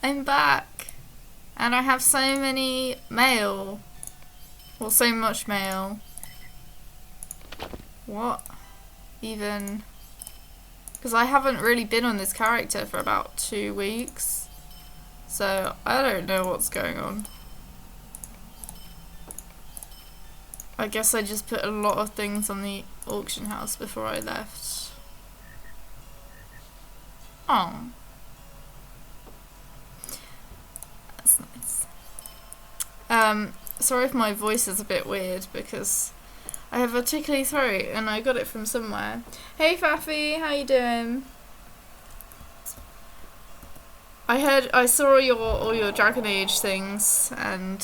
I'm back. And I have so many mail. Well, so much mail. What? Even... Because I haven't really been on this character for about 2 weeks. So, I don't know what's going on. I guess I just put a lot of things on the auction house before I left. Oh. That's nice. Sorry if my voice is a bit weird because I have a tickly throat and I got it from somewhere. Hey Faffy, how you doing? I saw all your Dragon Age things, and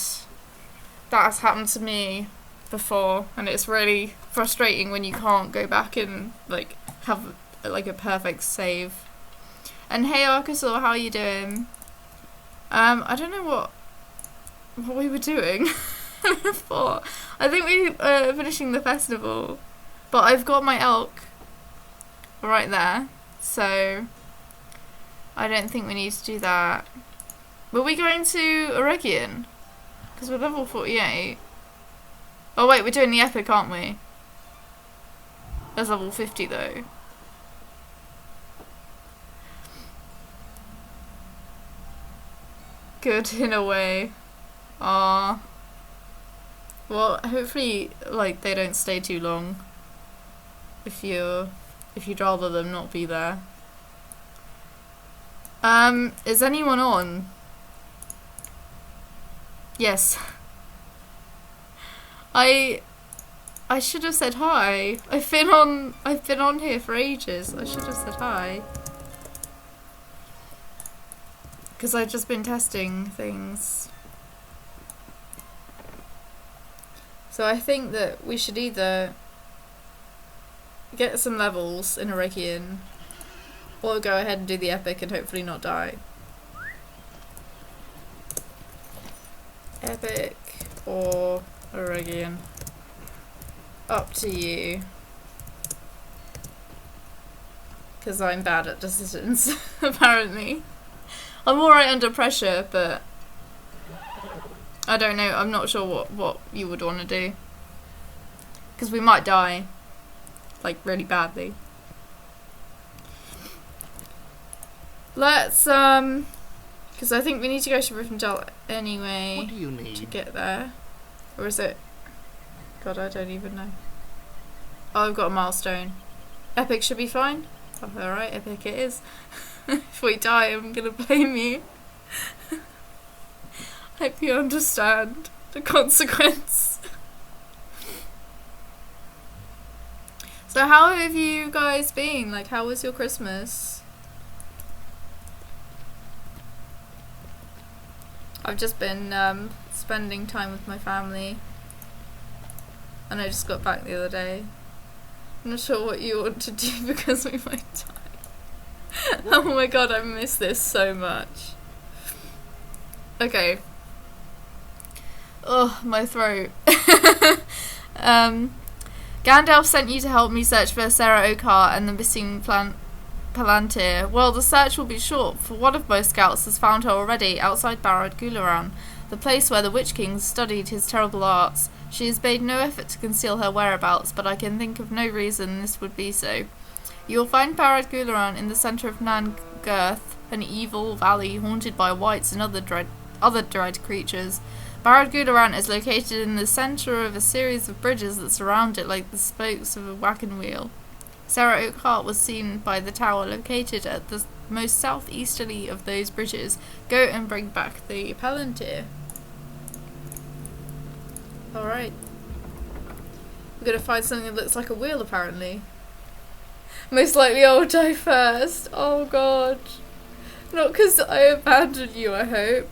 that has happened to me before, and it's really frustrating when you can't go back and like have like a perfect save. And hey Arkasaur, how you doing? I don't know what we were doing before. I think we were finishing the festival, but I've got my elk right there, so I don't think we need to do that. Were we going to Eregion? Because we're level 48. Oh wait, we're doing the epic, aren't we? That's level 50 though. Good in a way. Ah. Well, hopefully, like, they don't stay too long. If you'd rather them not be there. Is anyone on? Yes. I should have said hi. I've been on here for ages. I should have said hi. Because I've just been testing things. So I think that we should either get some levels in Eregion, or go ahead and do the epic and hopefully not die. Epic or Eregion. Up to you. Because I'm bad at decisions, apparently. I'm alright under pressure, but I don't know, I'm not sure what you would want to do. Because we might die. Like, really badly. Let's, because I think we need to go to Rivendell anyway. What do you need? To get there. Or is it... God, I don't even know. Oh, I've got a milestone. Epic should be fine. Oh, alright, epic it is. If we die, I'm gonna blame you. Hope you understand the consequence. So how have you guys been? Like, how was your Christmas? I've just been spending time with my family. And I just got back the other day. I'm not sure what you want to do because we might die. Oh my god, I miss this so much. Okay. Oh, my throat. Gandalf sent you to help me search for Sarah Oakheart and the missing Palantir. Well, the search will be short, for one of my scouts has found her already, outside Barad Gularan, the place where the Witch King studied his terrible arts. She has made no effort to conceal her whereabouts, but I can think of no reason this would be so. You will find Barad Gularan in the centre of Nangirth, an evil valley haunted by wights and other dread creatures. Barad Gularan is located in the centre of a series of bridges that surround it like the spokes of a wagon wheel. Sarah Oakheart was seen by the tower located at the most southeasterly of those bridges. Go and bring back the Palantir. Alright. We're gonna find something that looks like a wheel, apparently. Most likely I'll die first. Oh god. Not because I abandoned you, I hope.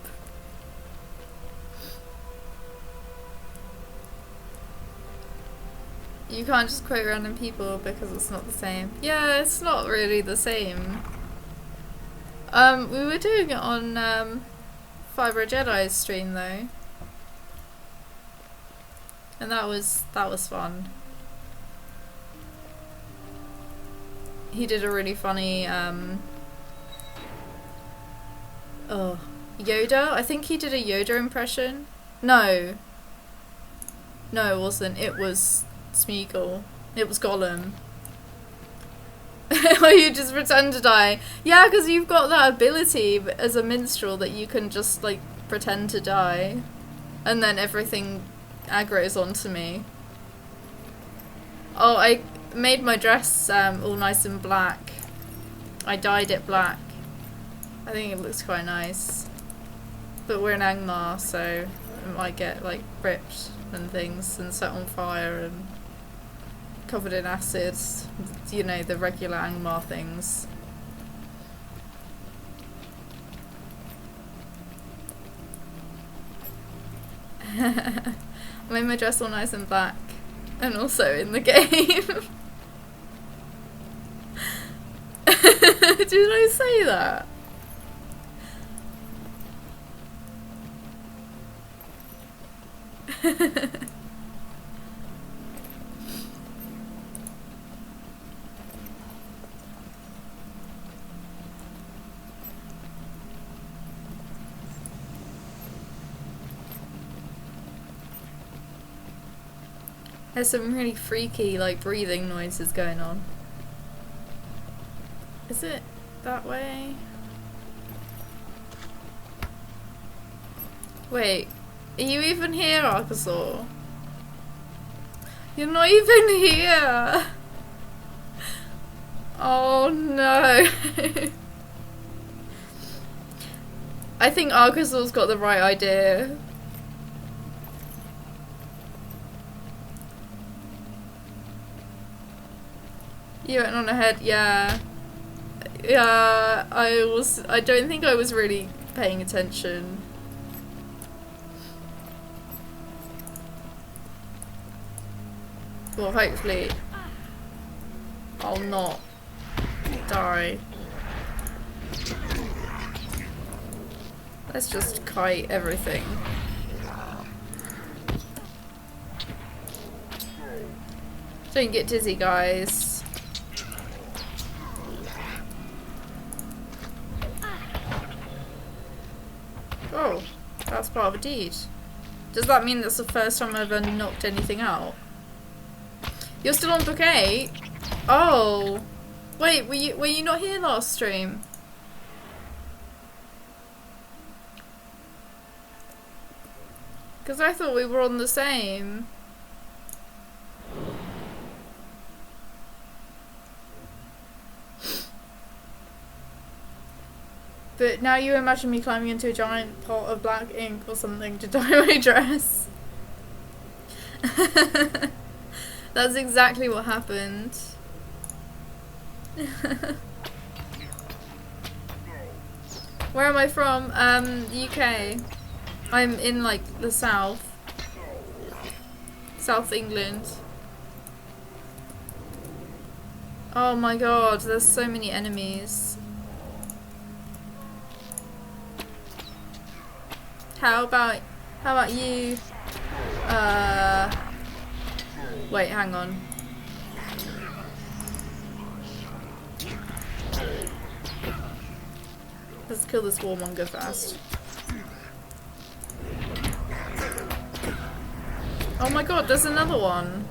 You can't just quote random people because it's not the same. Yeah, it's not really the same. We were doing it on Fiber Jedi's stream though. And that was fun. He did a really funny Oh, Yoda? I think he did a Yoda impression. No. No, it wasn't. It was Smeagol. It was Gollum. Or you just pretend to die. Yeah, because you've got that ability as a minstrel that you can just, like, pretend to die. And then everything aggro's onto me. Oh, I made my dress all nice and black. I dyed it black. I think it looks quite nice. But we're in Angmar, so it might get, like, ripped and things and set on fire and covered in acid. You know, the regular Angmar things. I made my dress all nice and black. And also in the game. Did I say that? There's some really freaky, like, breathing noises going on. Is it that way? Wait, are you even here, Arkasaur? You're not even here! Oh no! I think Arkasaur's got the right idea. You went on ahead, yeah. Yeah, I don't think I was really paying attention. Well, hopefully I'll not die. Let's just kite everything. Don't get dizzy, guys. Oh, that's part of a deed. Does that mean that's the first time I've ever knocked anything out? You're still on book 8? Oh. Wait, were you not here last stream? Because I thought we were on the same. But now you imagine me climbing into a giant pot of black ink or something to dye my dress. That's exactly what happened. Where am I from? The UK. I'm in, like, the south. South England. Oh my god, there's so many enemies. How about you? Wait, hang on. Let's kill this warmonger first. Oh my god, there's another one.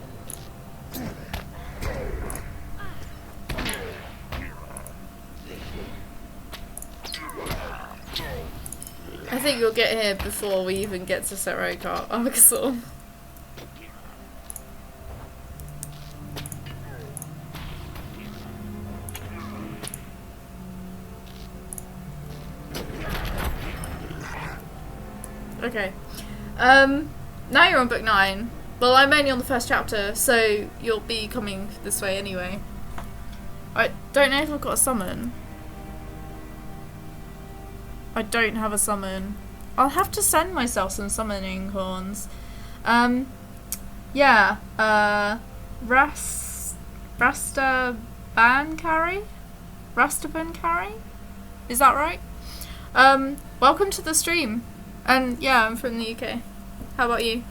I think you'll get here before we even get to Serokar, Arkasaur. Okay. Now you're on book 9. Well, I'm only on the first chapter, so you'll be coming this way anyway. I don't know if I've got a summon. I don't have a summon. I'll have to send myself some summoning horns. Yeah. Rastabankari? Rastabankari? Is that right? Welcome to the stream. And yeah, I'm from the UK. How about you?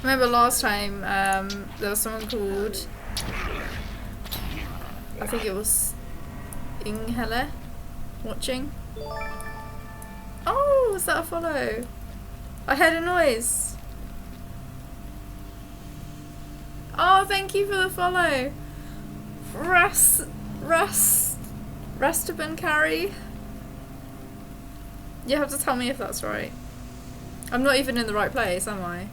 Remember last time, there was someone called I think it was Inghele watching. Oh, was that a follow? I heard a noise. Oh, thank you for the follow. Rastaban Carry. You have to tell me if that's right. I'm not even in the right place, am I?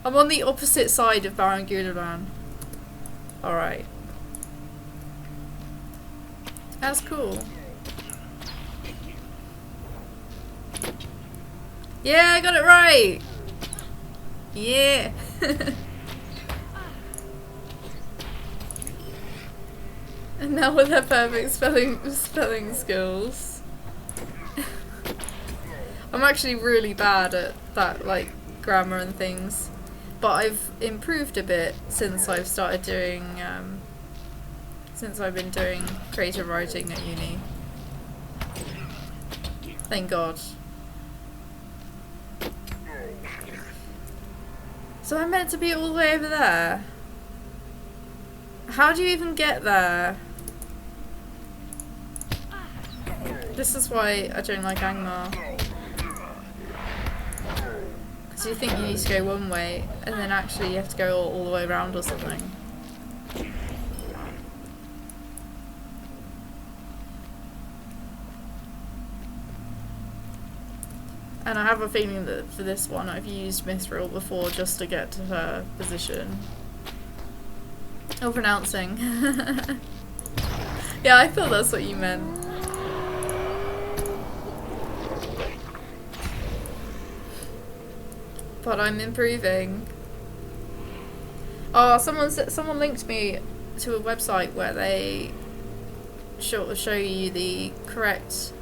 I'm on the opposite side of Baron Guliban. Alright. That's cool. Yeah, I got it right! Yeah! And now with her perfect spelling skills. I'm actually really bad at that, like, grammar and things. But I've improved a bit since I've started doing, since I've been doing creative writing at uni. Thank God. So I'm meant to be all the way over there? How do you even get there? This is why I don't like Angmar. Because you think you need to go one way, and then actually you have to go all the way around or something. And I have a feeling that for this one I've used Mithril before just to get to her position. Oh, pronouncing. Yeah, I thought that's what you meant. But I'm improving. Oh, someone linked me to a website where they show you the correct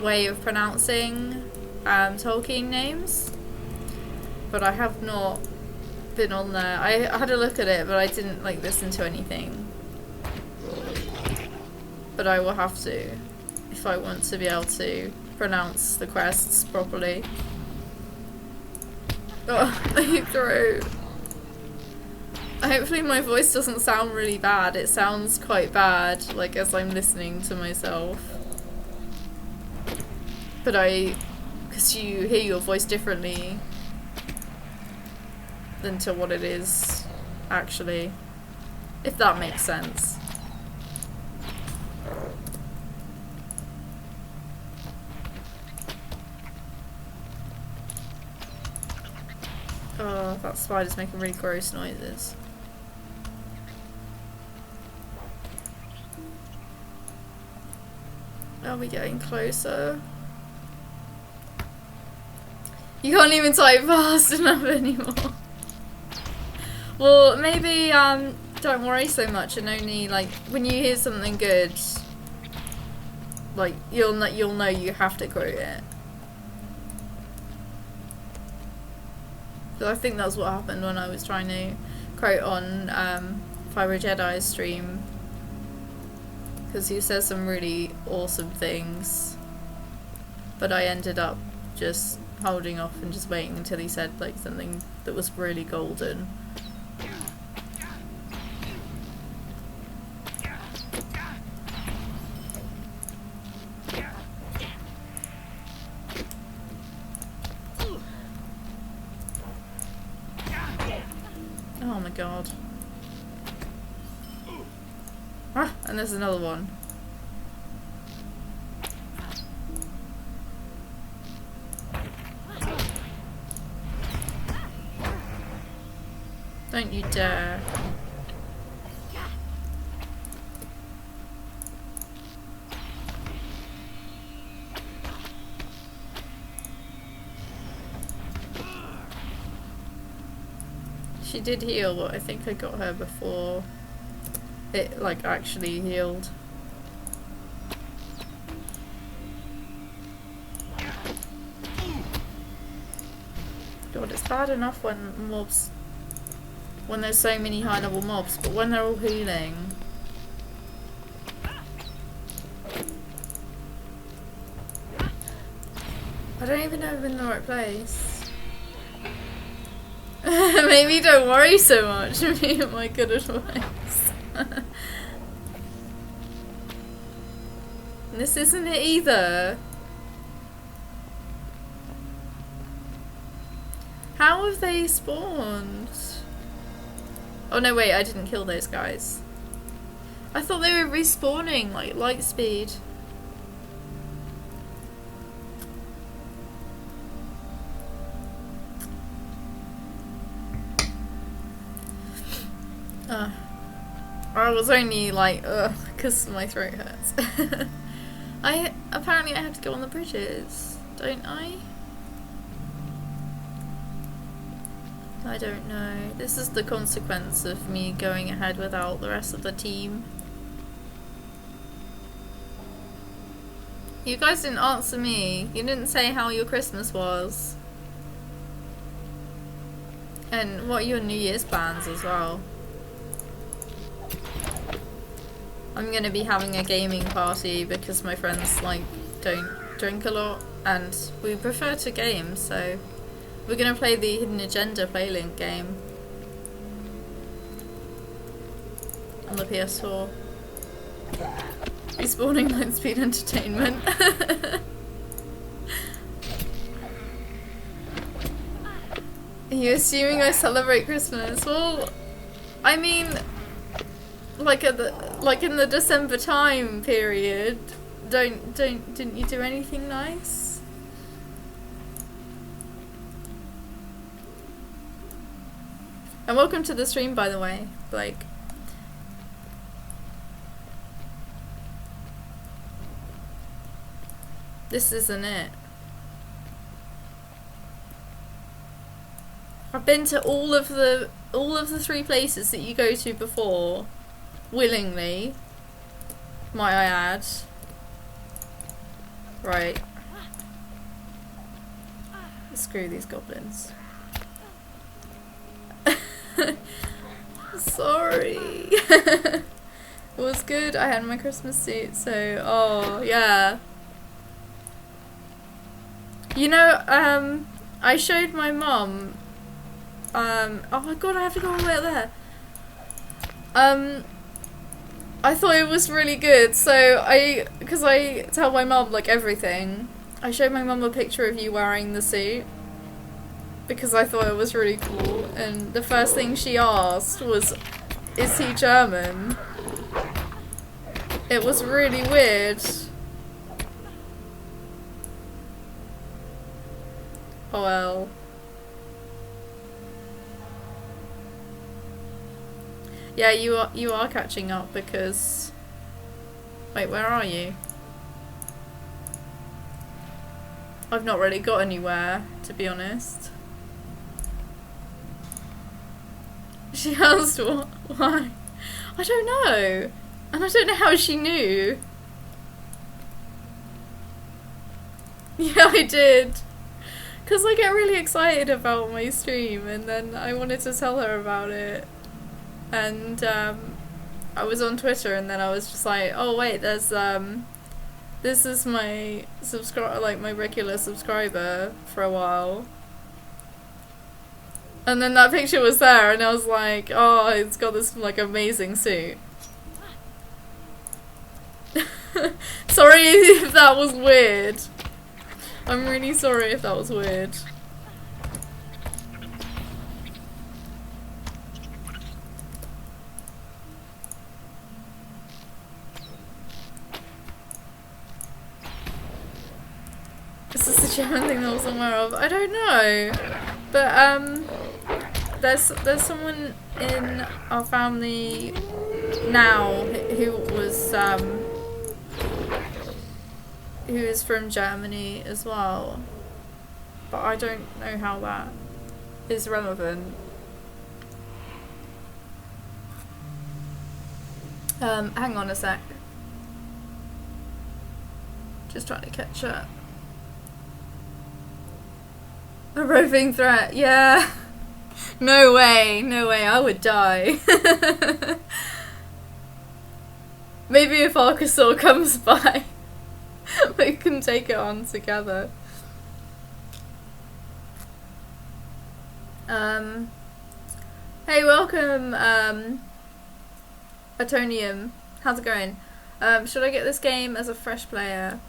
way of pronouncing Tolkien names. But I have not been on there. I had a look at it, but I didn't like listen to anything. But I will have to if I want to be able to pronounce the quests properly. Oh, my throat. Hopefully my voice doesn't sound really bad. It sounds quite bad, like, as I'm listening to myself. But because you hear your voice differently than to what it is, actually. If that makes sense. Oh, that spider's making really gross noises. Are we getting closer? You can't even type fast enough anymore. Well, maybe don't worry so much and only, like, when you hear something good, like, you'll know you have to quote it. But I think that's what happened when I was trying to quote on Fire Jedi's stream. Because he says some really awesome things. But I ended up just holding off and just waiting until he said like something that was really golden. Oh my god. Ah, and there's another one. Don't you dare. She did heal, but I think I got her before it like actually healed. God, it's bad enough when there's so many high level mobs, but when they're all healing. I don't even know if I'm in the right place. Maybe don't worry so much. Me and my good advice. This isn't it either. How have they spawned? Oh no, wait, I didn't kill those guys. I thought they were respawning, like light speed. I was only like, because my throat hurts. Apparently I have to go on the bridges, don't I? I don't know. This is the consequence of me going ahead without the rest of the team. You guys didn't answer me. You didn't say how your Christmas was. And what are your New Year's plans as well? I'm gonna be having a gaming party because my friends like don't drink a lot and we prefer to game, so we're gonna play the Hidden Agenda Playlink game on the PS4. Respawning Lightspeed Entertainment. Are you assuming I celebrate Christmas? Well, I mean, like in the December time period, didn't you do anything nice? And welcome to the stream, by the way, Blake. This isn't it. I've been to all of the 3 places that you go to before, willingly, might I add. Right. Screw these goblins. Sorry. It was good. I had my Christmas suit, so oh yeah. You know, I showed my mum. Oh my god, I have to go all the way up there. I thought it was really good, so because I tell my mum like everything, I showed my mum a picture of you wearing the suit because I thought it was really cool, and the first thing she asked was, is he German? It was really weird. Oh well. Yeah, you are catching up because... Wait, where are you? I've not really got anywhere, to be honest. She asked why? I don't know. And I don't know how she knew. Yeah, I did. Because I get really excited about my stream and then I wanted to tell her about it. And I was on Twitter and then I was just like, oh wait, there's this is my my regular subscriber for a while. And then that picture was there and I was like, oh, it's got this like amazing suit. Sorry if that was weird. I'm really sorry if that was weird. Is this a German thing that I wasn't aware of? I don't know. But there's someone in our family now who is from Germany as well. But I don't know how that is relevant. Hang on a sec. Just trying to catch up. A roving threat, yeah. No way, I would die. Maybe if Arkasaur comes by, we can take it on together. Hey, welcome, Atonium. How's it going? Should I get this game as a fresh player?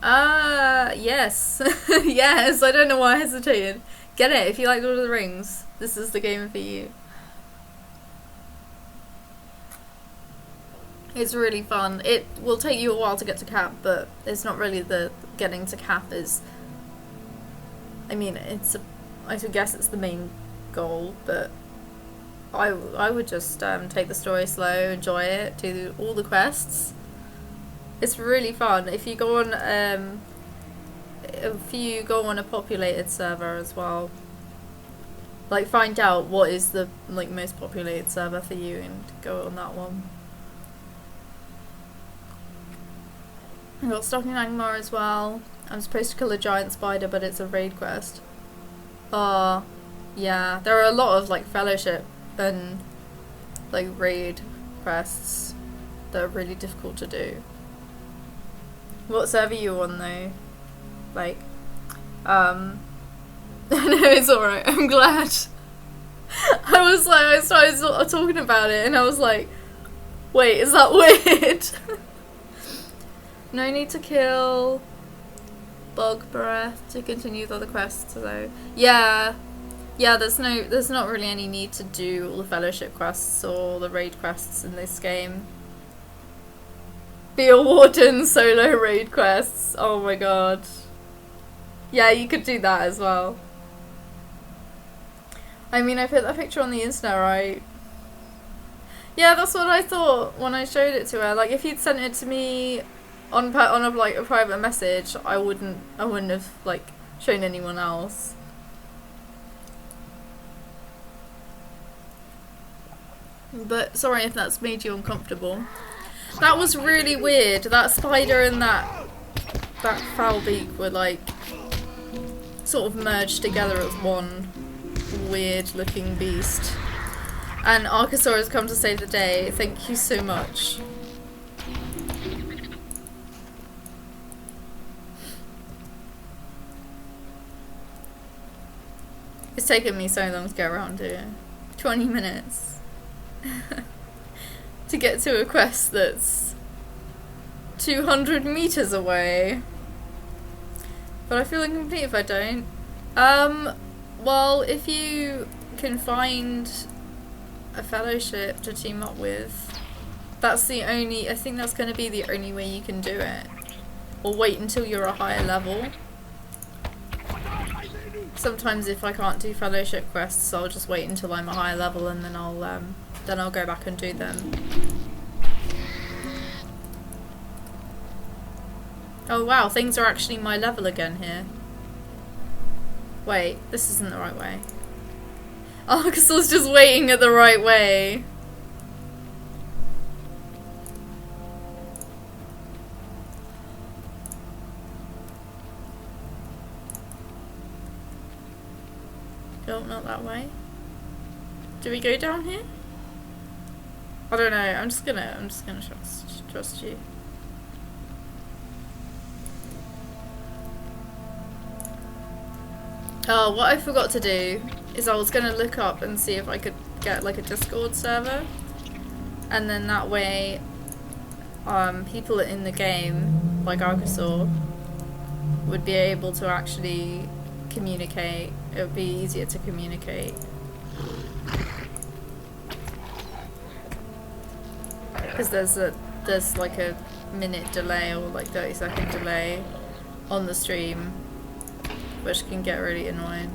Yes. Yes, I don't know why I hesitated. Get it, if you like Lord of the Rings, this is the game for you. It's really fun. It will take you a while to get to cap, but it's not really the getting to cap is... I mean, I would guess it's the main goal, but I would just take the story slow, enjoy it, do all the quests. It's really fun. If you go on a populated server as well, like find out what is the most populated server for you and go on that one. I got stuck in Angmar as well. I'm supposed to kill a giant spider, but it's a raid quest. Yeah, there are a lot of fellowship and raid quests that are really difficult to do. What server are you on though? No, it's alright, I'm glad. I started talking about it and I was like, wait, is that weird? No need to kill bug breath to continue the other quests though. Yeah, there's not really any need to do all the fellowship quests or the raid quests in this game. Be a warden solo raid quests. Oh my god. Yeah, you could do that as well. I mean, I put that picture on the internet, right? Yeah, that's what I thought when I showed it to her. If you'd sent it to me on a private message, I wouldn't have shown anyone else. But sorry if that's made you uncomfortable. That was really weird. That spider and that foul beak were sort of merged together as one weird looking beast. And Archosaur has come to save the day. Thank you so much. It's taken me so long to get around here. 20 minutes. To get to a quest that's 200 meters away. But I feel incomplete if I don't. Well, if you can find a fellowship to team up with, that's the only, I think that's going to be the only way you can do it. Or wait until you're a higher level. Sometimes if I can't do fellowship quests, I'll just wait until I'm a higher level and then I'll go back and do them. Oh wow, things are actually my level again here. Wait, this isn't the right way. Archosaur's just waiting at the right way. No, not that way. Do we go down here? I don't know. I'm just gonna trust you. Oh, what I forgot to do is I was gonna look up and see if I could get a Discord server, and then that way, people in the game, like Archosaur, would be able to actually communicate. It would be easier to communicate. Because there's a minute delay or 30-second delay on the stream, which can get really annoying.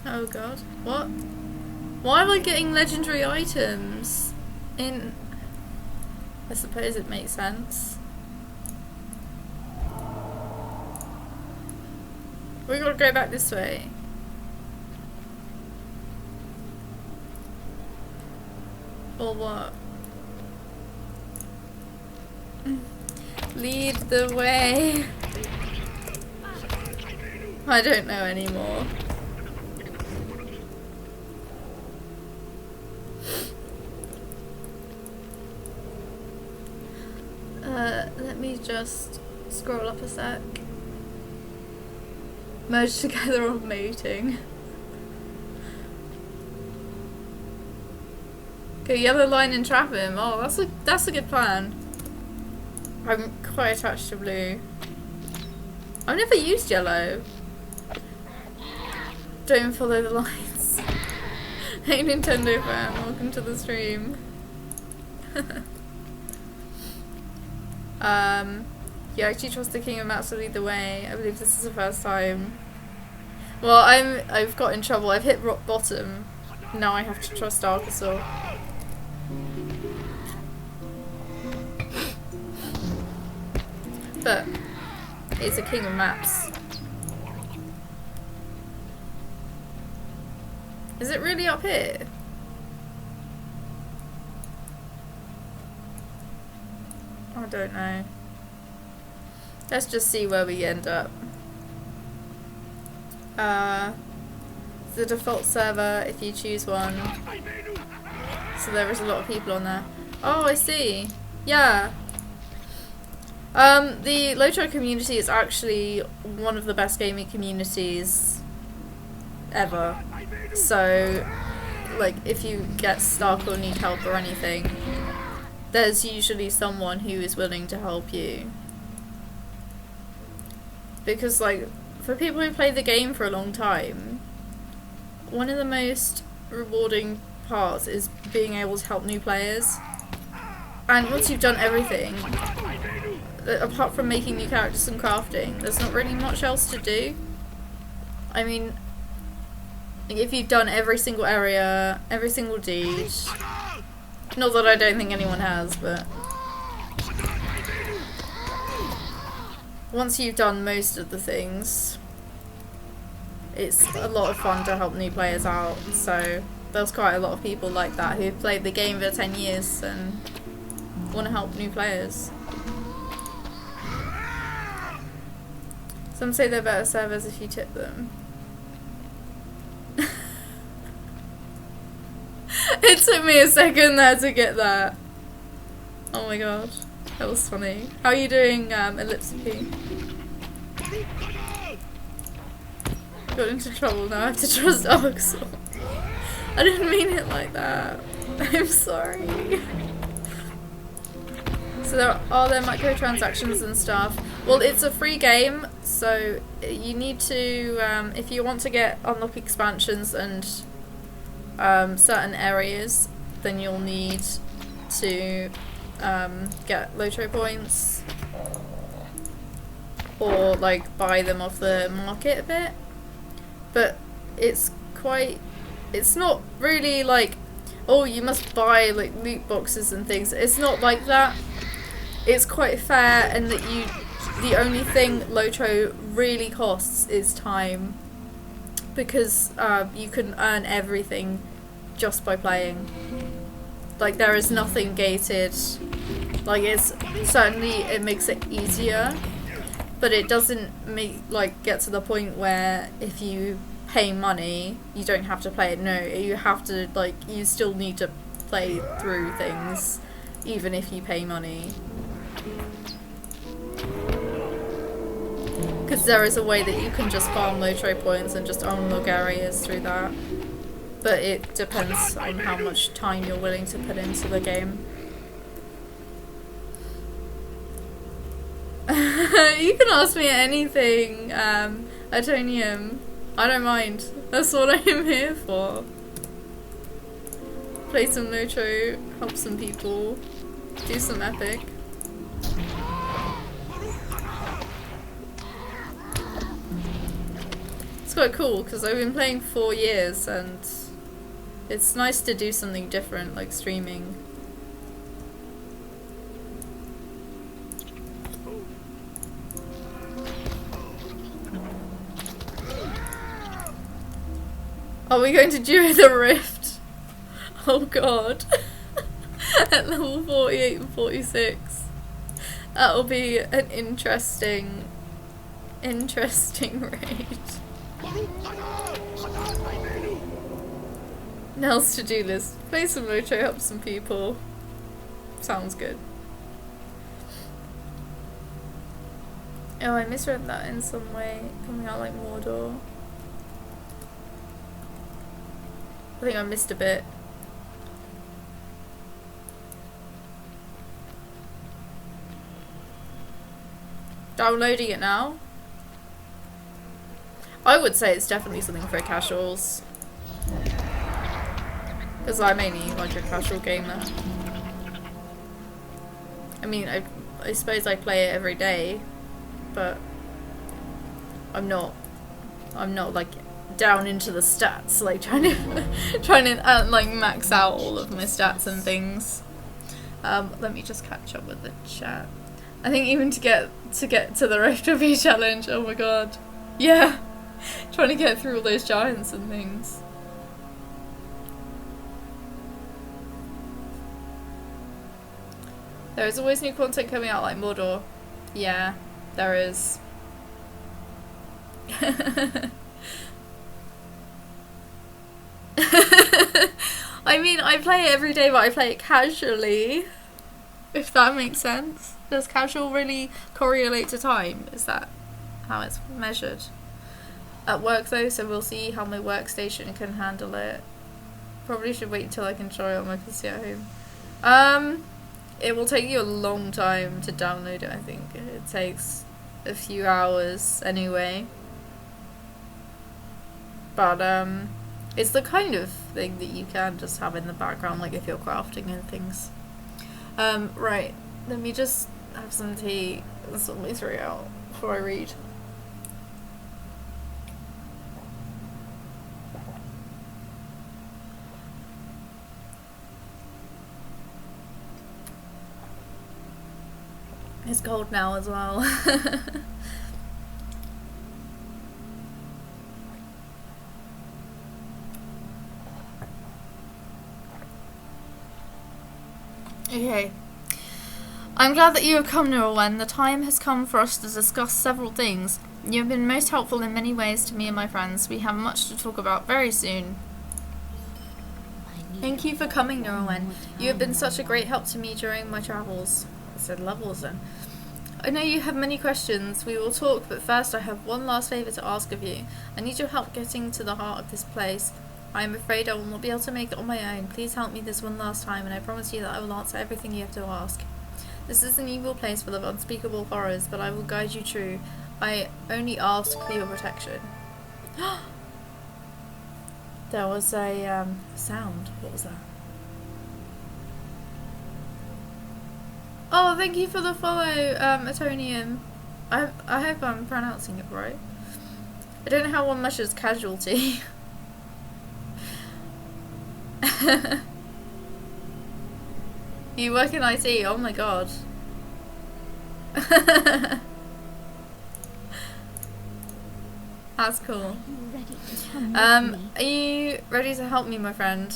Oh god, what? Why am I getting legendary items in... I suppose it makes sense. We gotta go back this way. Or what? Lead the way. I don't know anymore. Let me just scroll up a sec. Merge together on mating. Go yellow line and trap him. Oh, that's a good plan. I'm quite attached to blue. I've never used yellow. Don't follow the lines. Hey Nintendo fan, welcome to the stream. You actually trust the king of maps to lead the way. I believe this is the first time. Well, I've got in trouble. I've hit rock bottom. Now I have to trust Arkansas. But it's a king of maps. Is it really up here? I don't know. Let's just see where we end up. The default server, if you choose one. So there is a lot of people on there. Oh, I see. Yeah. The Lotro community is actually one of the best gaming communities ever. So, like, if you get stuck or need help or anything, there's usually someone who is willing to help you. Because, like, for people who play the game for a long time, one of the most rewarding parts is being able to help new players. And once you've done everything, apart from making new characters and crafting, there's not really much else to do. I mean, if you've done every single area, every single deed, not that I don't think anyone has, but once you've done most of the things, it's a lot of fun to help new players out. So there's quite a lot of people like that who've played the game for 10 years and want to help new players. Some say they're better servers if you tip them. It took me a second there to get that. Oh my god, that was funny. How are you doing, Ellipsy? Got into trouble now, I have to trust Arkansas. I didn't mean it like that. I'm sorry. So are there microtransactions and stuff? Well, it's a free game, so you need to, if you want to unlock expansions and certain areas, then you'll need to get Lotro points or like buy them off the market a bit. But it's not really like, oh, you must buy like loot boxes and things. It's not like that. It's quite fair, and that the only thing Lotro really costs is time, because you can earn everything just by playing. Like, there is nothing gated. Like, it makes it easier, but it doesn't get to the point where if you pay money, you don't have to play it. No, you have to, you still need to play through things, even if you pay money. Because there is a way that you can just farm Lotro points and just unlock areas through that. But it depends on how much time you're willing to put into the game. You can ask me anything, Atonium. I don't mind. That's what I'm here for. Play some Lotro, help some people, do some epic. It's quite cool because I've been playing 4 years and it's nice to do something different, like streaming. Are we going to duo the rift? Oh god. At level 48 and 46. That'll be an interesting raid. Nell's to-do list. Play some Moto, help some people. Sounds good. Oh, I misread that in some way. Coming out like Mordor. I think I missed a bit. Downloading it now? I would say it's definitely something for casuals. Because I'm mainly like a casual gamer. I mean, I suppose I play it every day, but I'm not like down into the stats, like trying to like max out all of my stats and things. Let me just catch up with the chat. I think even to get to the Rift of P challenge, oh my god. Yeah. Trying to get through all those giants and things. There is always new content coming out like Mordor. Yeah, there is. I mean, I play it every day, but I play it casually. If that makes sense. Does casual really correlate to time? Is that how it's measured? At work though, so we'll see how my workstation can handle it. Probably should wait until I can try it on my PC at home. It will take you a long time to download it, I think. It takes a few hours anyway. But it's the kind of thing that you can just have in the background, like if you're crafting and things. Right, let me just have some tea and sort my throat out before I read. It's cold now as well. Okay. I'm glad that you have come, Laurelin. The time has come for us to discuss several things. You have been most helpful in many ways to me and my friends. We have much to talk about very soon. Thank you for coming, Laurelin. You have been such a great help to me during my travels. I said levels then. I know you have many questions. We will talk, but first I have one last favour to ask of you. I need your help getting to the heart of this place. I am afraid I will not be able to make it on my own. Please help me this one last time, and I promise you that I will answer everything you have to ask. This is an evil place full of unspeakable horrors, but I will guide you through. I only ask for your protection. There was a sound. What was that? Oh, thank you for the follow, Atonium. I hope I'm pronouncing it right. I don't know how one measures casualty. You work in IT? Oh my god. That's cool. Are you ready to help me, my friend?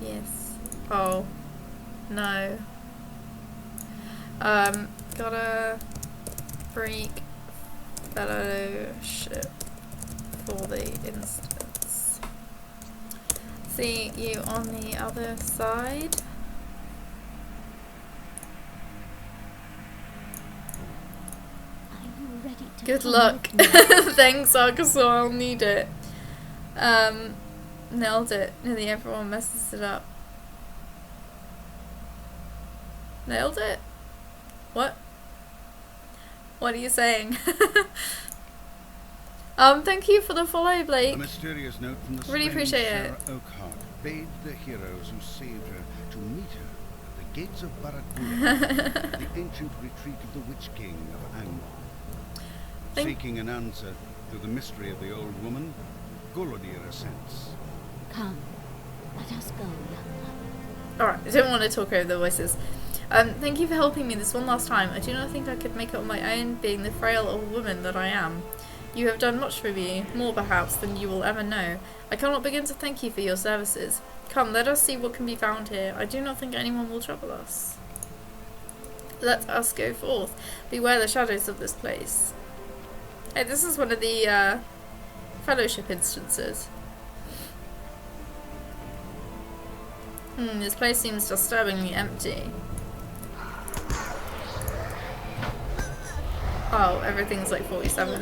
Yes. Oh. No. Gotta freak fellowship for the instance. See you on the other side. Good luck. Thanks, Arkansas, I'll need it. Nailed it. Nearly everyone messes it up. Nailed it? What? What are you saying? Thank you for the follow, Blake. A mysterious note from the really appreciate Sarah it. Oakhart bade the heroes who saved her to meet her at the gates of Barad-dûr, the ancient retreat of the Witch King of Angmar. Seeking an answer to the mystery of the old woman, Golodir ascends. Come, let us go, young one. Alright, I don't want to talk over the voices. Thank you for helping me this one last time. I do not think I could make it on my own, being the frail old woman that I am. You have done much for me, more perhaps than you will ever know. I cannot begin to thank you for your services. Come, let us see what can be found here. I do not think anyone will trouble us. Let us go forth. Beware the shadows of this place. Hey, this is one of the fellowship instances. This place seems disturbingly empty. Oh, everything's like 47.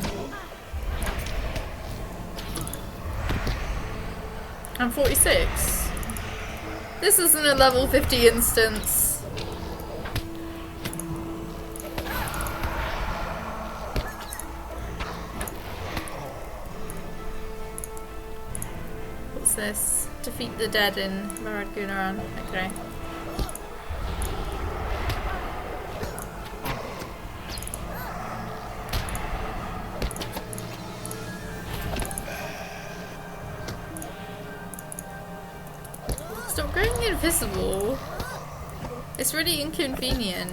I'm 46. This isn't a level 50 instance. What's this? Defeat the dead in Laurelin. Okay. Stop going invisible. It's really inconvenient.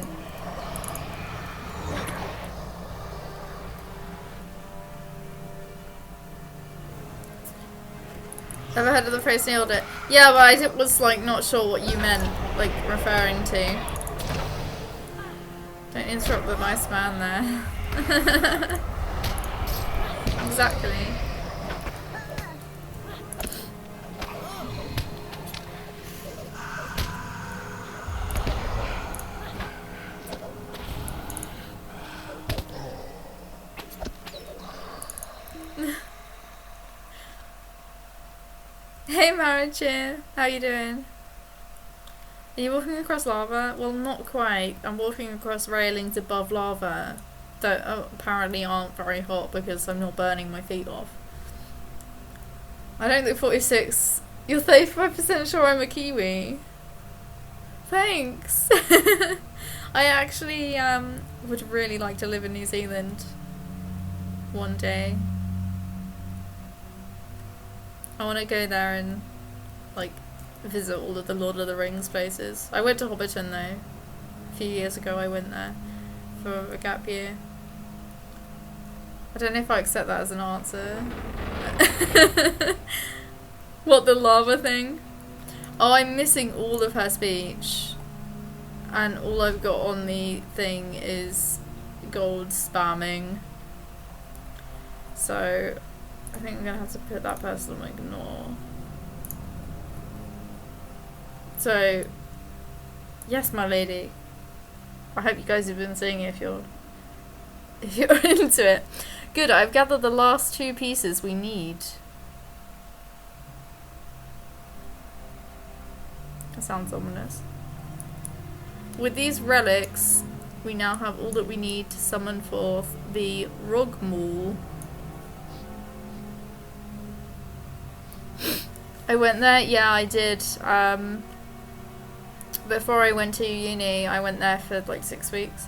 Ever heard of the phrase nailed it? Yeah, but I was like not sure what you meant, like referring to. Don't interrupt the nice man there. Exactly. Hey Marichin, how you doing? Are you walking across lava? Well, not quite. I'm walking across railings above lava that apparently aren't very hot because I'm not burning my feet off. I don't look 46. You're 35% sure I'm a Kiwi. Thanks. I actually would really like to live in New Zealand one day. I want to go there and like visit all of the Lord of the Rings places. I went to Hobbiton though. A few years ago I went there for a gap year. I don't know if I accept that as an answer. What, the lava thing? Oh, I'm missing all of her speech. And all I've got on the thing is gold spamming. So I think I'm gonna have to put that person on ignore. So, yes, my lady. I hope you guys have been seeing it if you're into it. Good, I've gathered the last 2 pieces we need. That sounds ominous. With these relics, we now have all that we need to summon forth the Rogmaul. I went there, yeah, I did. Before I went to uni, I went there for like 6 weeks.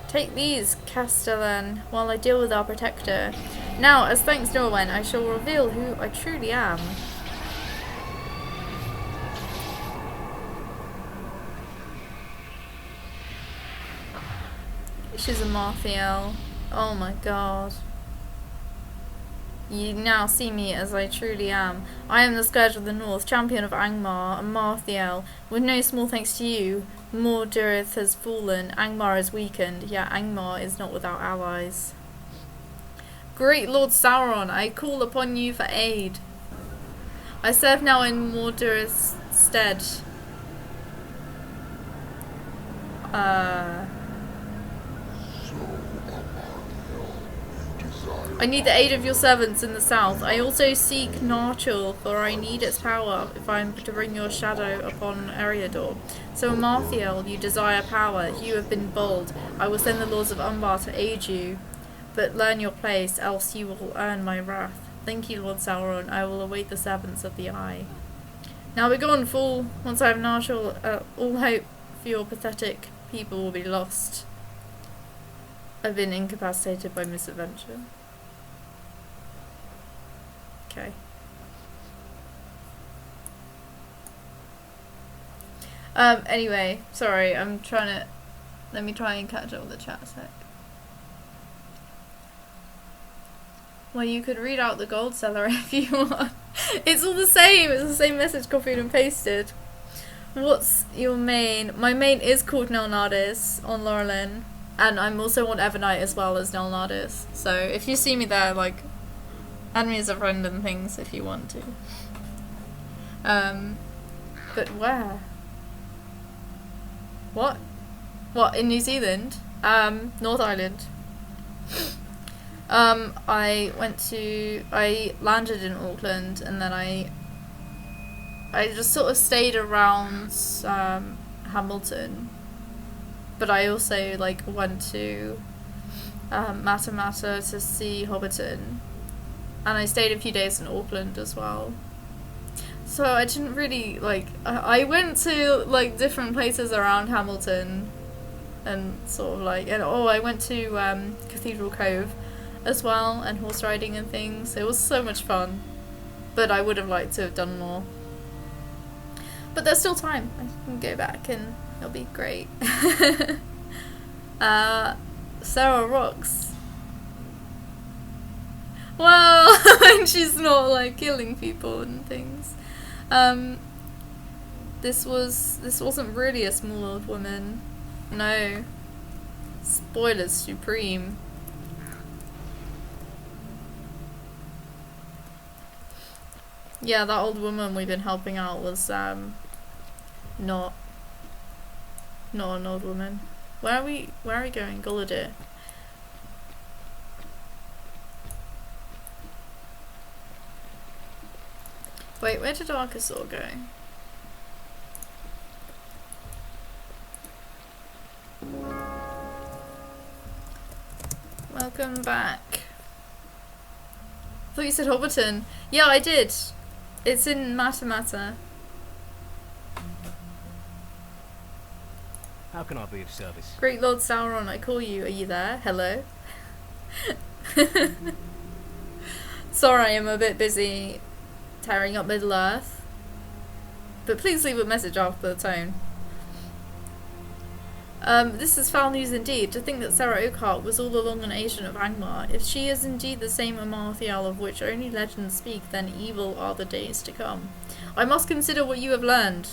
Take these, Castellan, while I deal with our protector. Now, as thanks to Norwen, I shall reveal who I truly am. She's a Marthiel. Oh my god. You now see me as I truly am. I am the Scourge of the North, champion of Angmar, and Marthiel. With no small thanks to you, Mordurith has fallen, Angmar is weakened, yet Angmar is not without allies. Great Lord Sauron, I call upon you for aid. I serve now in Mordurith's stead. I need the aid of your servants in the south. I also seek Narchul, for I need its power if I am to bring your shadow upon Eriador. So Marthiel, you desire power. You have been bold. I will send the lords of Umbar to aid you. But learn your place, else you will earn my wrath. Thank you, Lord Sauron. I will await the servants of the Eye. Now begone, fool. Once I have Narchul, all hope for your pathetic people will be lost. I've been incapacitated by misadventure. Okay. Anyway, sorry, I'm trying to... Let me try and catch up with the chat a sec. Well, you could read out the gold seller if you want. It's all the same. It's the same message copied and pasted. What's your main? My main is called Nelnardis on Laurelin, and I'm also on Evernight as well as Nelnardis. So if you see me there, like, add me as a friend and things if you want to. But where? What? What, in New Zealand? North Island. I landed in Auckland, and then I just sort of stayed around Hamilton, but I also like went to Matamata to see Hobbiton, and I stayed a few days in Auckland as well. So I didn't really like. I went to like different places around Hamilton, and sort of like, and I went to Cathedral Cove as well, and horse riding and things. It was so much fun, but I would have liked to have done more. But there's still time. I can go back and it'll be great. Sarah rocks. Well, and she's not like killing people and things. This wasn't really a small old woman. No. Spoilers supreme. Yeah, that old woman we've been helping out was not an old woman. Where are we going? Guladir. Wait, where did Arkasaur go? Welcome back. I thought you said Hobbiton. Yeah, I did. It's in Matamata. How can I be of service? Great Lord Sauron, I call you. Are you there? Hello? Sorry, I'm a bit busy tearing up Middle Earth. But please leave a message after the tone. This is foul news indeed. To think that Sarah Oakhart was all along an agent of Angmar. If she is indeed the same Amarthiel of which only legends speak, then evil are the days to come. I must consider what you have learned.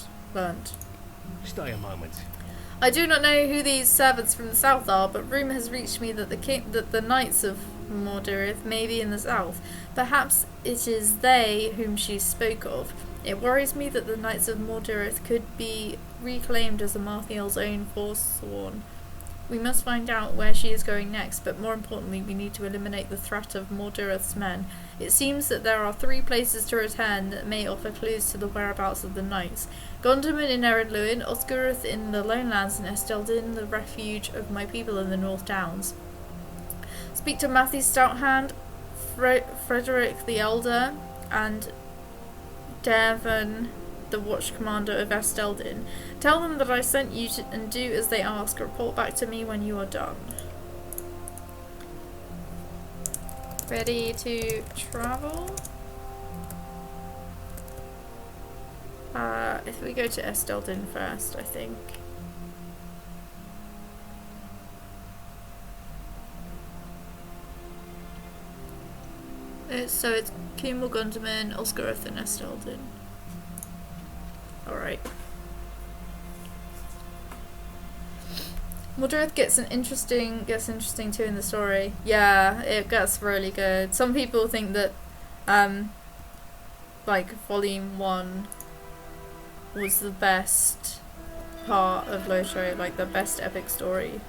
Stay a moment. I do not know who these servants from the south are, but rumour has reached me that the knights of Mordirith may be in the south. Perhaps it is they whom she spoke of. It worries me that the Knights of Mordirith could be reclaimed as Amarthiel's own forsworn. We must find out where she is going next, but more importantly, we need to eliminate the threat of Mordirith's men. It seems that there are 3 places to return that may offer clues to the whereabouts of the Knights. Gondaman in Ered Luin, Osgurth in the Lonelands, and Esteldin, the refuge of my people in the North Downs. Speak to Matthew Stouthand, Frederick the Elder, and Devon, the Watch Commander of Esteldin. Tell them that I sent you and do as they ask. Report back to me when you are done. Ready to travel? If we go to Esteldin first, I think. So it's Kimble, Gunderman, Osgurth, and Esteldin. Alright. Mordirith gets interesting too in the story. Yeah, it gets really good. Some people think that like Volume 1 was the best part of Lotro, like the best epic story.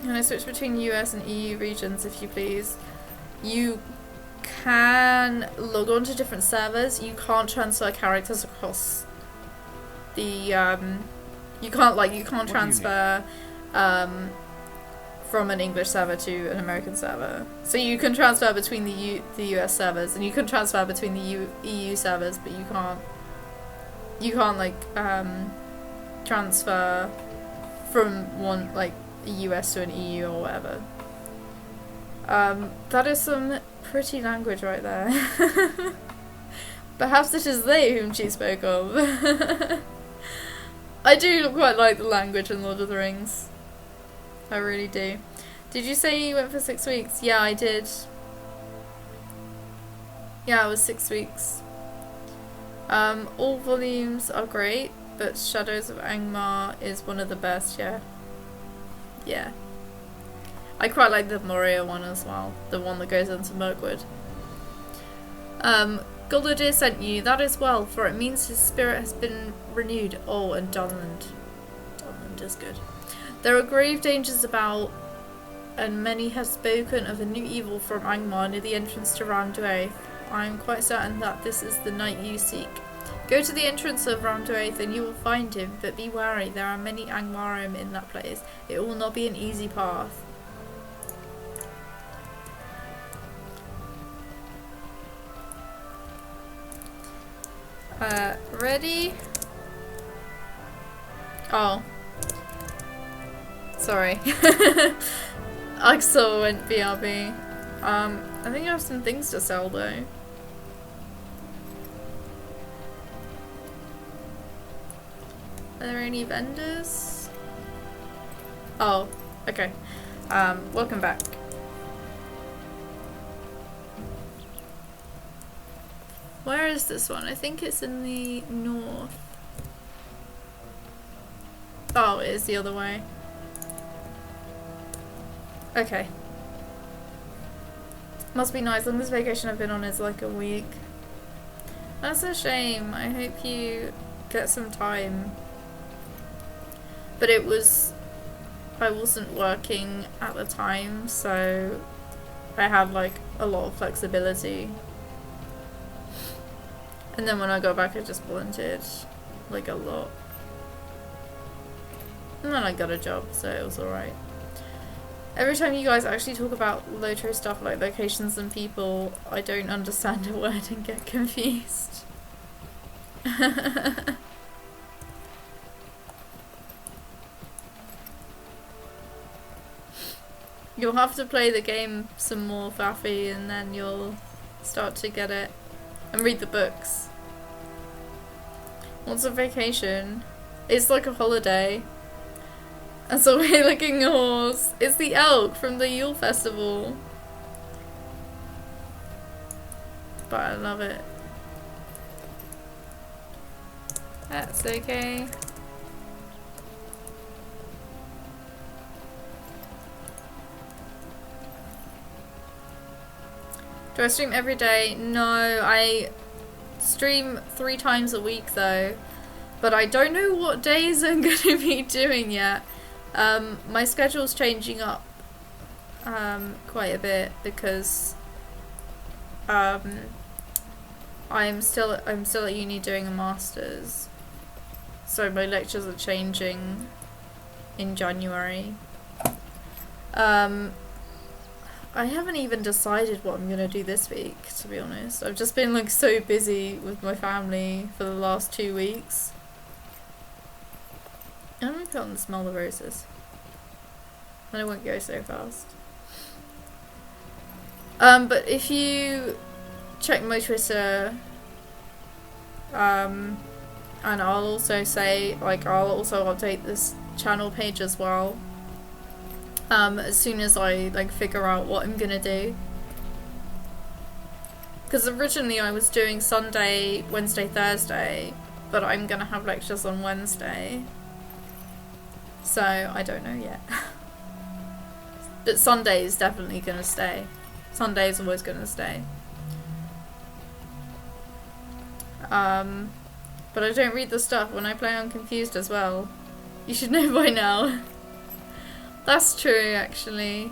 Can I switch between US and EU regions, if you please? You can log on to different servers. You can't transfer characters across the you can't transfer from an English server to an American server. So you can transfer between the US servers, and you can transfer between the EU servers, but you can't like transfer from one like a US to an EU or whatever. That is some pretty language right there. Perhaps it is they whom she spoke of. I do quite like the language in Lord of the Rings. I really do. Did you say you went for 6 weeks? Yeah, I did. Yeah, it was 6 weeks. All volumes are great, but Shadows of Angmar is one of the best, yeah. Yeah. I quite like the Moria one as well, the one that goes into Mirkwood. Gullidir sent you, that is well, for it means his spirit has been renewed. Oh, and Dunland. Dunland is good. There are grave dangers about, and many have spoken of a new evil from Angmar near the entrance to Ramduath. I am quite certain that this is the knight you seek. Go to the entrance of Ramduath and you will find him, but be wary, there are many Angmarim in that place. It will not be an easy path. Ready? Oh. Sorry. Axel went BRB. I think I have some things to sell though. Are there any vendors? Oh, okay. Welcome back. Where is this one? I think it's in the north. Oh, it is the other way. Okay. Must be nice. Longest vacation I've been on is like a week. That's a shame. I hope you get some time. But it was... I wasn't working at the time, so I had like a lot of flexibility. And then when I got back I just volunteered like a lot. And then I got a job, so it was alright. Every time you guys actually talk about Lotro stuff like locations and people, I don't understand a word and get confused. You'll have to play the game some more, Faffy, and then you'll start to get it. And read the books. What's a vacation? It's like a holiday. And so we're looking a horse. It's the elk from the Yule Festival. But I love it. That's okay. Do I stream every day? No, I stream 3 times a week though. But I don't know what days I'm going to be doing yet. My schedule's changing up quite a bit because I'm still at uni doing a master's. So my lectures are changing in January. I haven't even decided what I'm gonna do this week, to be honest. I've just been like so busy with my family for the last 2 weeks. I'm gonna go and smell the roses. Then it won't go so fast. But if you check my Twitter, and I'll also say, like, I'll also update this channel page as well. As soon as I like figure out what I'm gonna do. Because originally I was doing Sunday, Wednesday, Thursday, but I'm gonna have lectures on Wednesday. So I don't know yet. But Sunday is definitely gonna stay. Sunday is always gonna stay. But I don't read the stuff when I play I'm confused as well. You should know by now. That's true, actually.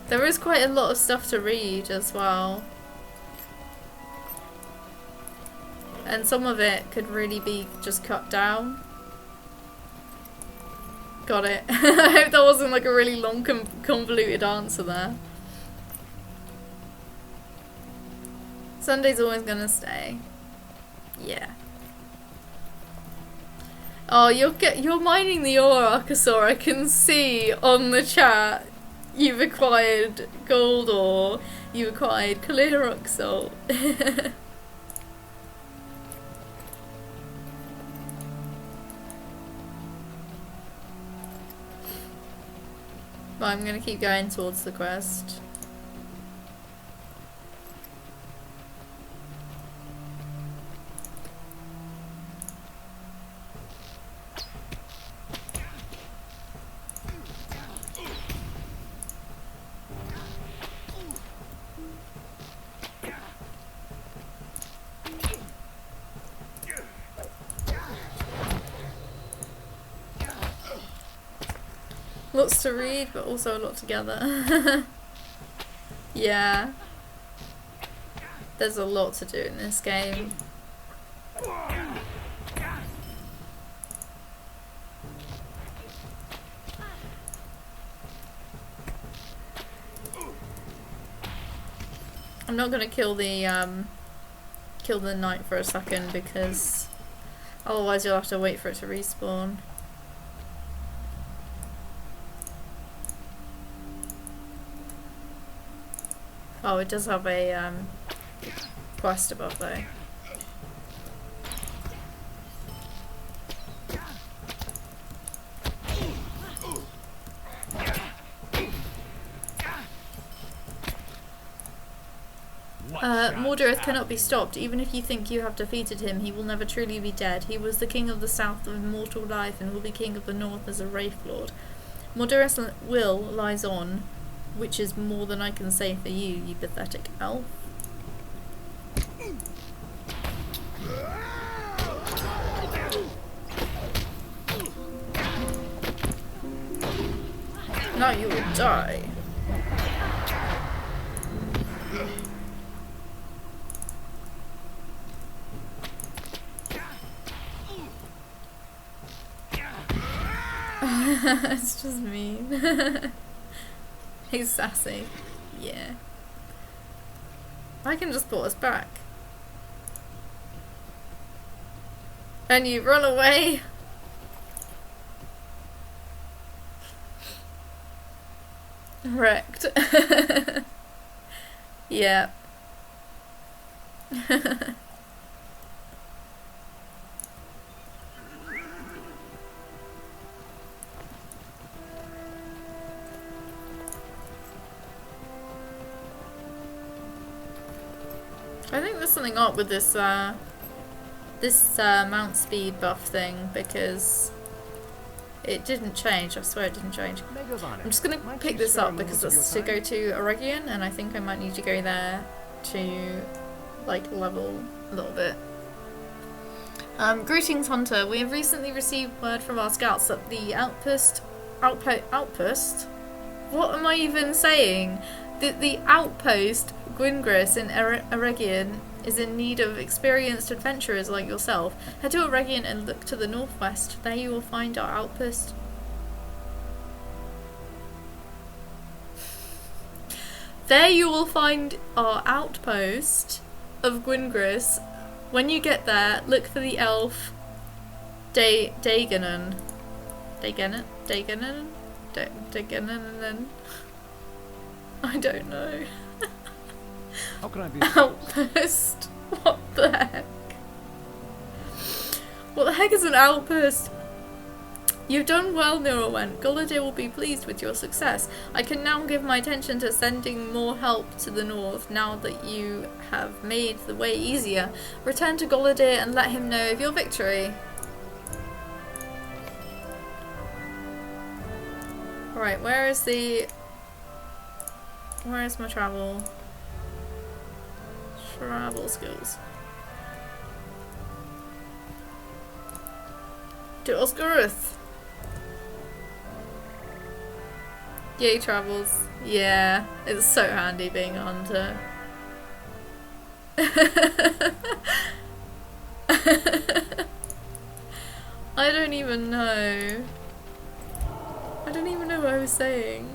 There is quite a lot of stuff to read as well. And some of it could really be just cut down. Got it. I hope that wasn't like a really long convoluted answer there. Sunday's always gonna stay. Yeah. Oh, you're mining the ore, Archosaur. I can see on the chat. You've acquired gold ore. You acquired clear rock salt. Well, I'm gonna keep going towards the quest. Lots to read, but also a lot to gather. Yeah. There's a lot to do in this game. I'm not gonna kill the knight for a second because otherwise you'll have to wait for it to respawn. Oh, it does have a quest above though. Mordorith cannot be stopped. Even if you think you have defeated him, he will never truly be dead. He was the king of the south of immortal life and will be king of the north as a Wraith Lord. Mordorith's will lies on, which is more than I can say for you, you pathetic elf. Now you will die. It's just mean. He's sassy. Yeah. I can just pull us back. And you run away. Wrecked. Yeah. I think there's something up with this mount speed buff thing because it didn't change. I swear it didn't change. I'm just gonna pick this up because it's to go to Oregon, and I think I might need to go there to like level a little bit. Greetings, Hunter. We have recently received word from our scouts that the outpost? What am I even saying? The outpost Gwingris in Eregion is in need of experienced adventurers like yourself. Head to Eregion and look to the northwest. There you will find our outpost. There you will find our outpost of Gwingris. When you get there, look for the elf Dagonon. Dagonon? I don't know. How can I be outpost? What the heck? What the heck is an outpost? You've done well, Laurelin. Gallaudet will be pleased with your success. I can now give my attention to sending more help to the north now that you have made the way easier. Return to Gallaudet and let him know of your victory. Alright, where is my travel? Travel skills. To Oscarith. Yay, travels. Yeah, it's so handy being a hunter. I don't even know. I don't even know what I was saying.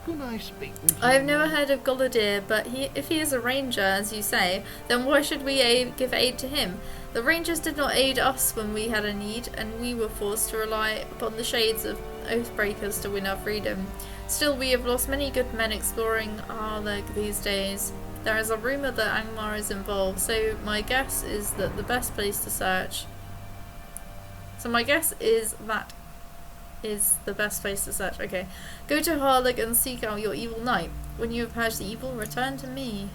Could I speak with I have you? never heard of Gallaudet, but if he is a ranger, as you say, then why should we give aid to him? The rangers did not aid us when we had a need, and we were forced to rely upon the shades of oathbreakers to win our freedom. Still, we have lost many good men exploring Arleg these days. There is a rumour that Angmar is involved, so my guess is that the best place to search. Okay. Go to Harlig and seek out your evil knight. When you have purged the evil, return to me.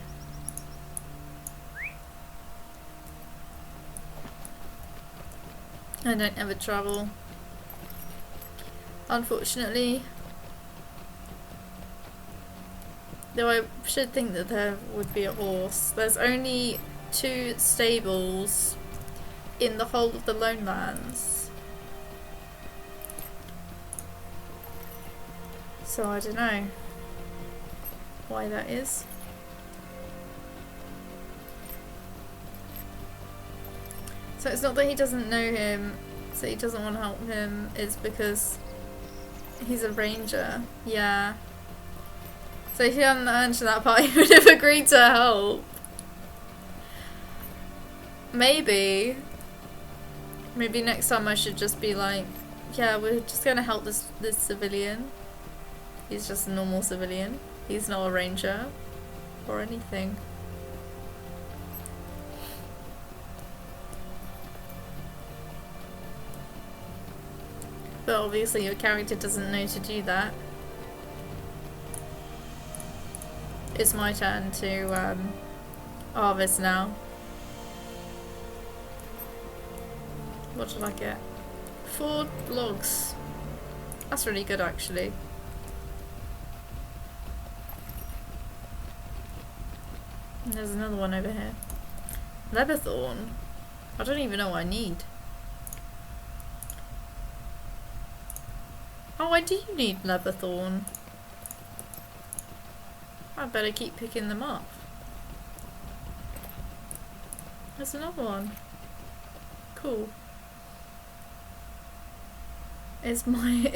I don't ever travel. Unfortunately. Though I should think that there would be a horse. There's only 2 stables in the whole of the Lone Lands. So I don't know why that is. So it's not that he doesn't know him, so he doesn't want to help him, it's because he's a ranger. Yeah. So if he hadn't mentioned that part, he would have agreed to help. Maybe next time I should just be like, yeah, we're just gonna help this civilian. He's just a normal civilian. He's not a ranger or anything. But obviously your character doesn't know to do that. It's my turn to harvest now. What did I get? 4 logs. That's really good actually. And there's another one over here. Leatherthorn. I don't even know what I need. Oh, I do need Leatherthorn. I better keep picking them up. There's another one. Cool. It's my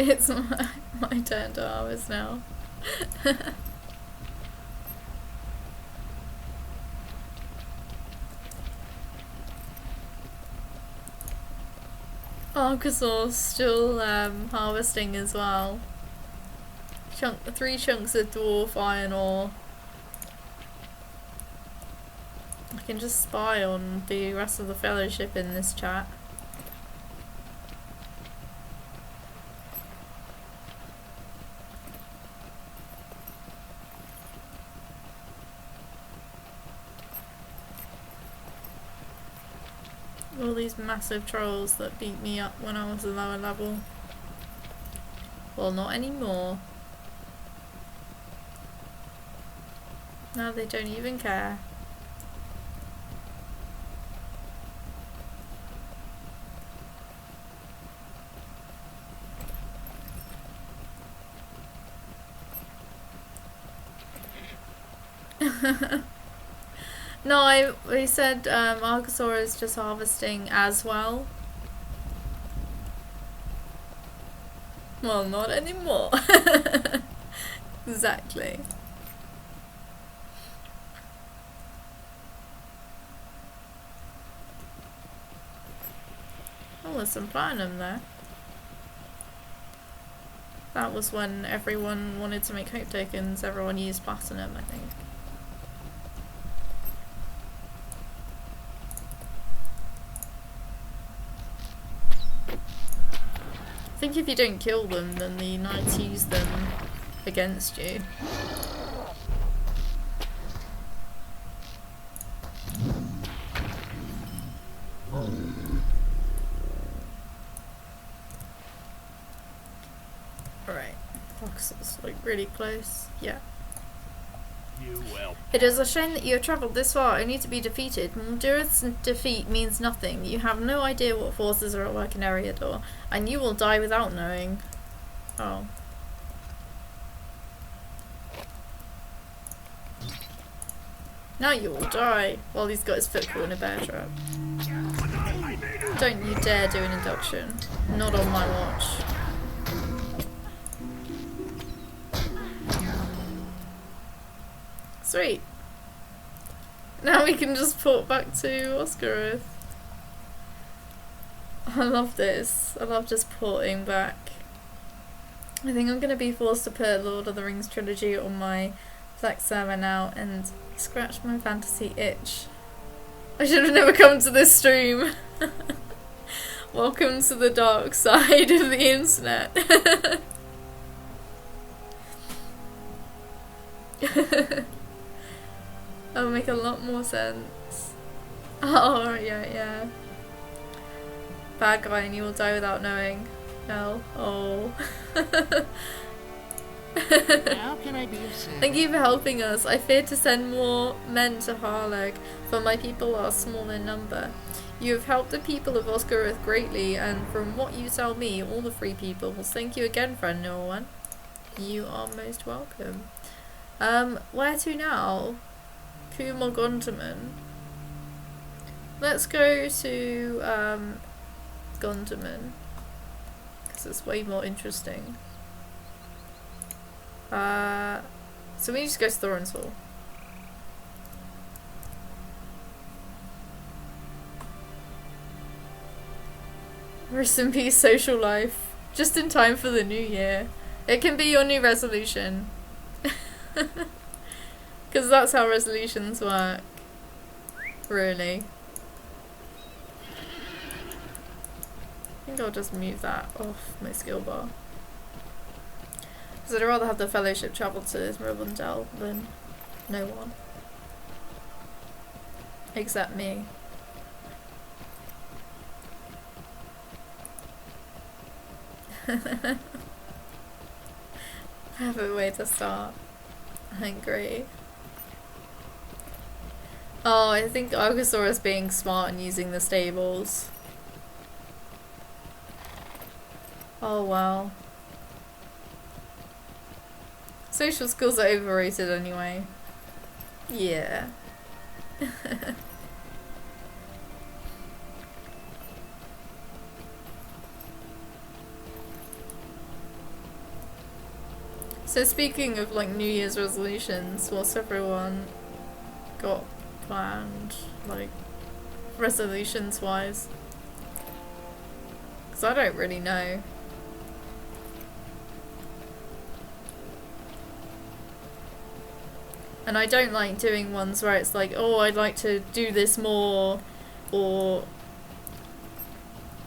turn to harvest now. Archosaur's still harvesting as well. 3 chunks of dwarf iron ore. I can just spy on the rest of the fellowship in this chat. All these massive trolls that beat me up when I was a lower level. Well, not anymore. Now they don't even care. No, we said Archosaur is just harvesting as well. Well, not anymore. Exactly. Oh, there's some platinum there. That was when everyone wanted to make hope tokens, everyone used platinum, I think. I think if you don't kill them, then the knights use them against you. Alright, Fox is like really close. Yeah. It is a shame that you have travelled this far only to be defeated. Mordurith's defeat means nothing. You have no idea what forces are at work in Eriador, and you will die without knowing. Oh. Now you will die while he's got his foot caught in a bear trap. Don't you dare do an induction. Not on my watch. Sweet. Now we can just port back to Oscaroth. I love this. I love just porting back. I think I'm going to be forced to put Lord of the Rings trilogy on my Flex server now and scratch my fantasy itch. I should have never come to this stream. Welcome to the dark side of the internet. That'll make a lot more sense. Oh, yeah. Bad guy and you will die without knowing. No. Oh. How can I be of service? Thank you for helping us. I feared to send more men to Harleg, for my people are small in number. You have helped the people of Oscaroth greatly, and from what you tell me, all the free peoples. Thank you again, friend Laurelin. You are most welcome. Where to now? Kumar-Gondaman. Let's go to Gondaman, because it's way more interesting. So we need to go to Thornsville. Rest in peace, social life. Just in time for the new year. It can be your new resolution. Because that's how resolutions work. Really. I think I'll just move that off my skill bar. Because I'd rather have the fellowship travel to Rivendell than no one. Except me. Have a way to start. I agree. Oh, I think Argosaur is being smart and using the stables. Oh wow. Social skills are overrated anyway. Yeah. So speaking of like New Year's resolutions, what's everyone got planned, like resolutions wise? Because I don't really know. And I don't like doing ones where it's like, oh, I'd like to do this more, or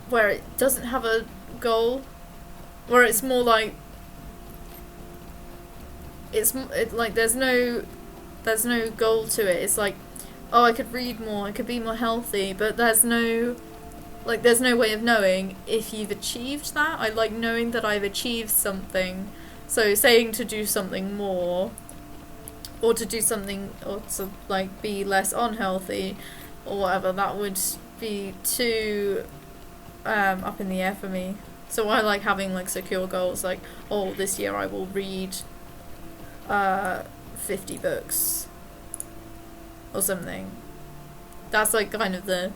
where it doesn't have a goal, where it's more like like there's no goal to it. It's like, oh, I could read more, I could be more healthy, but there's no way of knowing if you've achieved that. I like knowing that I've achieved something. So saying to do something more, or to do something, or to like be less unhealthy or whatever, that would be too up in the air for me. So I like having like secure goals, like, oh, this year I will read 50 books or something. That's like kind of the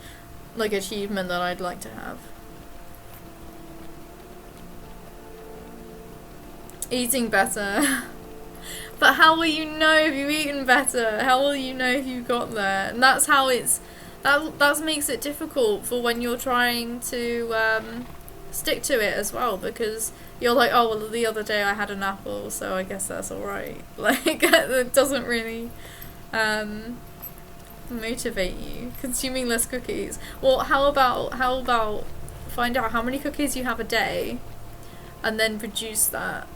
like achievement that I'd like to have. Eating better. But how will you know if you've eaten better? How will you know if you got there? And that's how that makes it difficult for when you're trying to stick to it as well, because you're like, oh, well, the other day I had an apple, so I guess that's alright. Like, it doesn't really motivate you. Consuming less cookies. Well, how about find out how many cookies you have a day and then reduce that.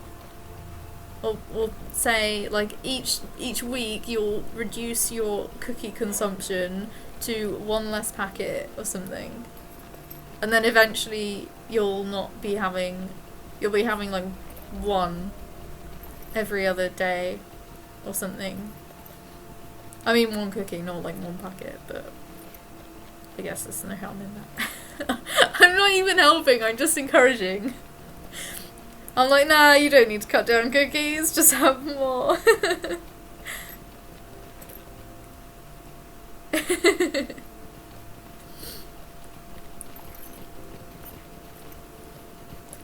Or say, like, each week you'll reduce your cookie consumption to one less packet or something. And then eventually you'll be having like one every other day or something. I mean, one cookie, not like one packet, but I guess there's no harm in that. I'm not even helping, I'm just encouraging. I'm like, nah, you don't need to cut down cookies, just have more.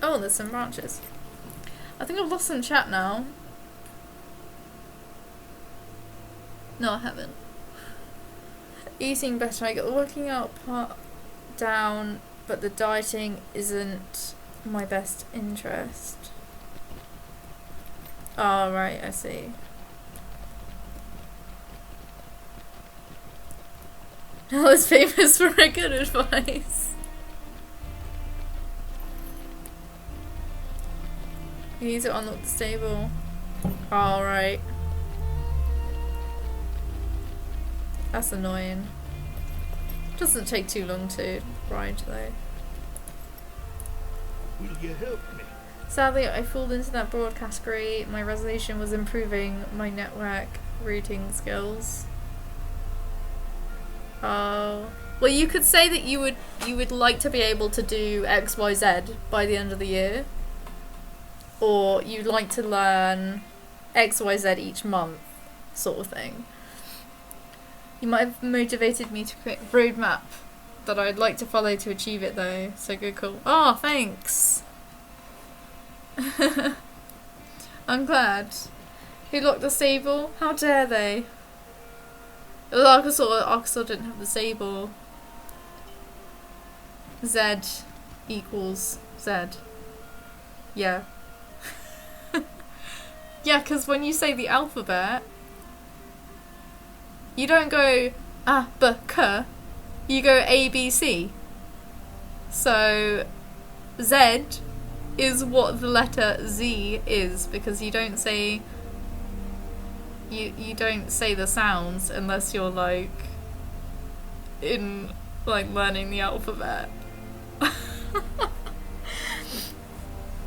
Oh, there's some branches. I think I've lost some chat now. No, I haven't. Eating better. I got the working out part down, but the dieting isn't my best interest. Oh, right, I see. I was famous for my good advice. You need to unlock the stable. Alright. That's annoying. Doesn't take too long to ride though. Will you help me? Sadly, I fall into that broad category. My resolution was improving my network routing skills. Oh. Well, you could say that you would like to be able to do XYZ by the end of the year. Or you'd like to learn XYZ each month, sort of thing. You might have motivated me to create a roadmap that I'd like to follow to achieve it, though. So good call. Oh, thanks. I'm glad. Who locked the stable? How dare they? Arkansas didn't have the stable. Z equals Z. Yeah. Yeah, because when you say the alphabet, you don't go A, B, K. You go A, B, C. So Z is what the letter Z is, because you don't say you don't say the sounds unless you're like in like learning the alphabet.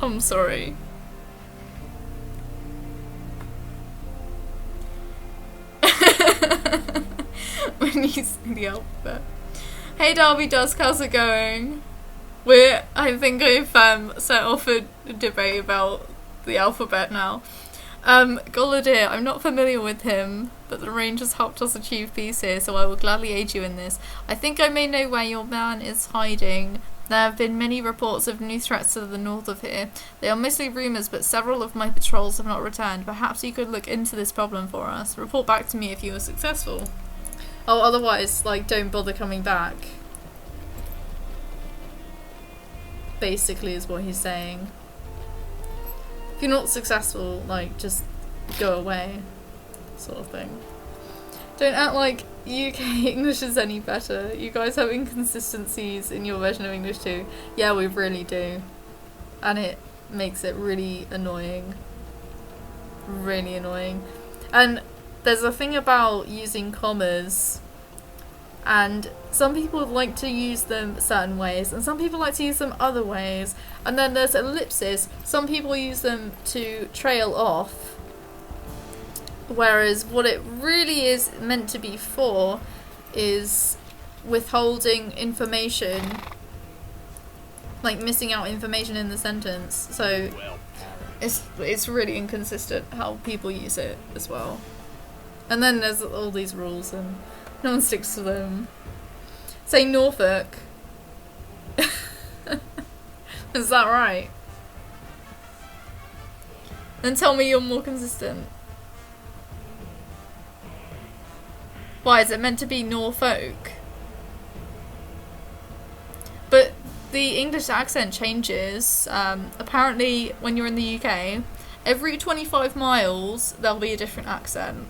I'm sorry. When you say the alphabet. Hey Darby Dusk, how's it going? I think we've set off a debate about the alphabet now. Goladir, I'm not familiar with him, but the Rangers helped us achieve peace here, so I will gladly aid you in this. I think I may know where your man is hiding. There have been many reports of new threats to the north of here. They are mostly rumours, but several of my patrols have not returned. Perhaps you could look into this problem for us. Report back to me if you are successful. Oh, otherwise, like, don't bother coming back. Basically is what he's saying. If you're not successful, like, just go away, sort of thing. Don't act like UK English is any better. You guys have inconsistencies in your version of English too. Yeah, we really do. And it makes it really annoying. Really annoying. And there's a thing about using commas, and some people like to use them certain ways, and some people like to use them other ways. And then there's ellipses. Some people use them to trail off, whereas what it really is meant to be for is withholding information, like missing out information in the sentence. So it's really inconsistent how people use it as well. And then there's all these rules and no one sticks to them. Say Norfolk. Is that right? Then tell me you're more consistent. Why, is it meant to be Norfolk? But the English accent changes. Apparently, when you're in the UK, every 25 miles there'll be a different accent.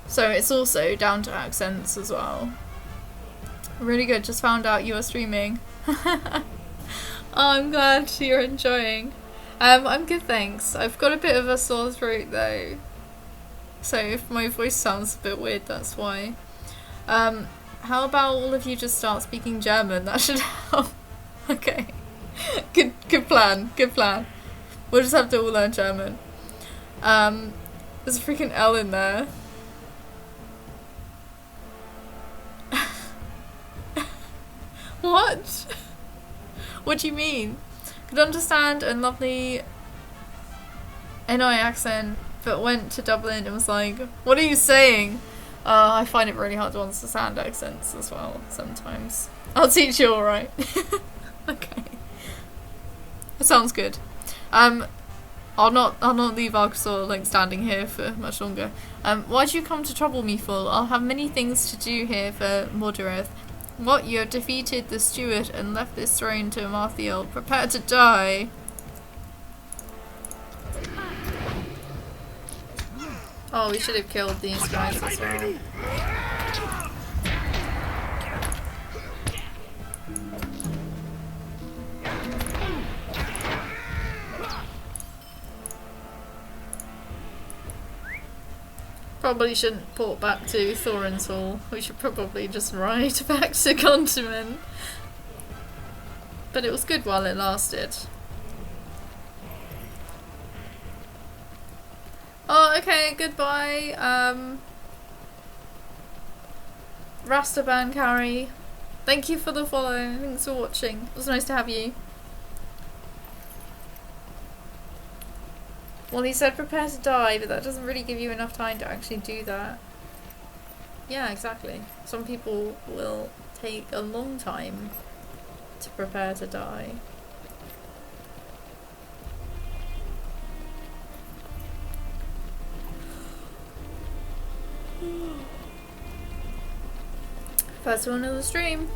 So it's also down to accents as well. Really good, just found out you are streaming. Oh, I'm glad you're enjoying. I'm good, thanks. I've got a bit of a sore throat though. So if my voice sounds a bit weird, that's why. How about all of you just start speaking German? That should help. Okay. Good plan. We'll just have to all learn German. There's a freaking L in there. What? What do you mean? Could understand a lovely NI accent, but went to Dublin and was like, what are you saying? I find it really hard to understand accents as well sometimes. I'll teach you, alright. Okay. That sounds good. I'll not leave Arkansas like standing here for much longer. Why'd you come to trouble me for? I'll have many things to do here for Mordoreth. What? You have defeated the steward and left this throne to Amarthiel. Prepare to die. Oh, we should have killed these guys as well. Probably shouldn't port back to Thorin's Hall. We should probably just ride back to Continent. But it was good while it lasted. okay, goodbye. Rastaban Carry. Thank you for the follow. Thanks for watching. It was nice to have you. Well, he said prepare to die, but that doesn't really give you enough time to actually do that. Yeah, exactly. Some people will take a long time to prepare to die. First one of the stream.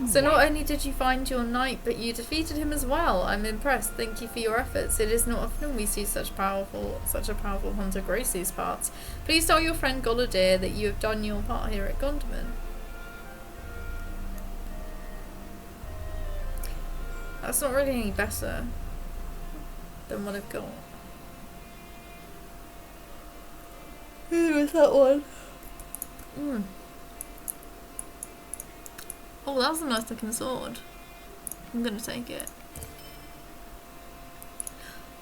So not only did you find your knight, but you defeated him as well. I'm impressed. Thank you for your efforts. It is not often we see such a powerful hunter grace these parts. Please tell your friend Golodir that you have done your part here at Gondomar. That's not really any better than what I've got. Who was that one? Oh, that was a nice looking sword. I'm gonna take it.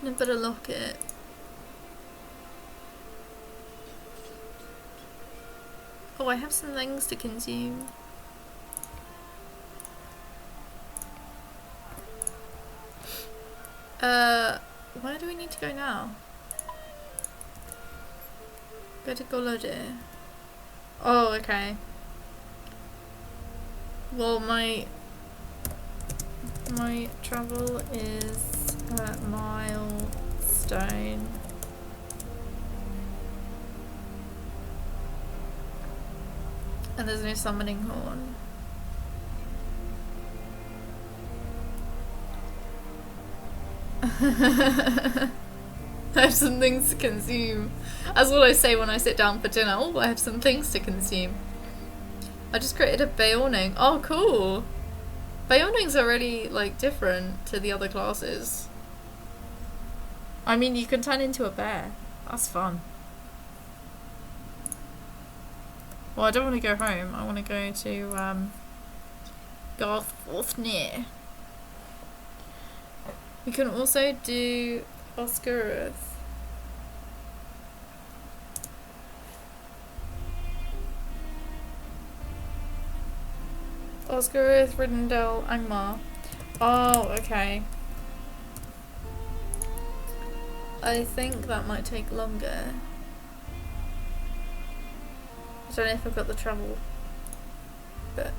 I better lock it. Oh, I have some things to consume. Where do we need to go now? Go to Golodir. Oh, okay. Well, my travel is at Milestone. And there's no summoning horn. I have some things to consume. That's what I say when I sit down for dinner. Oh, I have some things to consume. I just created a Bayoning. Oh, cool. Bayonings are really, like, different to the other classes. I mean, you can turn into a bear. That's fun. Well, I don't want to go home. I want to go to, Garthorthnear. We can also do Oscarith. Oscarith, Rindell, Angmar. Oh, okay. I think that might take longer. I don't know if I've got the travel, but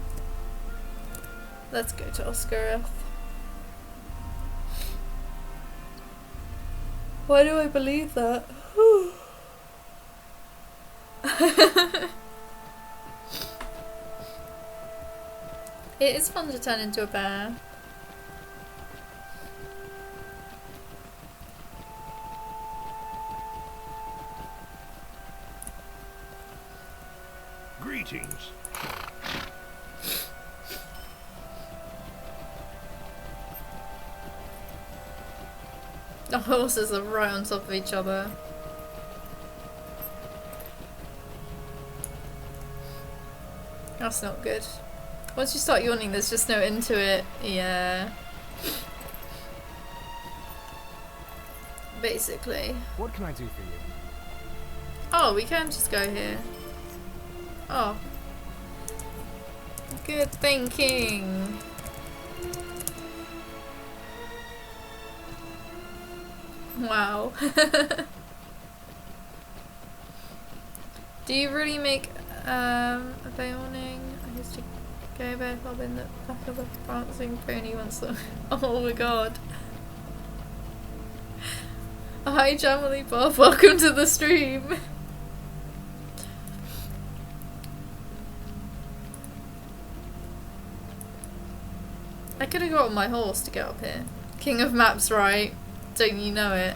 let's go to Oscarith. Why do I believe that? It is fun to turn into a bear. Greetings. The horses are right on top of each other. That's not good. Once you start yawning, there's just no end to it. Yeah. Basically. What can I do for you? Oh, we can just go here. Oh. Good thinking. Wow. Do you really make a Bayoning? I used to go back up in the back of a prancing pony once. Oh my god. Hi Jamily Bob, welcome to the stream. I could have got on my horse to get up here. King of maps, right? Don't you know it?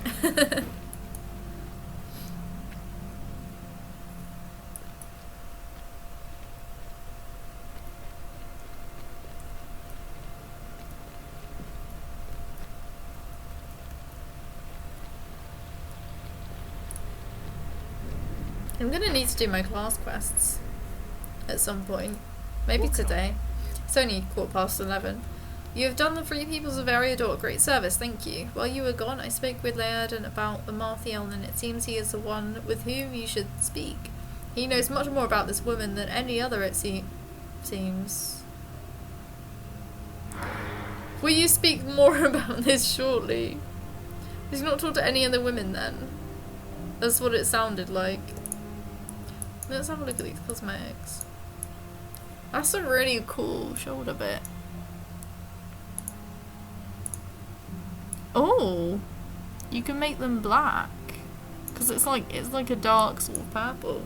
I'm gonna need to do my class quests at some point. Maybe today. It's only 11:15. You have done the Free Peoples of Eriador a great service, thank you. While you were gone, I spoke with Laerden about the Marthiel, and it seems he is the one with whom you should speak. He knows much more about this woman than any other, it seems. Will you speak more about this shortly? Did you not talk to any other women then? That's what it sounded like. Let's have a look at these cosmetics. That's a really cool shoulder bit. Oh, you can make them black because it's like a dark sort of purple.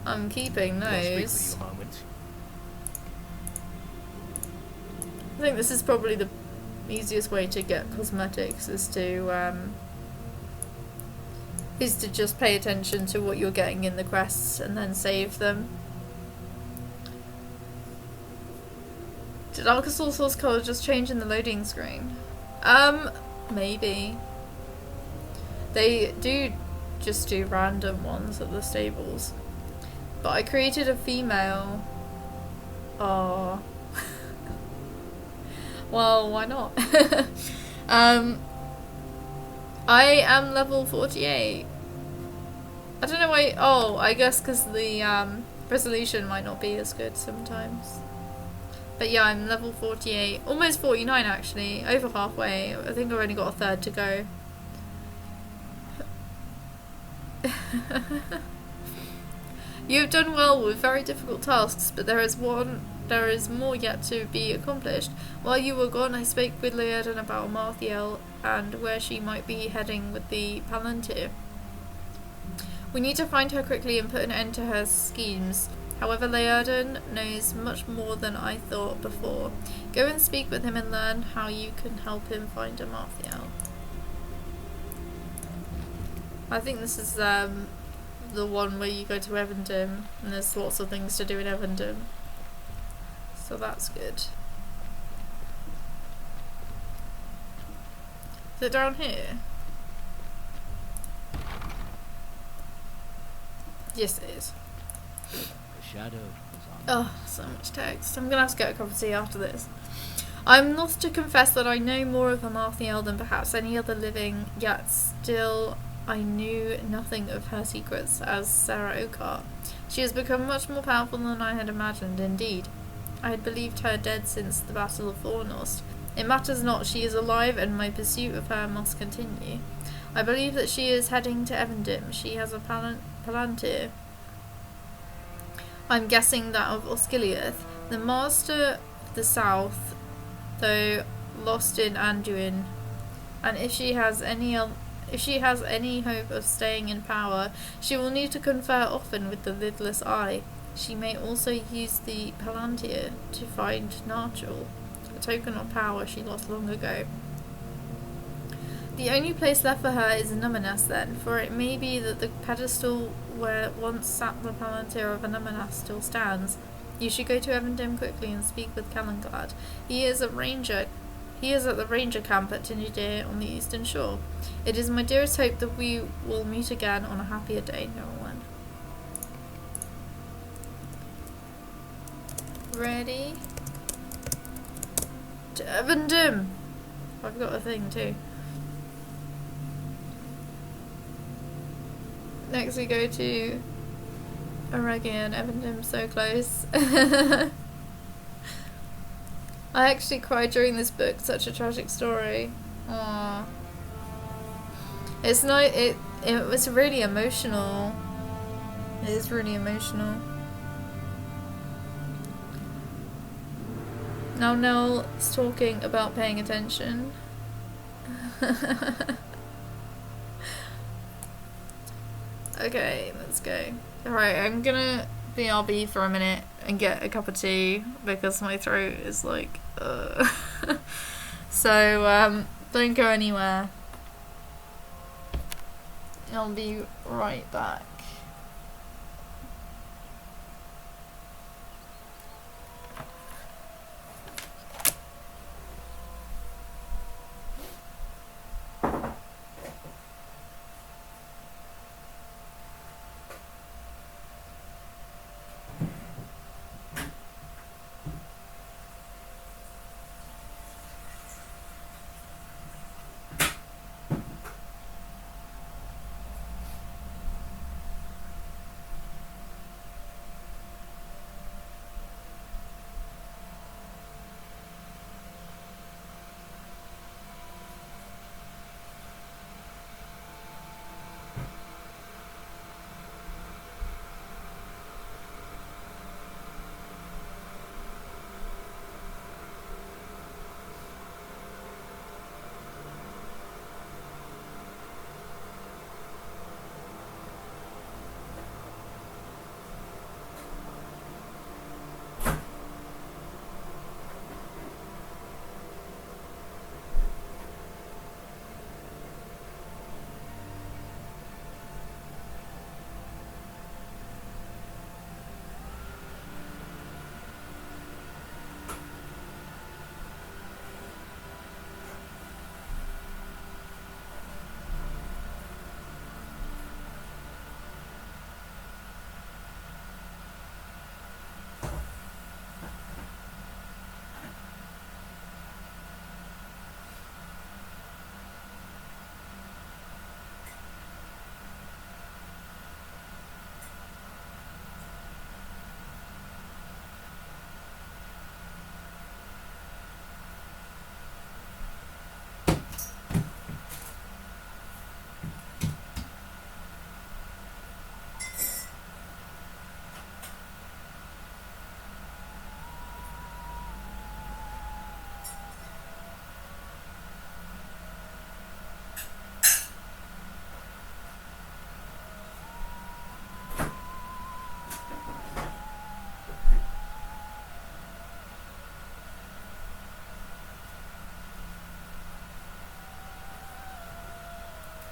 I'm keeping those. I think this is probably the easiest way to get cosmetics is to just pay attention to what you're getting in the quests and then save them. Did Alcasol Source Colour just change in the loading screen? Maybe. They do just do random ones at the stables. But I created a female. Oh. Well, why not? I am level 48. I don't know why. Oh, I guess because the resolution might not be as good sometimes. But yeah, I'm level 48. Almost 49 actually. Over halfway. I think I've only got a third to go. You have done well with very difficult tasks, but there is more yet to be accomplished. While you were gone, I spoke with Laerden about Marthiel and where she might be heading with the Palantir. We need to find her quickly and put an end to her schemes. However, Laerden knows much more than I thought before. Go and speak with him and learn how you can help him find a Marthiel. I think this is the one where you go to Evandem, and there's lots of things to do in Evandem. So that's good. Is it down here? Yes, it is. Shadow. Oh, so much text. I'm gonna have to get a cup of tea after this. I'm loth to confess that I know more of Amarthiel than perhaps any other living, yet still I knew nothing of her secrets as Sarah Oakart. She has become much more powerful than I had imagined, indeed. I had believed her dead since the Battle of Fornost. It matters not, she is alive, and my pursuit of her must continue. I believe that she is heading to Evandem. She has a Palantir. I'm guessing that of Osgiliath, the Master of the South, though lost in Anduin. And if she has any hope of staying in power, she will need to confer often with the lidless eye. She may also use the Palantir to find Narchel, a token of power she lost long ago. The only place left for her is Numinas then, for it may be that the pedestal where once sat the Palantir of Numinas still stands. You should go to Evandem quickly and speak with Calenglad. He is at the ranger camp at Tinidir on the eastern shore. It is my dearest hope that we will meet again on a happier day, Laurelin. Ready? To Evandem! I've got a thing too. Next we go to Eregion. Evandem, so close. I actually cried during this book, such a tragic story. Aww. It's not, it was really emotional. It is really emotional. Now Nell's talking about paying attention. Okay, let's go. Alright, I'm gonna BRB for a minute and get a cup of tea because my throat is like, So, don't go anywhere. I'll be right back.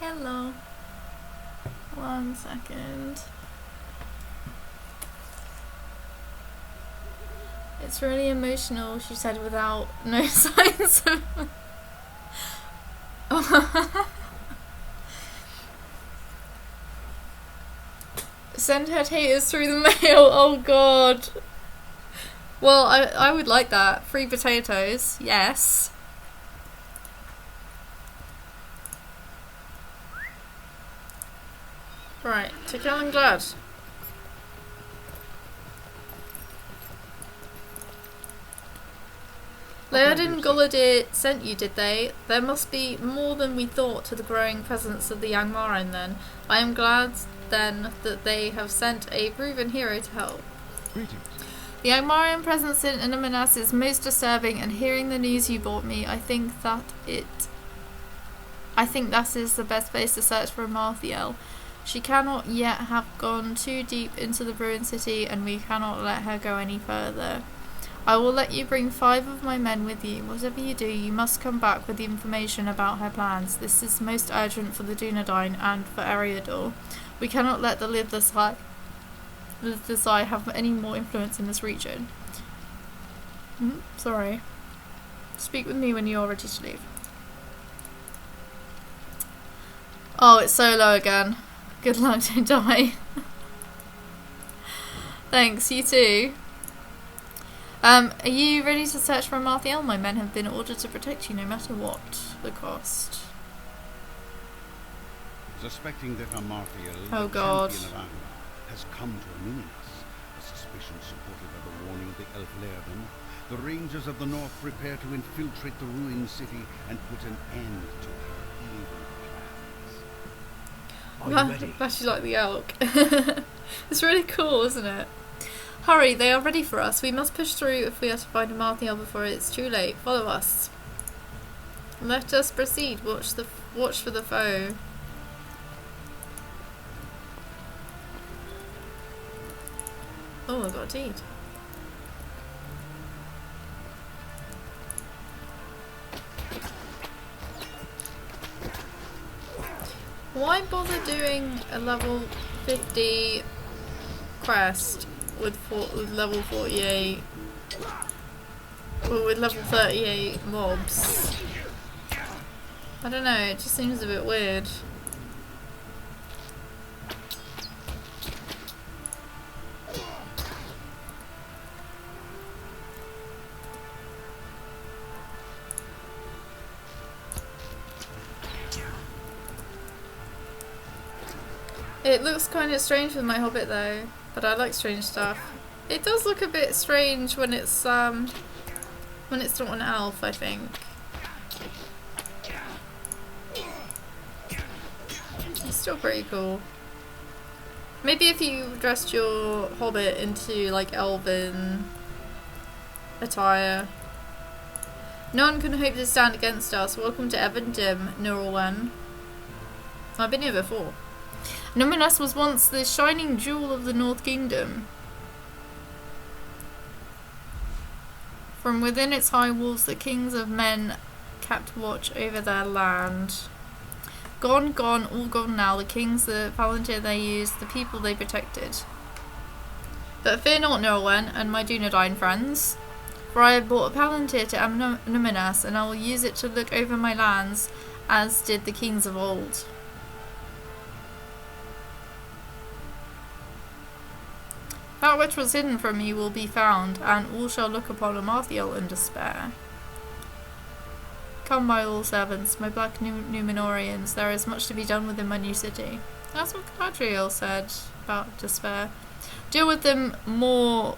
Hello. 1 second. It's really emotional, she said without no signs of... Send her taters through the mail, oh god. Well, I would like that. Free potatoes, yes. Right, to Calenglad. Laurelin and Guladir sent you, did they? There must be more than we thought to the growing presence of the Angmaren then. I am glad then that they have sent a proven hero to help. Greetings. The Angmaren presence in Numinas is most disturbing, and hearing the news you brought me, I think that is the best place to search for Marthiel. She cannot yet have gone too deep into the ruined city, and we cannot let her go any further. I will let you bring 5 of my men with you. Whatever you do, you must come back with the information about her plans. This is most urgent for the Dunedain and for Eriador. We cannot let the Lidless Eye have any more influence in this region. Sorry. Speak with me when you are ready to leave. Oh, it's solo again. Good luck, don't die. Thanks, you too. Are you ready to search for Marthiel? My men have been ordered to protect you no matter what the cost. Suspecting that Marthiel, Oh the god. champion of Angmar, has come to Numinas, a suspicion supported by the warning of the elf Laurelin, the rangers of the north prepare to infiltrate the ruined city and put an end to her evil plans. Are you ready? Actually like the elk. It's really cool, isn't it? Hurry, they are ready for us. We must push through if we are to find Marthiel before it's too late. Follow us. Let us proceed. Watch for the foe. Oh, I got a deed. Why bother doing a level 50 quest with level 48, or with level 38 mobs? I don't know, it just seems a bit weird. It looks kind of strange with my Hobbit though, but I like strange stuff. It does look a bit strange when it's not an elf, I think. It's still pretty cool. Maybe if you dressed your Hobbit into like elven attire. No one can hope to stand against us. Welcome to Evendim, Laurelin. I've been here before. Numinas was once the shining jewel of the North Kingdom. From within its high walls, the kings of men kept watch over their land. Gone, gone, all gone now. The kings, the Palantir they used, the people they protected. But fear not, Laurelin, and my Dunedain friends, for I have brought a Palantir to Numinas, and I will use it to look over my lands, as did the kings of old. That which was hidden from you will be found, and all shall look upon Marthiel in despair. Come, my all servants, my black Numenorians, there is much to be done within my new city. That's what Galadriel said about despair. Deal with them more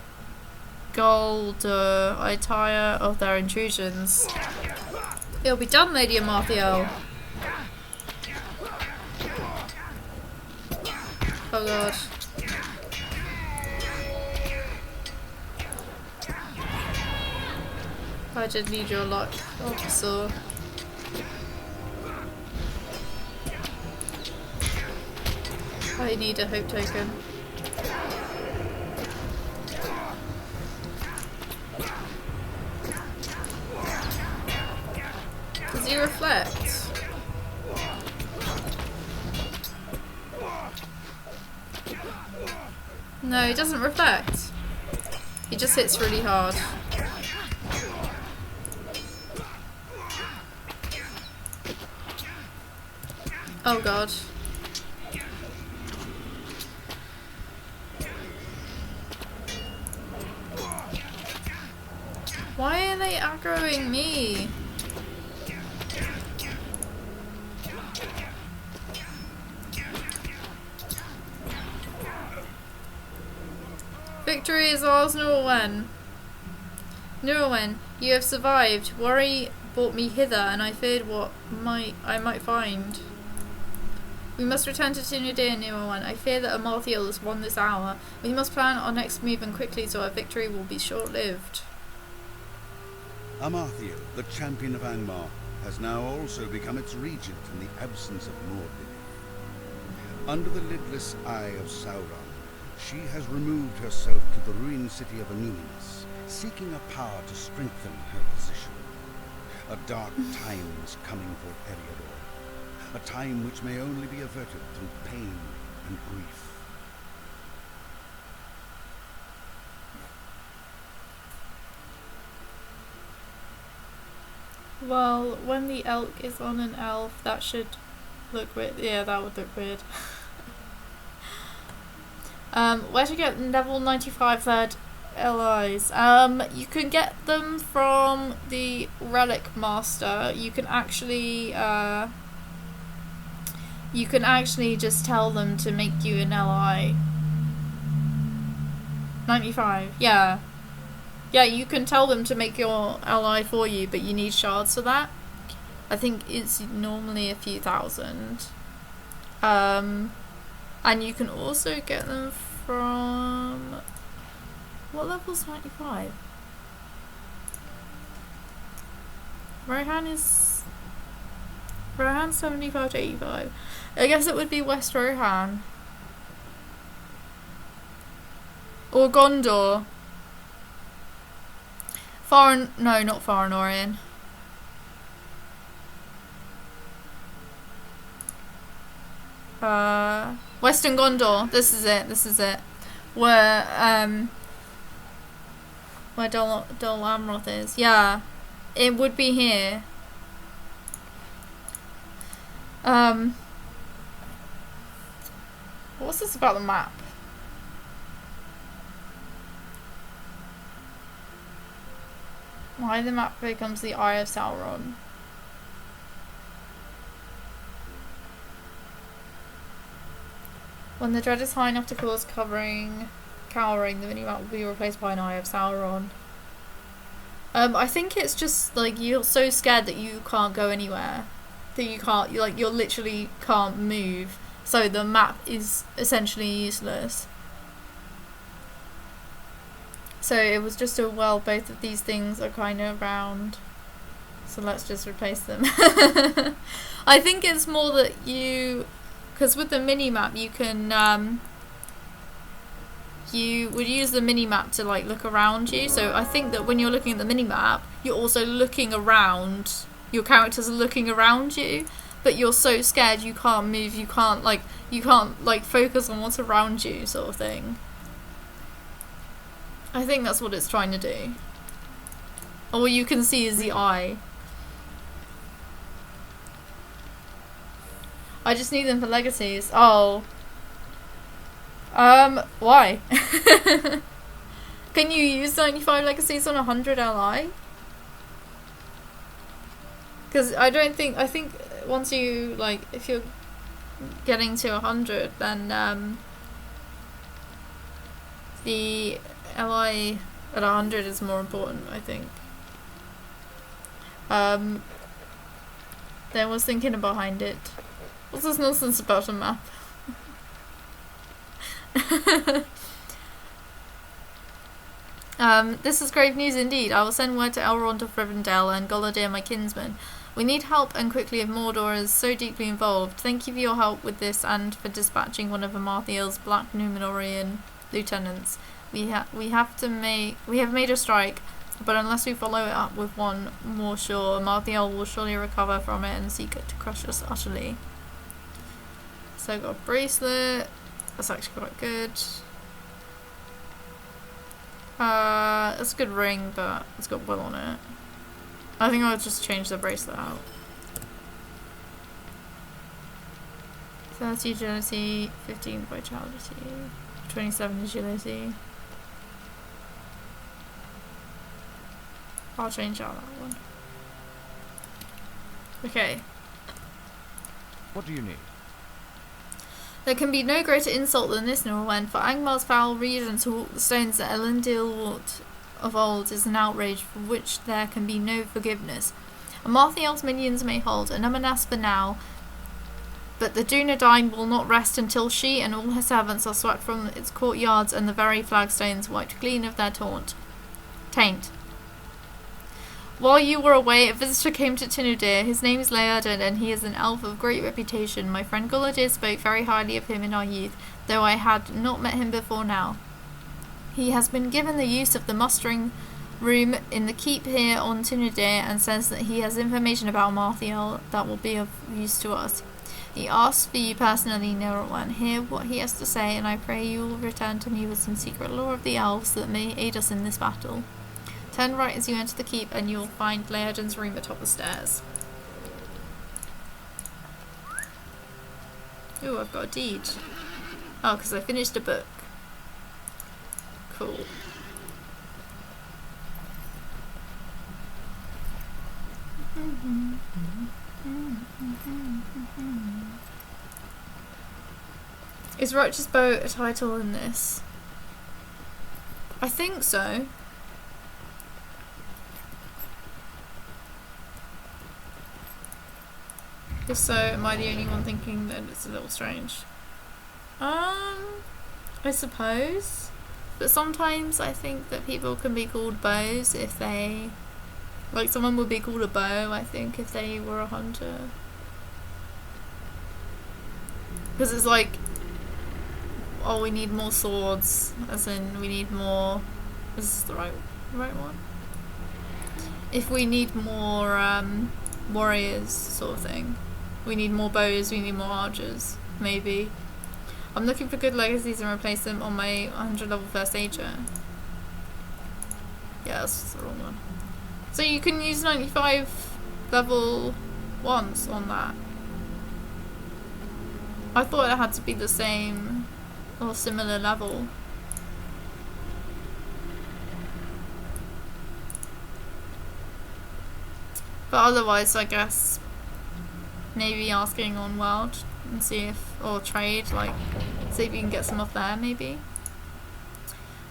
gold, I tire of their intrusions. It'll be done, Lady of Marthiel. Oh god. I did need your luck, officer. I need a hope token. Does he reflect? No, it doesn't reflect. It just hits really hard. Oh god. Why are they aggroing me? Victory is ours, Laurelin. Laurelin, you have survived. Worry brought me hither, and I feared what I might find. We must return to Tunidir, Laurelin. I fear that Amalthael has won this hour. We must plan our next move and quickly, so our victory will be short-lived. Amalthael, the champion of Angmar, has now also become its regent in the absence of Mordred. Under the lidless eye of Sauron, she has removed herself to the ruined city of Anunias, seeking a power to strengthen her position. A dark time is coming for Eriador, a time which may only be averted through pain and grief. Well, when the elk is on an elf, that should look weird. Yeah, that would look weird. Where to get level 95 third allies? You can get them from the Relic Master. You can actually just tell them to make you an ally. 95, yeah. Yeah, you can tell them to make your ally for you, but you need shards for that. I think it's normally a few thousand. And you can also get them from... What level's 95? Rohan's 75 to 85. I guess it would be West Rohan. Or Gondor. No, not Far and Orient. Western Gondor. This is it. Where Dol Amroth is. Yeah. It would be here. What's this about the map? Why the map becomes the Eye of Sauron. When the dread is high enough to cause cowering, the minimap will be replaced by an Eye of Sauron. I think it's just like you're so scared that you can't go anywhere, that you literally can't move. So the map is essentially useless. So it was just both of these things are kind of round, so let's just replace them. I think it's more that because with the mini-map you can, you would use the mini-map to like look around you, so I think that when you're looking at the mini-map, you're also looking around, your characters are looking around you, but you're so scared you can't move, you can't focus on what's around you, sort of thing. I think that's what it's trying to do. All you can see is the eye. I just need them for legacies. Oh. Why? Can you use 95 legacies on 100 LI? Because I think once you, if you're getting to 100, then, the LI at 100 is more important, I think. There was thinking behind it. What's this nonsense about a map? This is grave news indeed. I will send word to Elrond of Rivendell and Golodir, my kinsman. We need help, and quickly, if Mordor is so deeply involved. Thank you for your help with this and for dispatching one of Amalthael's Black Númenórean lieutenants. We have made a strike, but unless we follow it up with one more sure, Amalthael will surely recover from it and seek it to crush us utterly. So I got a bracelet. That's actually quite good. It's a good ring, but it's got will on it. I think I'll just change the bracelet out. 30 agility, 15 vitality, 27 agility. I'll change out that one. Okay. What do you need? There can be no greater insult than this, Laurelin, for Angmar's foul reason to walk the stones that Elendil wrought of old is an outrage for which there can be no forgiveness. Amarthiel's minions may hold Anuminas for now, but the Dunedain will not rest until she and all her servants are swept from its courtyards and the very flagstones wiped clean of their taint. While you were away, a visitor came to Tinudir. His name is Laurelin, and he is an elf of great reputation. My friend Guladir spoke very highly of him in our youth, though I had not met him before now. He has been given the use of the mustering room in the keep here on Tinudir, and says that he has information about Amarthiel that will be of use to us. He asks for you personally, Laurelin. Hear what he has to say, and I pray you will return to me with some secret lore of the elves that may aid us in this battle. Turn right as you enter the keep and you will find Laerden's room atop the stairs. Ooh, I've got a deed. Oh, because I finished a book. Cool. Is Roach's Bow a title in this? I think so. If so, am I the only one thinking that it's a little strange? I suppose. But sometimes I think that people can be called bows if they... Like, someone would be called a bow, I think, if they were a hunter. Because it's like... Oh, we need more swords. As in, we need more... Is this the right one? If we need more, warriors, sort of thing. We need more bows, we need more archers, maybe. I'm looking for good legacies and replace them on my 100 level first aider. Yeah, that's the wrong one. So you can use 95 level ones on that. I thought it had to be the same or similar level. But otherwise, I guess maybe asking on World and see if, or trade, like, see if you can get some off there, maybe.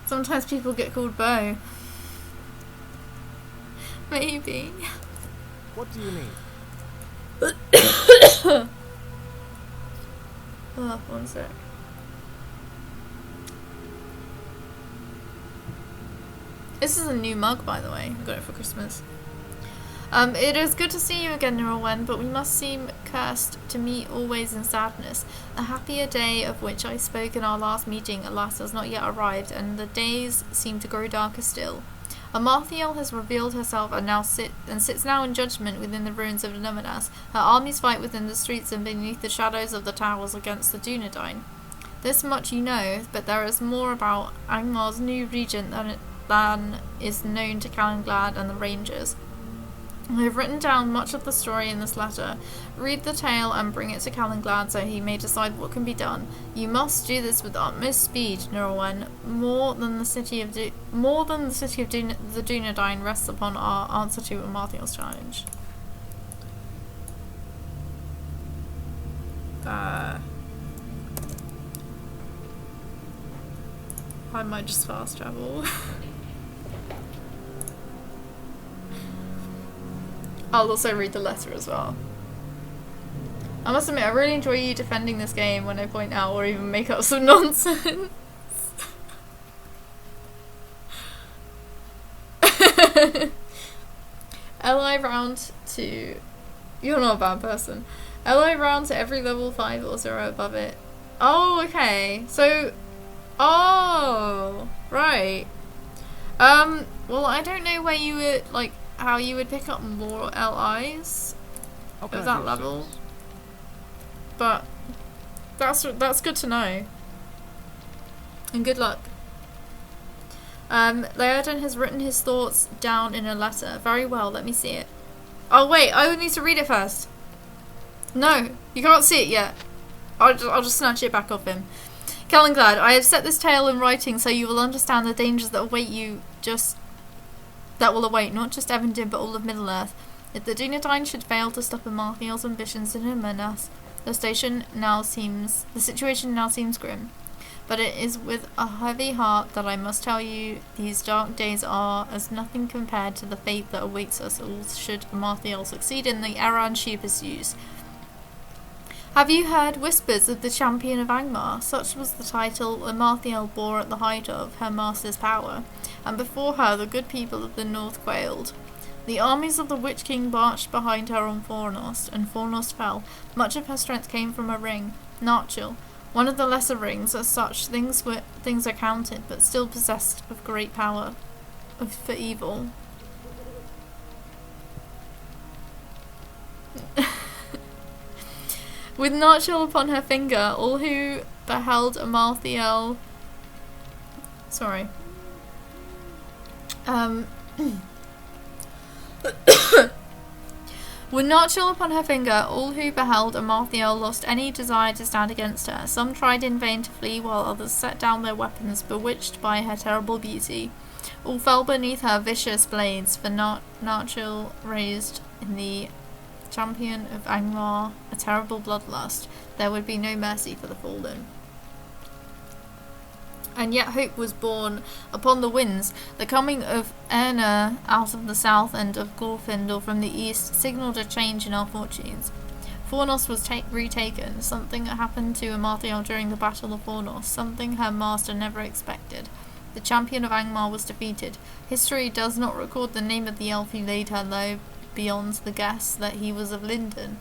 Sometimes people get called bow. Maybe. What do you need? Oh, one sec. This is a new mug, by the way. I got it for Christmas. It is good to see you again, Laurelin, but we must seem cursed to meet always in sadness. The happier day of which I spoke in our last meeting, alas, has not yet arrived, and the days seem to grow darker still. Amarthiel has revealed herself and sits now in judgment within the ruins of Anuminas. Her armies fight within the streets and beneath the shadows of the towers against the Dunedain. This much you know, but there is more about Angmar's new regent than is known to Calenglad and the Rangers. I have written down much of the story in this letter. Read the tale and bring it to Calenglad so he may decide what can be done. You must do this with utmost speed, Laurelin. More than the city of the Dunedain rests upon our answer to Amarthiel's challenge. I might just fast travel. I'll also read the letter as well. I must admit, I really enjoy you defending this game when I point out or even make up some nonsense. LI round to... You're not a bad person. LI round to every level 5 or 0 above it. Oh, okay. So... Oh! Right. Well, I don't know where you would, like, how you would pick up more LIs of that level, but that's good to know, and good luck. Laerden has written his thoughts down in a letter. Very well, let me see it. Oh wait, I need to read it first. No, you can't see it yet. I'll just snatch it back off him. Calenglad, I have set this tale in writing so you will understand the dangers that await you that will await not just Evandin but all of Middle-earth. If the Dunedain should fail to stop Amalthael's ambitions in Numenor, the situation now seems grim. But it is with a heavy heart that I must tell you these dark days are as nothing compared to the fate that awaits us all should Amalthael succeed in the errand she pursues. Have you heard whispers of the Champion of Angmar? Such was the title Amalthael bore at the height of her master's power, and before her the good people of the north quailed. The armies of the Witch King marched behind her on Fornost, and Fornost fell. Much of her strength came from a ring, Narchil, one of the lesser rings. As such, things are counted, but still possessed of great power for evil. With Narchil upon her finger, all who beheld Amalthael... Sorry. With Narchil upon her finger, all who beheld Amalthael lost any desire to stand against her. Some tried in vain to flee, while others set down their weapons, bewitched by her terrible beauty. All fell beneath her vicious blades, for Narchil raised in the Champion of Angmar a terrible bloodlust. There would be no mercy for the fallen. And yet hope was born upon the winds. The coming of Erna out of the south and of Glorfindel from the east signalled a change in our fortunes. Fornost was retaken. Something happened to Amalthael during the Battle of Fornost, something her master never expected. The Champion of Angmar was defeated. History does not record the name of the elf who laid her low, beyond the guess that he was of Lindon.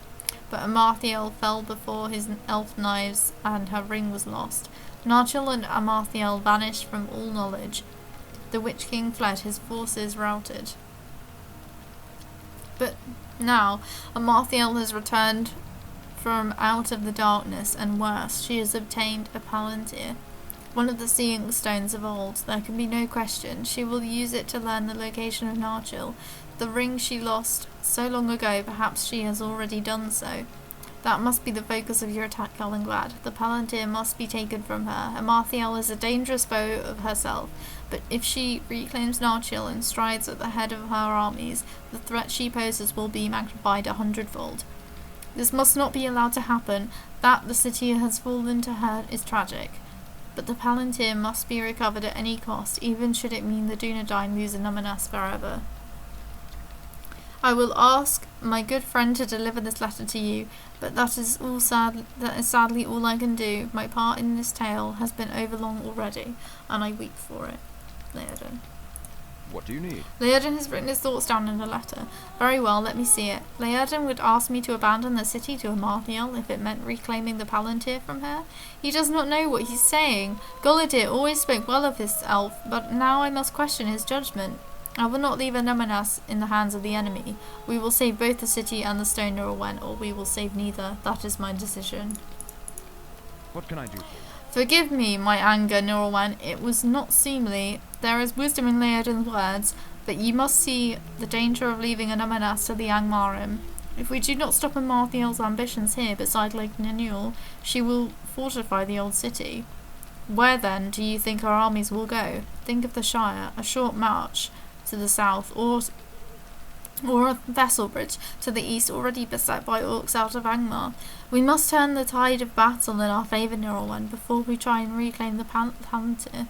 But Amalthael fell before his elf knives, and her ring was lost. Narchil and Amalthael vanished from all knowledge. The Witch King fled, his forces routed. But now Amalthael has returned from out of the darkness, and worse, she has obtained a palantir, one of the seeing stones of old. There can be no question. She will use it to learn the location of Narchil. The ring she lost so long ago, perhaps she has already done so. That must be the focus of your attack, Calenglad. The palantir must be taken from her. Amalthael is a dangerous foe of herself, but if she reclaims Narchil and strides at the head of her armies, the threat she poses will be magnified 100-fold. This must not be allowed to happen. That the city has fallen to her is tragic. But the palantir must be recovered at any cost, even should it mean the Dunedain lose Numenor forever. I will ask my good friend to deliver this letter to you, but that is sadly all I can do. My part in this tale has been overlong already, and I weep for it. Laerden. What do you need? Laerden has written his thoughts down in a letter. Very well, let me see it. Laerden would ask me to abandon the city to Amalthael if it meant reclaiming the palantir from her. He does not know what he's saying. Golidir always spoke well of his elf, but now I must question his judgment. I will not leave Numenor in the hands of the enemy. We will save both the city and the stone Laurelin, or we will save neither. That is my decision. What can I do for you? Forgive me my anger, Laurelin. It was not seemly. There is wisdom in Laerden's words, but you must see the danger of leaving Numenor to the Angmarim. If we do not stop Amalthael's ambitions here beside Lake Nenul, she will fortify the old city. Where then do you think our armies will go? Think of the Shire, a short march to the south, or a vessel bridge to the east already beset by orcs out of Angmar. We must turn the tide of battle in our favour, Laurelin, before we try and reclaim the palantir.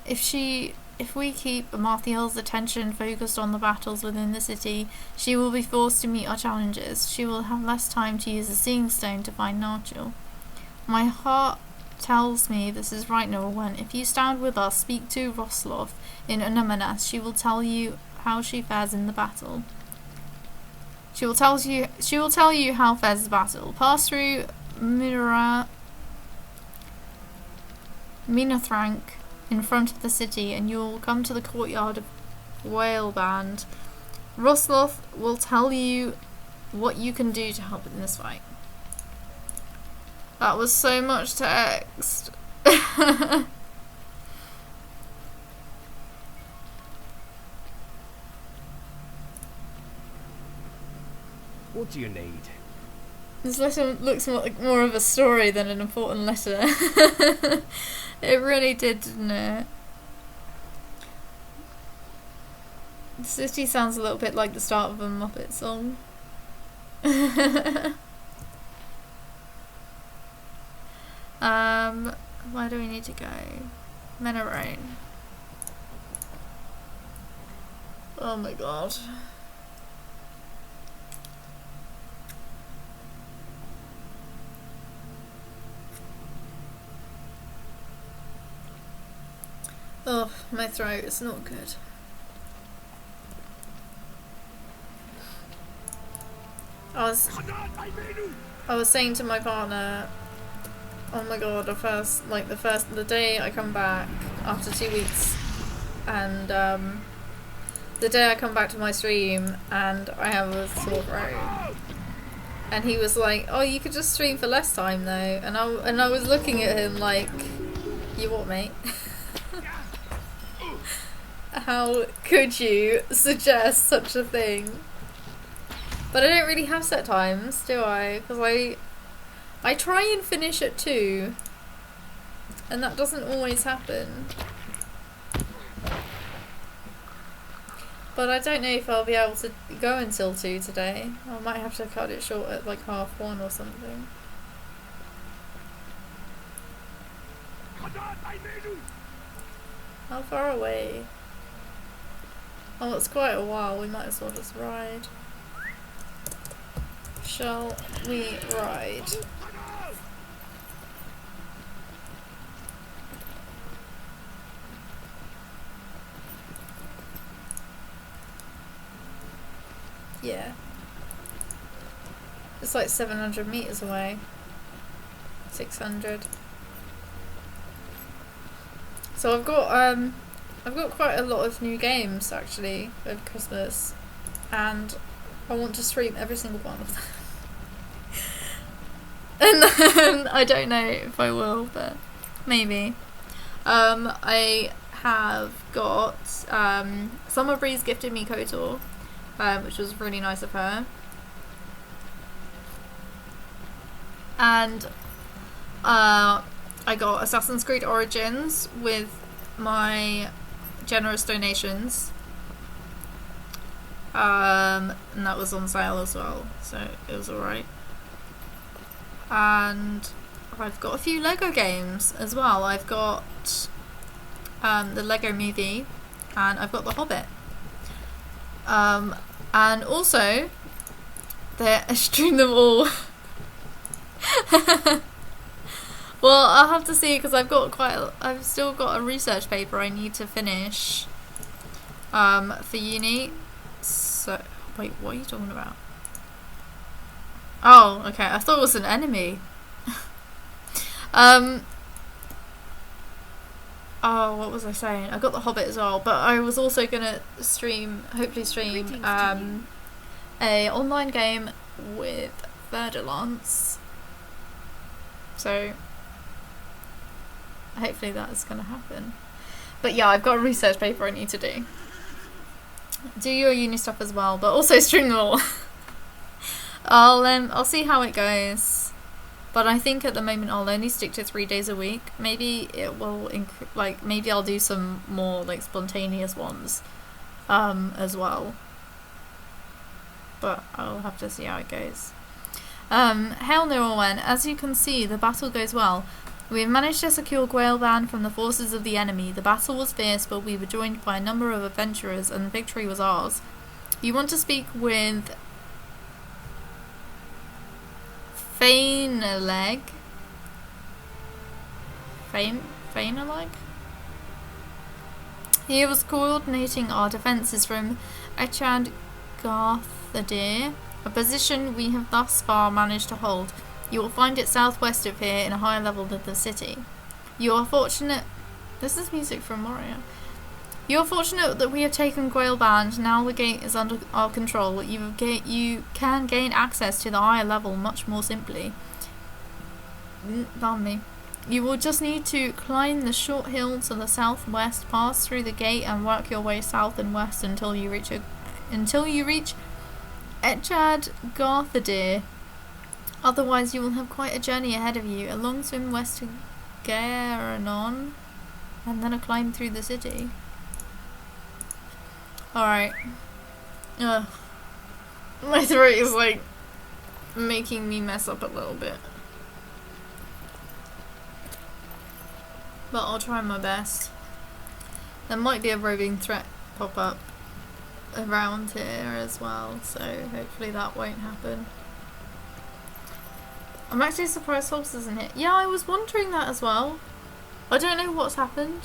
If we keep Amalthael's attention focused on the battles within the city, she will be forced to meet our challenges. She will have less time to use the seeing stone to find Narchil. My heart tells me this is right, Laurelin. If you stand with us, speak to Rosloth in Numenor. She will tell you how she fares in the battle. She will tell you how fares the battle. Pass through Minathrank in front of the city, and you will come to the courtyard of Whaleband. Rosloth will tell you what you can do to help in this fight. That was so much text. What do you need? This letter looks more of a story than an important letter. It really did, didn't it? The city sounds a little bit like the start of a Muppet song. Where do we need to go? Menarain. Oh my god. Oh, my throat is not good. I was saying to my partner, oh my god, the day I come back after 2 weeks, and the day I come back to my stream and I have a sore throat. And he was like, oh, you could just stream for less time though. And I was looking at him like, you what, mate? How could you suggest such a thing? But I don't really have set times, do I? Because I try and finish at 2, and that doesn't always happen. But I don't know if I'll be able to go until 2 today. I might have to cut it short at like 1:30 or something. How far away? Oh, it's quite a while. We might as well just ride. Shall we ride? Yeah. It's like 700 meters away. 600. So I've got quite a lot of new games actually over Christmas, and I want to stream every single one of them. And then I don't know if I will, but maybe. I have got Summer Breeze gifted me KOTOR, which was really nice of her. And I got Assassin's Creed Origins with my generous donations. And that was on sale as well, so it was alright. And I've got a few Lego games as well. I've got the Lego Movie, and I've got The Hobbit. And also, I stream them all. Well, I'll have to see, because I've still got a research paper I need to finish for uni. So, wait, what are you talking about? Oh, okay, I thought it was an enemy. Oh, what was I saying? I got The Hobbit as well, but I was also gonna hopefully stream a online game with Verdalance. So hopefully that is gonna happen. But yeah, I've got a research paper I need to do. Do your uni stuff as well, but also stream them all. I'll see how it goes. But I think at the moment I'll only stick to 3 days a week. Maybe it will maybe I'll do some more like spontaneous ones as well. But I'll have to see how it goes. Hail Laurelin, as you can see, the battle goes well. We have managed to secure Gwaelban from the forces of the enemy. The battle was fierce, but we were joined by a number of adventurers, and the victory was ours. You want to speak with Fainaleg? Fainaleg? He was coordinating our defences from Echad Garthadir, a position we have thus far managed to hold. You will find it southwest of here in a higher level than the city. You are fortunate... This is music from Moria. You are fortunate that we have taken Gwaelban. Now the gate is under our control. You can gain access to the higher level much more simply. Pardon me. You will just need to climb the short hill to the southwest, pass through the gate, and work your way south and west until you reach Etchad Garthadir. Otherwise you will have quite a journey ahead of you. A long swim west to Garanon, and then a climb through the city. Alright. Ugh. My throat is like making me mess up a little bit. But I'll try my best. There might be a roving threat pop up around here as well, so hopefully that won't happen. I'm actually surprised Hobbs isn't here. Yeah, I was wondering that as well. I don't know what's happened.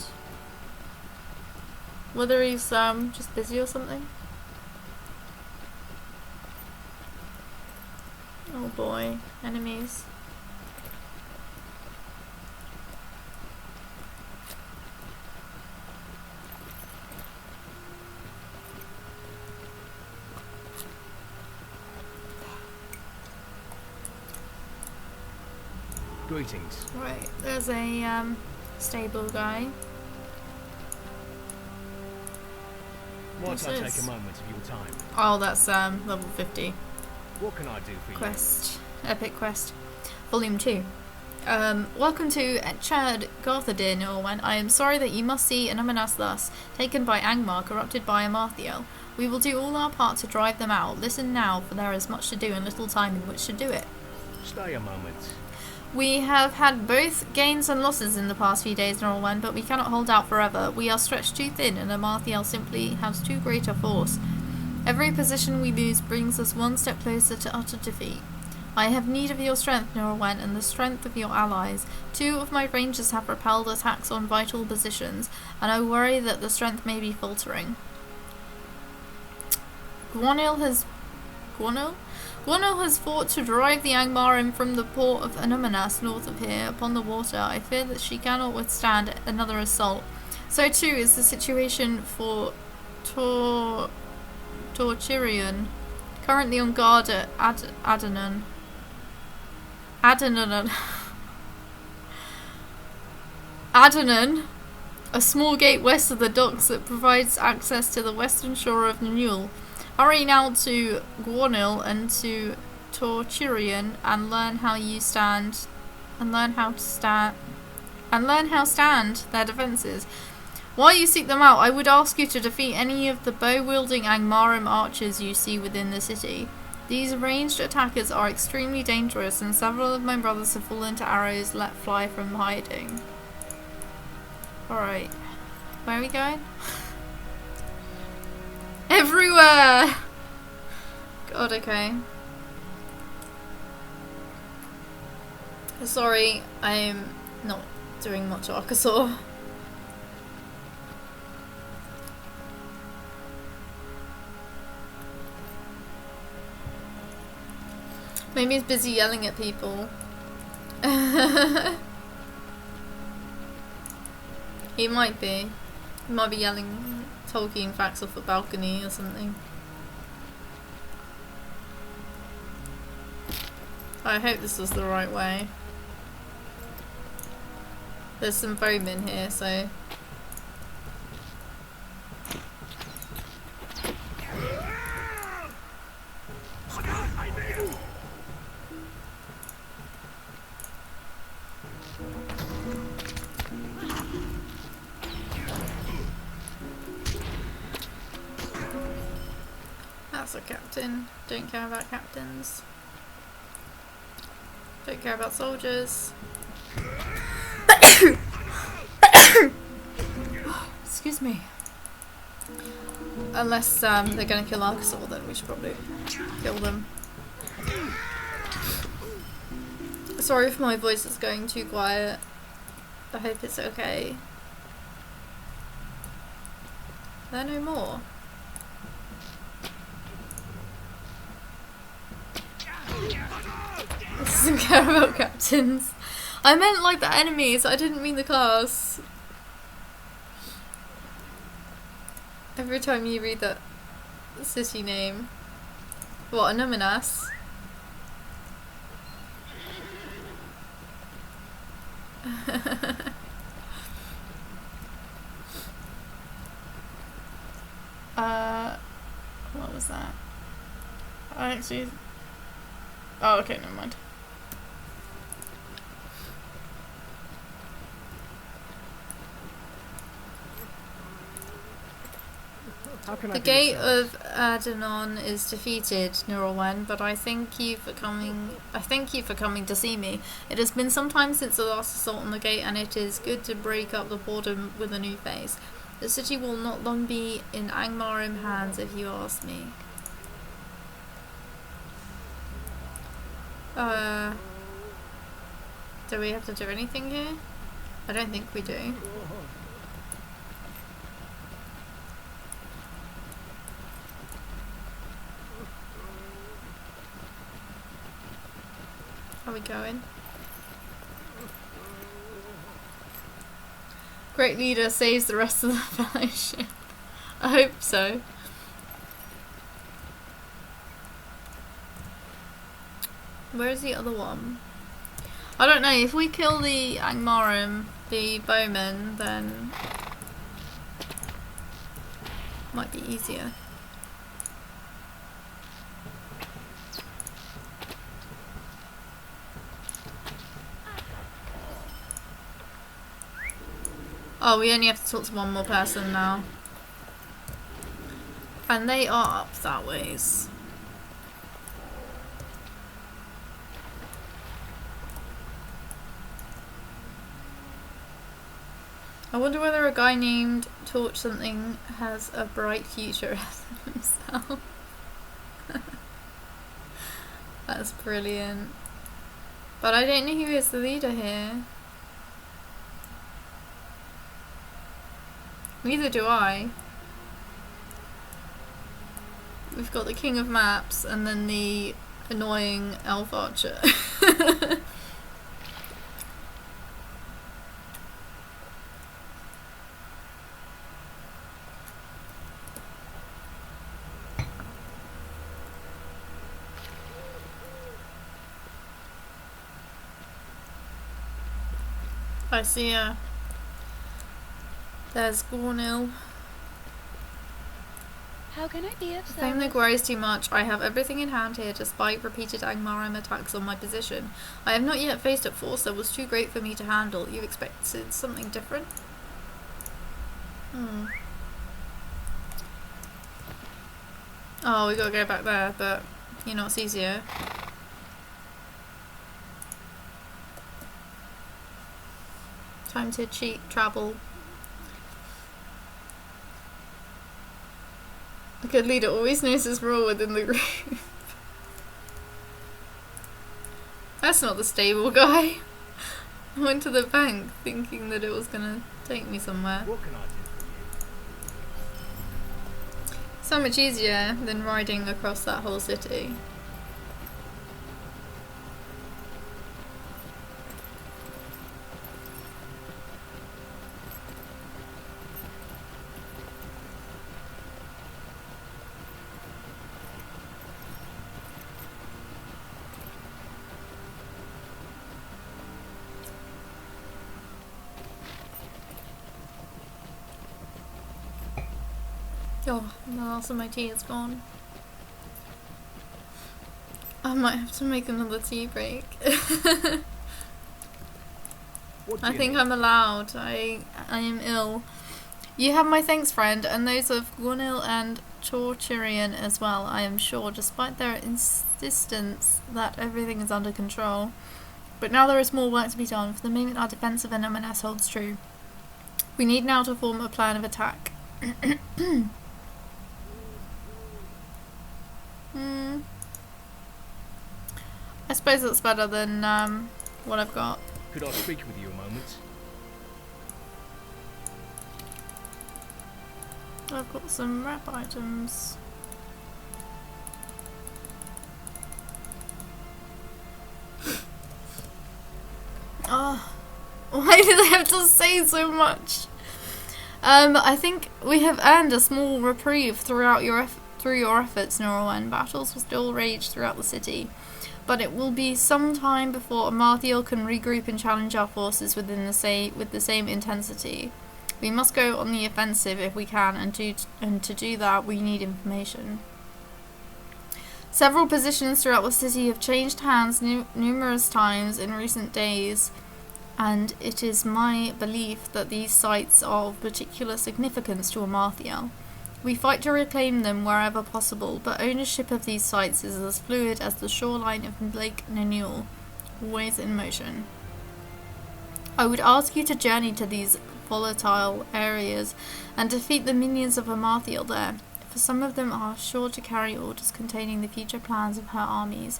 Whether he's just busy or something. Oh boy, enemies. Greetings. Right, there's a stable guy. Might I take is? a moment of your time? Oh, that's level 50 What can I do for you? quest, epic quest, volume 2. Welcome to Etchad Garthadir, Norwen. I am sorry that you must see Anumanas thus, taken by Angmar, corrupted by Amarthiel. We will do all our part to drive them out. Listen now, for there is much to do and little time in which to do it. Stay a moment. We have had both gains and losses in the past few days, Norwen, but we cannot hold out forever. We are stretched too thin, and Amarthiel simply has too great a force. Every position we lose brings us one step closer to utter defeat. I have need of your strength, Norwen, and the strength of your allies. 2 of my rangers have repelled attacks on vital positions, and I worry that the strength may be faltering. Gwonil has fought to drive the Angmarim from the port of Anumanas north of here upon the water. I fear that she cannot withstand another assault. So too is the situation for Torchirion, currently on guard at Adanan. Adanan, a small gate west of the docks that provides access to the western shore of Nunul. Hurry now to Gwonil and to Torchirion and learn how stand their defences. While you seek them out, I would ask you to defeat any of the bow-wielding Angmarim archers you see within the city. These ranged attackers are extremely dangerous, and several of my brothers have fallen to arrows let fly from hiding. Alright. Where are we going? Everywhere! God, okay. Sorry, I'm not doing much Arkasaur. Maybe he's busy yelling at people. He might be. He might be yelling Tolkien facts off a balcony or something. I hope this was the right way. There's some bowmen here, so... That's a captain. Don't care about captains. Don't care about soldiers. Excuse me. Unless they're gonna kill Arkasaur, then we should probably kill them. Sorry if my voice is going too quiet. I hope it's okay. There are no more. Doesn't care about captains. I meant like the enemies, I didn't mean the class. Every time you read that city name. What, Anumanas? What was that? I actually... Oh, okay, never mind. How can I The be gate service? of Adenon is defeated, Laurelin, but I thank you for coming to see me. It has been some time since the last assault on the gate, and it is good to break up the boredom with a new face. The city will not long be in Angmarim hands, if you ask me. Do we have to do anything here? I don't think we do. Are we going? Great leader saves the rest of the fellowship. I hope so. Where's the other one? I don't know, if we kill the Angmarim, the bowman, then might be easier. Oh, we only have to talk to one more person now. And they are up that ways. I wonder whether a guy named Torch something has a bright future as himself. That's brilliant. But I don't know who is the leader here. Neither do I. We've got the King of Maps and then the annoying Elf Archer. I see her. There's Gornil. How can I be of The thing that service? worries too much, I have everything in hand here despite repeated Angmarim attacks on my position. I have not yet faced a force that was too great for me to handle. You expected something different? Oh, we gotta go back there, but you know it's easier. Time to cheat travel. A good leader always knows his role within the group. That's not the stable guy. I went to the bank thinking that it was gonna take me somewhere. What can I do for you? So much easier than riding across that whole city. Oh, the last of my tea is gone. I might have to make another tea break. What do I you think need? I'm allowed. I am ill. You have my thanks, friend, and those of Gornil and Torchirian as well, I am sure, despite their insistence that everything is under control. But now there is more work to be done. For the moment, our defense of NMNS holds true. We need now to form a plan of attack. I suppose that's better than what I've got. Could I speak with you a moment? I've got some rep items. Oh, why do they have to say so much? I think we have earned a small reprieve throughout your efforts, Norwin. Battles will still rage throughout the city, but it will be some time before Amarthiel can regroup and challenge our forces with the same intensity. We must go on the offensive if we can, and to do that we need information. Several positions throughout the city have changed hands numerous times in recent days, and it is my belief that these sites are of particular significance to Amarthiel. We fight to reclaim them wherever possible, but ownership of these sites is as fluid as the shoreline of Lake Nenul, always in motion. I would ask you to journey to these volatile areas and defeat the minions of Amarthiel there, for some of them are sure to carry orders containing the future plans of her armies.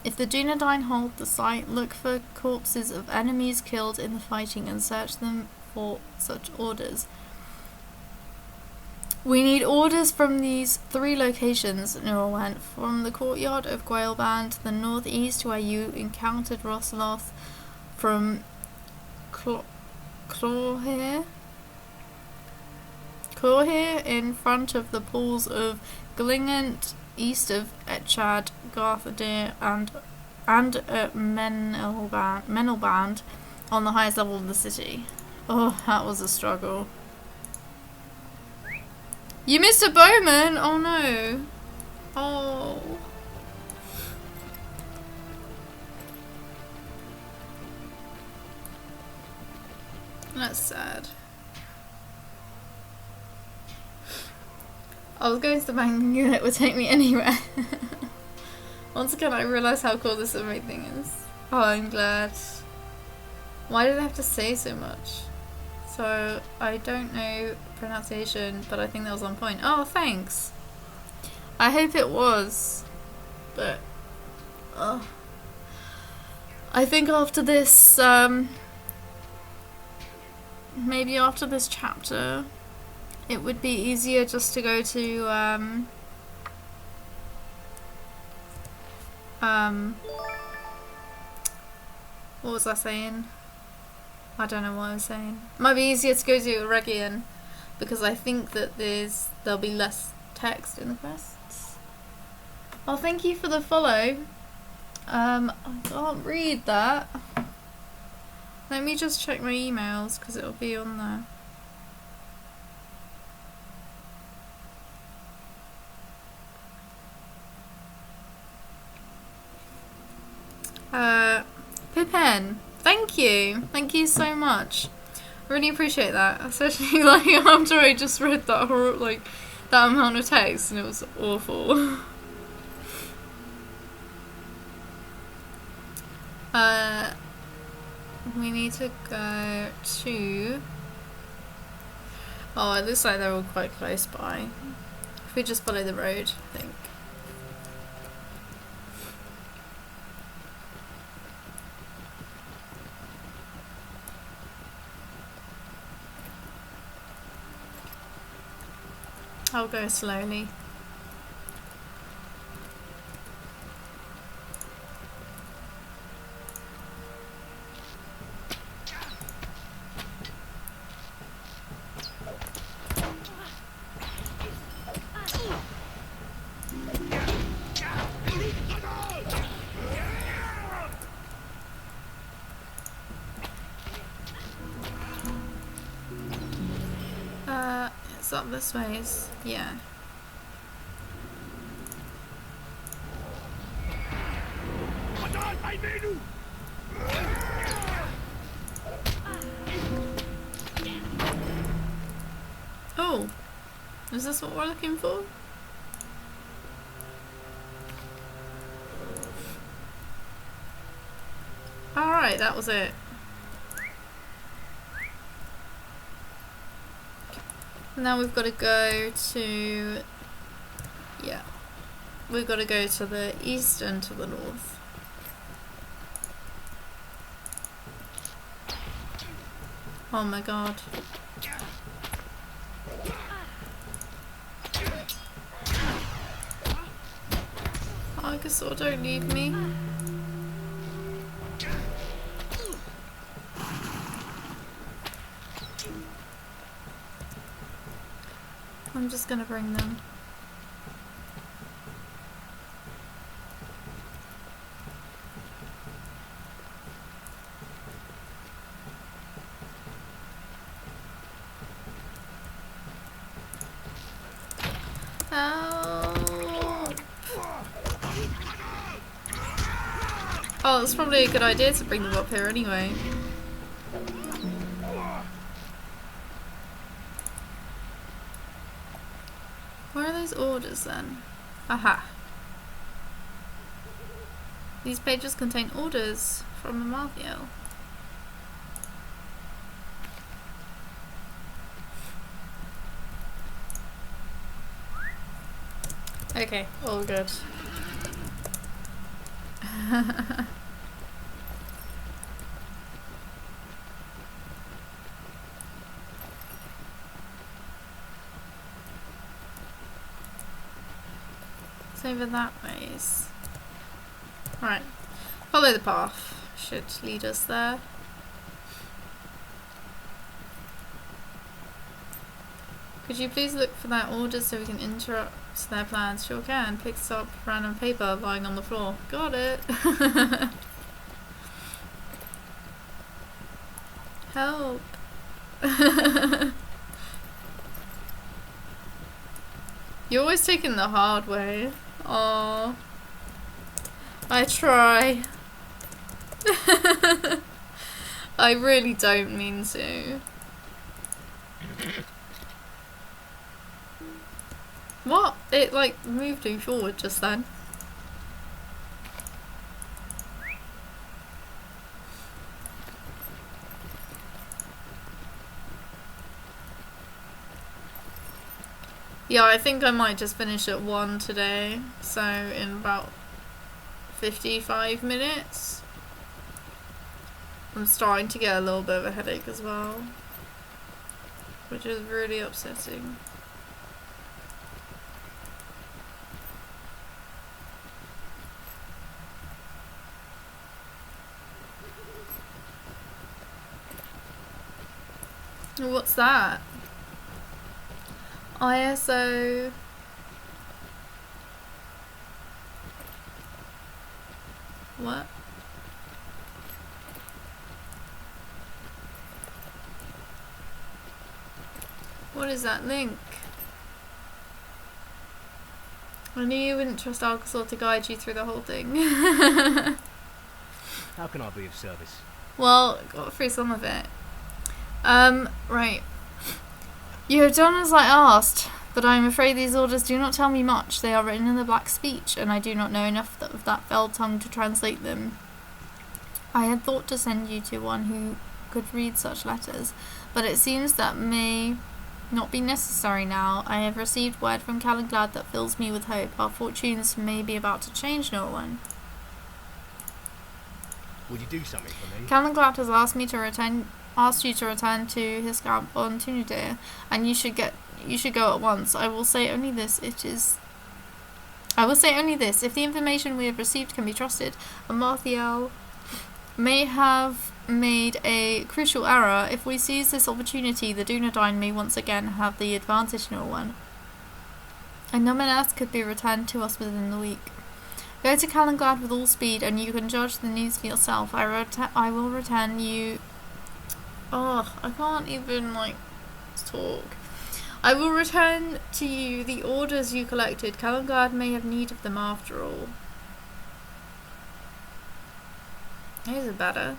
If the Dunedain hold the site, look for corpses of enemies killed in the fighting and search them for such orders. We need orders from these 3 locations, Nura went, from the courtyard of Gwaelband to the northeast where you encountered Rosloth, from Clorhir in front of the pools of Glingant, east of Etchad, Garthadir, and Menelband on the highest level of the city. Oh, that was a struggle. You missed a bowman? Oh no. Oh. That's sad. I was going to the banking unit, it would take me anywhere. Once again, I realised how cool this remote thing is. Oh, I'm glad. Why did I have to say so much? So, I don't know pronunciation, but I think that was on point. Oh, thanks. I hope it was. But, I think after this, maybe after this chapter, it would be easier just to go to, what was I saying? I don't know what I was saying. Might be easier to go to Regian, because I think that there'll be less text in the quests. Well, thank you for the follow. I can't read that. Let me just check my emails, because it'll be on there. Pippin, thank you. Thank you so much. I really appreciate that. Especially like after I just read that that amount of text and it was awful. We need to go to... Oh, it looks like they're all quite close by. If we just follow the road, I think. I'll go slowly. It's up this way, yeah. Oh, is this what we're looking for? Alright, that was it. Now we've got to go to... Yeah. We've got to go to the east and to the north. Oh my god. Arkasaur, don't leave me. I'm just gonna bring them. Help! Oh, it's probably a good idea to bring them up here anyway. Where are those orders then? Aha. These pages contain orders from Amaltheo. Okay, all good. It's over that ways. Alright. Follow the path. Should lead us there. Could you please look for that order so we can interrupt their plans? Sure can. Picks up random paper lying on the floor. Got it. Help. You're always taking the hard way. Aww. I try. I really don't mean to. What? It like moved you forward just then. Yeah, I think I might just finish at 1 today, so in about 55 minutes. I'm starting to get a little bit of a headache as well, which is really upsetting. What's that? ISO. What? What is that link? I knew you wouldn't trust Alcazar to guide you through the whole thing. How can I be of service? Well, got through some of it. Right. You have done as I asked, but I am afraid these orders do not tell me much. They are written in the Black Speech, and I do not know enough of that fell tongue to translate them. I had thought to send you to one who could read such letters, but it seems that may not be necessary now. I have received word from Calenglad that fills me with hope. Our fortunes may be about to change, Laurelin. Would you do something for me? Calenglad has asked you to return to his camp on Tunudir, and you should go at once. I will say only this, if the information we have received can be trusted, Amaltheo may have made a crucial error. If we seize this opportunity, the Dunedain may once again have the advantage in one. A Numeneth could be returned to us within the week. Go to Calenglad with all speed, and you can judge the news for yourself. I will return you... Oh, I can't even, talk. I will return to you the orders you collected. Calenglad may have need of them after all. These are better.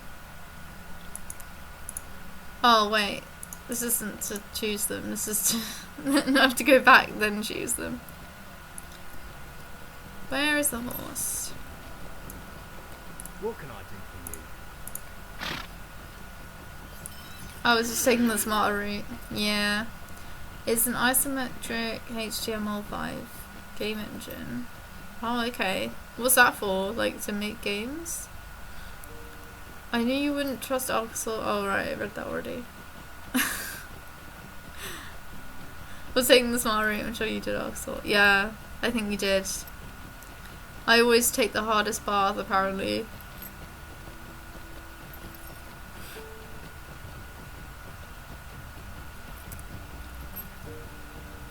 Oh, wait. This isn't to choose them. This is to... I have to go back, then choose them. Where is the horse? What can I do for you? I was just taking the smarter route. Yeah. It's an isometric HTML5 game engine. Oh, okay. What's that for? Like, to make games? I knew you wouldn't trust Alcazar. Oh, right. I read that already. I was taking the smarter route. I'm sure you did, Alcazar. Yeah, I think you did. I always take the hardest path, apparently.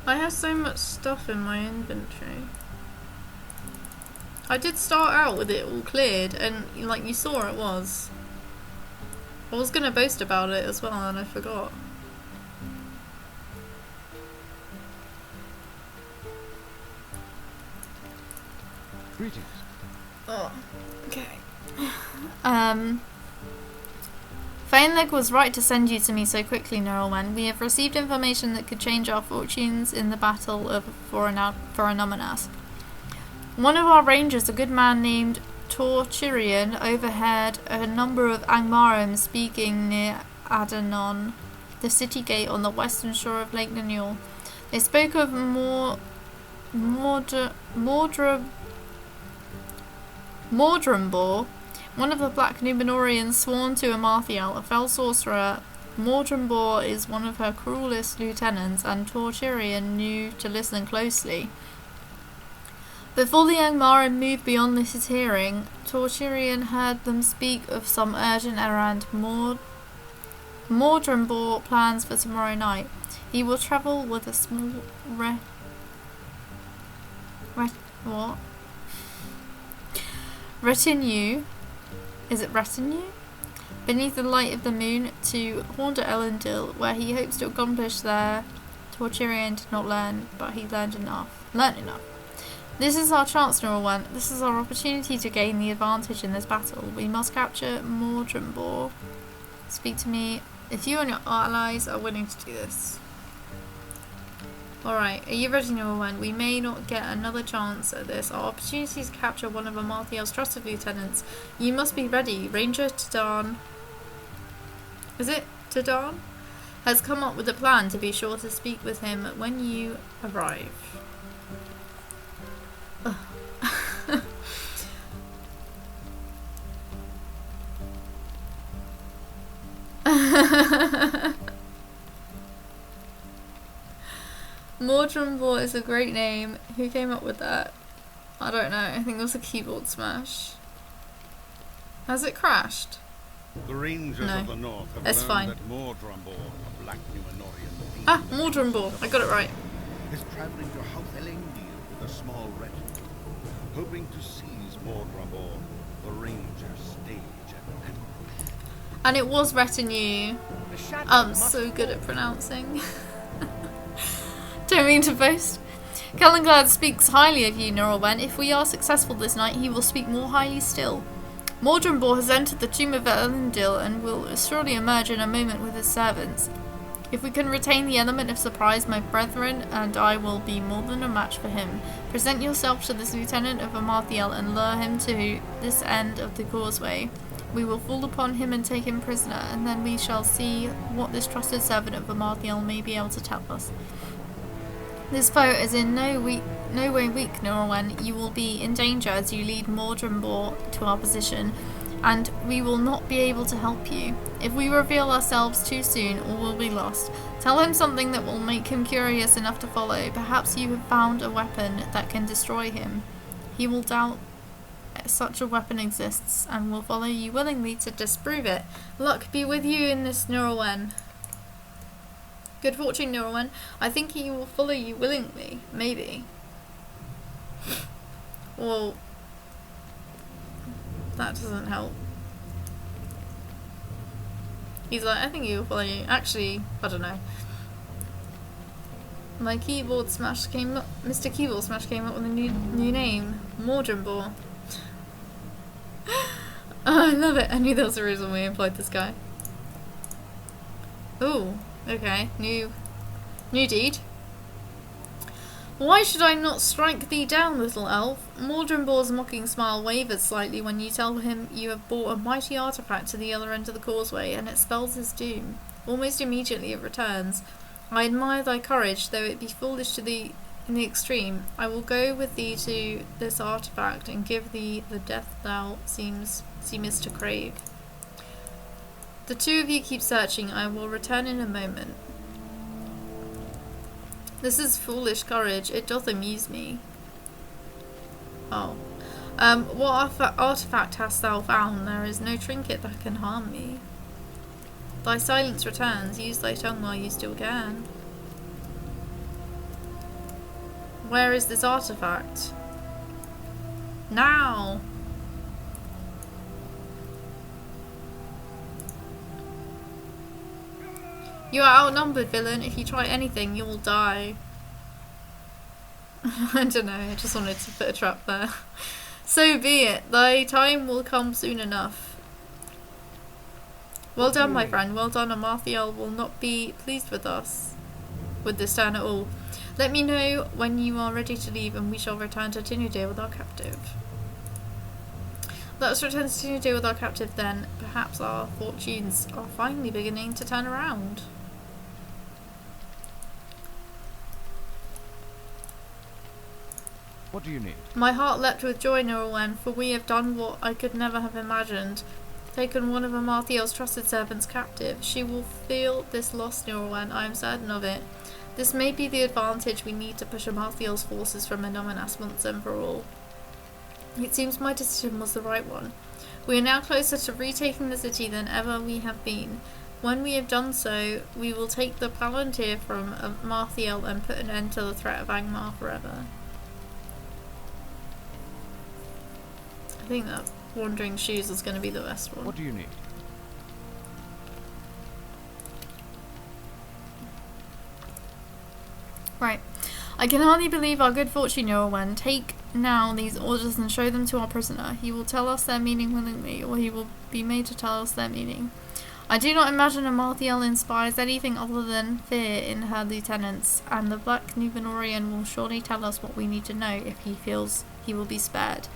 I have so much stuff in my inventory. I did start out with it all cleared, and like you saw it was. I was gonna boast about it as well, and I forgot. Greetings. Oh, okay. Fainleg was right to send you to me so quickly, Laurelin. We have received information that could change our fortunes in the battle of Foranomenas. One of our rangers, a good man named Torchirian, overheard a number of Angmarim speaking near Adanon, the city gate on the western shore of Lake Nanul. They spoke of Mordrambor, one of the Black Numenorians sworn to Amarthiel, a fell sorcerer. Mordrambor is one of her cruelest lieutenants, and Torchirian knew to listen closely. Before the Angmarim moved beyond his hearing, Torchirian heard them speak of some urgent errand. Mordrambor plans for tomorrow night. He will travel with a small retinue. Is it retinue? Beneath the light of the moon to Hornda Elendil, where he hopes to accomplish there. Torchirian did not learn, but he learned enough. This is our chance, Laurelin. This is our opportunity to gain the advantage in this battle. We must capture Mordrambor. Speak to me if you and your allies are willing to do this. Alright, are you ready, Laurelin? We may not get another chance at this. Our opportunity is to capture one of Amarthiel's trusted lieutenants. You must be ready. Ranger Tadan... Is it Tadan? Has come up with a plan to be sure to speak with him when you arrive. Mordrambor is a great name. Who came up with that? I don't know. I think it was a keyboard smash. Has it crashed? The Rangers No. of the North have That's learned fine. that Mordrambor, a Black Numenorian fiend, Ah, Mordrambor. I got it right. is traveling to House Elendil with a small retinue. Hoping to seize Mordrambor, the Rangers stage an ambush. And it was retinue. The shadow I'm must so good at fall. pronouncing. Don't mean to boast. Kellenglad speaks highly of you, Laurelin. If we are successful this night, he will speak more highly still. Mordrambor has entered the tomb of Elendil and will surely emerge in a moment with his servants. If we can retain the element of surprise, my brethren and I will be more than a match for him. Present yourself to this lieutenant of Amarthiel and lure him to this end of the causeway. We will fall upon him and take him prisoner, and then we shall see what this trusted servant of Amarthiel may be able to tell us. This foe is in no way weak, Laurelin. You will be in danger as you lead Mordrambor to our position, and we will not be able to help you. If we reveal ourselves too soon, all will be lost. Tell him something that will make him curious enough to follow. Perhaps you have found a weapon that can destroy him. He will doubt such a weapon exists, and will follow you willingly to disprove it. Luck be with you in this, Laurelin. Good fortune, Laurelin. I think he will follow you willingly. Maybe. Well, that doesn't help. He's like, I think he will follow you. Actually, I don't know. My keyboard smash came up. Mr. Keyboard Smash came up with a new name. Mordrambor. Oh, I love it. I knew there was a reason we employed this guy. Ooh, okay. New deed. Why should I not strike thee down, little elf? Mordrambor's mocking smile wavers slightly when you tell him you have brought a mighty artifact to the other end of the causeway, and it spells his doom. Almost immediately it returns. I admire thy courage, though it be foolish to thee in the extreme. I will go with thee to this artifact and give thee the death thou seemest to crave. The two of you keep searching. I will return in a moment. This is foolish courage. It doth amuse me. Oh. What artifact hast thou found? There is no trinket that can harm me. Thy silence returns. Use thy tongue while you still can. Where is this artifact? Now! You are outnumbered, villain. If you try anything, you will die. I don't know, I just wanted to put a trap there. So be it. Thy time will come soon enough. Well done, my friend. Well done. Amarthiel will not be pleased with us, with this turn at all. Let me know when you are ready to leave, and we shall return to Tinudir with our captive. Let us return to Tinudir with our captive then. Perhaps our fortunes are finally beginning to turn around. What do you need? My heart leapt with joy, Laurelin, for we have done what I could never have imagined. Taken one of Amarthiel's trusted servants captive. She will feel this loss, Laurelin. I am certain of it. This may be the advantage we need to push Amarthiel's forces from Anomenas once and for all. It seems my decision was the right one. We are now closer to retaking the city than ever we have been. When we have done so, we will take the Palantir from Amarthiel and put an end to the threat of Angmar forever. I think that Wandering Shoes is going to be the best one. What do you need? Right. I can hardly believe our good fortune, Laurelin. Take now these orders and show them to our prisoner. He will tell us their meaning willingly, or he will be made to tell us their meaning. I do not imagine Amarthiel inspires anything other than fear in her lieutenants, and the Black Numenorian will surely tell us what we need to know if he feels he will be spared.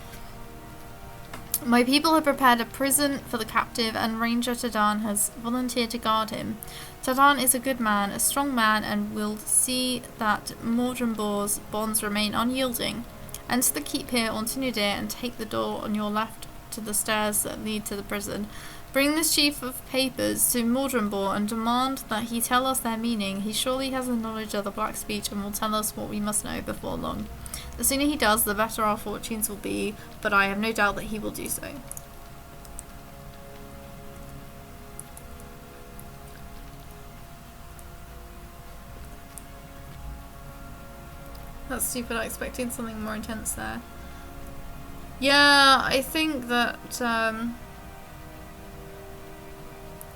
My people have prepared a prison for the captive, and Ranger Tadan has volunteered to guard him. Tadan is a good man, a strong man, and will see that Mordrembor's bonds remain unyielding. Enter the keep here on Tinudir and take the door on your left to the stairs that lead to the prison. Bring this chief of papers to Mordrembor and demand that he tell us their meaning. He surely has a knowledge of the black speech and will tell us what we must know before long. The sooner he does, the better our fortunes will be, but I have no doubt that he will do so. That's stupid, I'm expecting something more intense there. Yeah, I think that,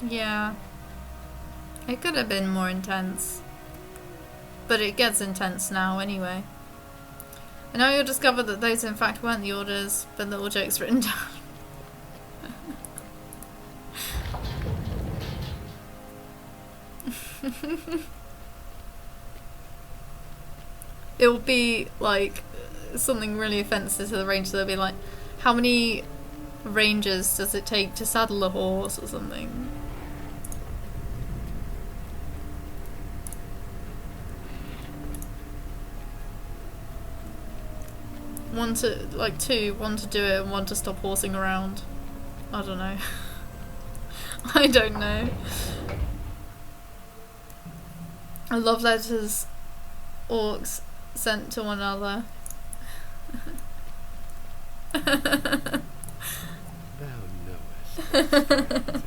yeah. It could have been more intense. But it gets intense now anyway. And now you'll discover that those in fact weren't the orders, but little jokes written down. It will be like something really offensive to the ranger. They'll be like, how many rangers does it take to saddle a horse or something? One to do it and one to stop horsing around. I don't know. I don't know. I love letters orcs sent to one another. Thou knowest.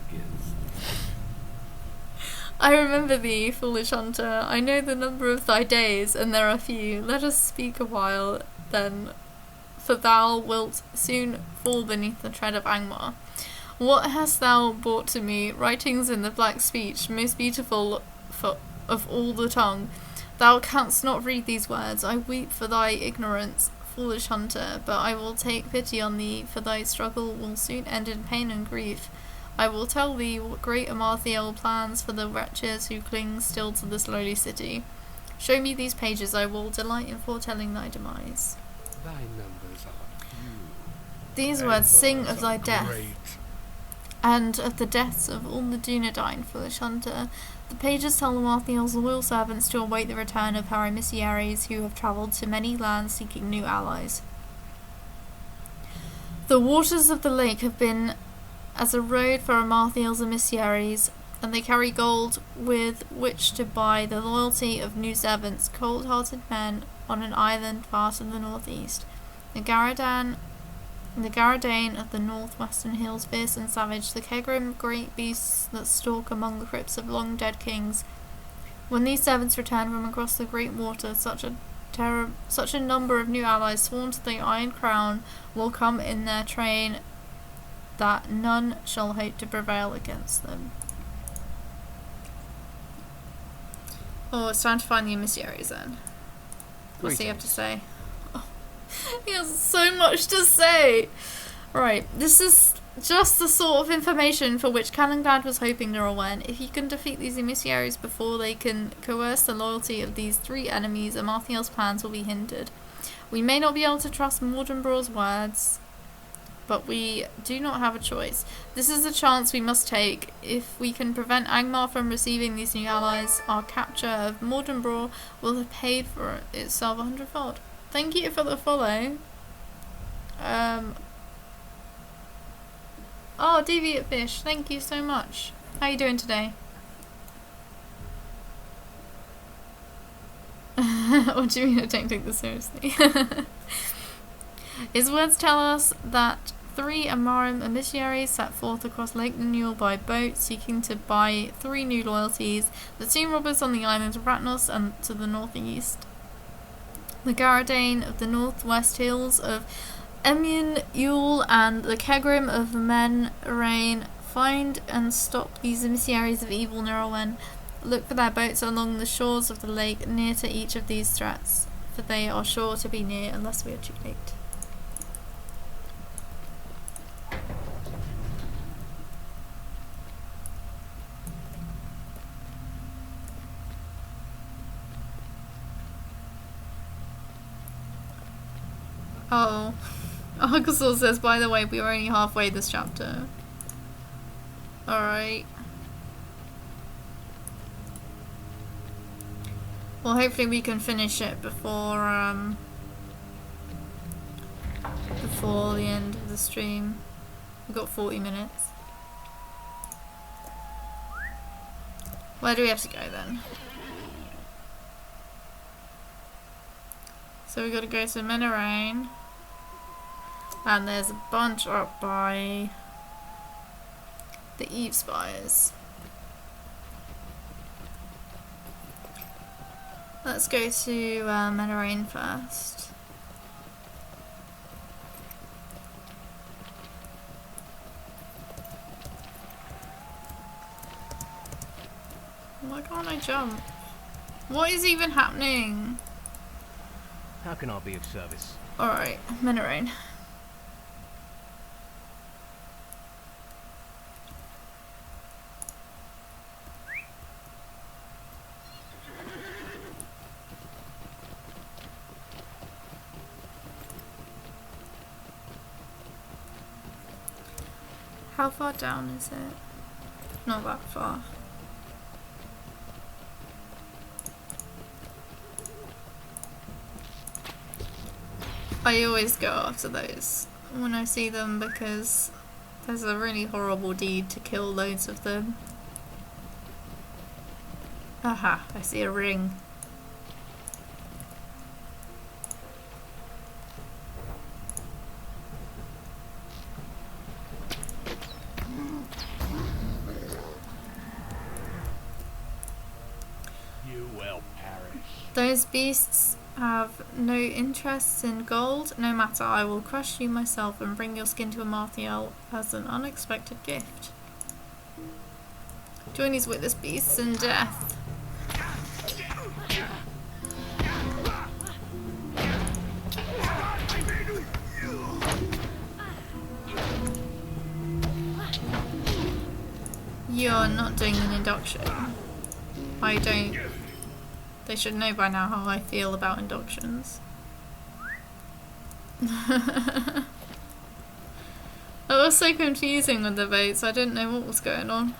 I remember thee, foolish hunter. I know the number of thy days, and there are few. Let us speak a while, then, for thou wilt soon fall beneath the tread of Angmar. What hast thou brought to me? Writings in the black speech, most beautiful of all the tongue. Thou canst not read these words. I weep for thy ignorance, foolish hunter, but I will take pity on thee, for thy struggle will soon end in pain and grief. I will tell thee what great Amarthiel plans for the wretches who cling still to this lowly city. Show me these pages, I will delight in foretelling thy demise. Thy numbers are few. These words sing of thy death, and of the deaths of all the Dunedain, foolish hunter. The pages tell Amarthiel's loyal servants to await the return of her emissaries who have travelled to many lands seeking new allies. The waters of the lake have been as a road for Amarthiel's emissaries, and they carry gold with which to buy the loyalty of new servants, cold-hearted men on an island far to the northeast. The Garadane of the northwestern hills, fierce and savage, the Kegrim, great beasts that stalk among the crypts of long-dead kings. When these servants return from across the great water, such a number of new allies sworn to the Iron Crown will come in their train that none shall hope to prevail against them. Oh, it's time to find the emissaries then. What's he have to say? Oh. He has so much to say. Right, this is just the sort of information for which Calenglad was hoping, Laurelin. If he can defeat these emissaries before they can coerce the loyalty of these three enemies, Amarthiel's plans will be hindered. We may not be able to trust Mordenbraw's words, but we do not have a choice. This is a chance we must take. If we can prevent Angmar from receiving these new allies, our capture of Mordenbraw will have paid for itself 100-fold. Thank you for the follow. Oh, Deviant Fish, thank you so much. How are you doing today? What do you mean I don't take this seriously? His words tell us that 3 Amarim emissaries set forth across Lake Nunul by boat, seeking to buy 3 new loyalties, the tomb robbers on the island of Ratnos and to the northeast, the Garadane of the northwest hills of Emyn Yule, and the Kegrim of Men Rain. Find and stop these emissaries of evil, Laurelin. Look for their boats along the shores of the lake near to each of these threats, for they are sure to be near unless we are too late. Oh, Arkasaur says, by the way, we were only halfway this chapter. Alright. Well, hopefully we can finish it before the end of the stream. We've got 40 minutes. Where do we have to go then? So we got to go to Menarain. And there's a bunch up by the Eve Spires. Let's go to Menarain first. Why can't I jump? What is even happening? How can I be of service? Alright, Menarain. How far down is it? Not that far. I always go after those when I see them because there's a really horrible deed to kill loads of them. Aha, I see a ring. You will perish. Those beasts have no interests in gold. No matter, I will crush you myself and bring your skin to Amarthiel as an unexpected gift. Journeys witness beasts and death. You're not doing an induction. I don't. They should know by now how I feel about inductions. That was so confusing with the votes, I didn't know what was going on.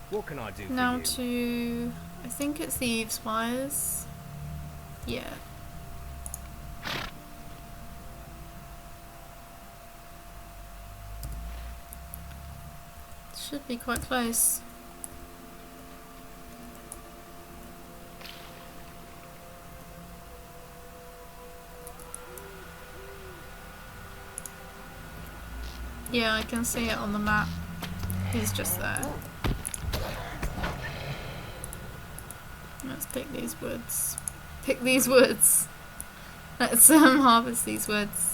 What can I do for Now you? to... I think it's the Eve Spires. Yeah. Should be quite close. Yeah, I can see it on the map. He's just there. Let's pick these woods. Pick these woods. Let's harvest these woods.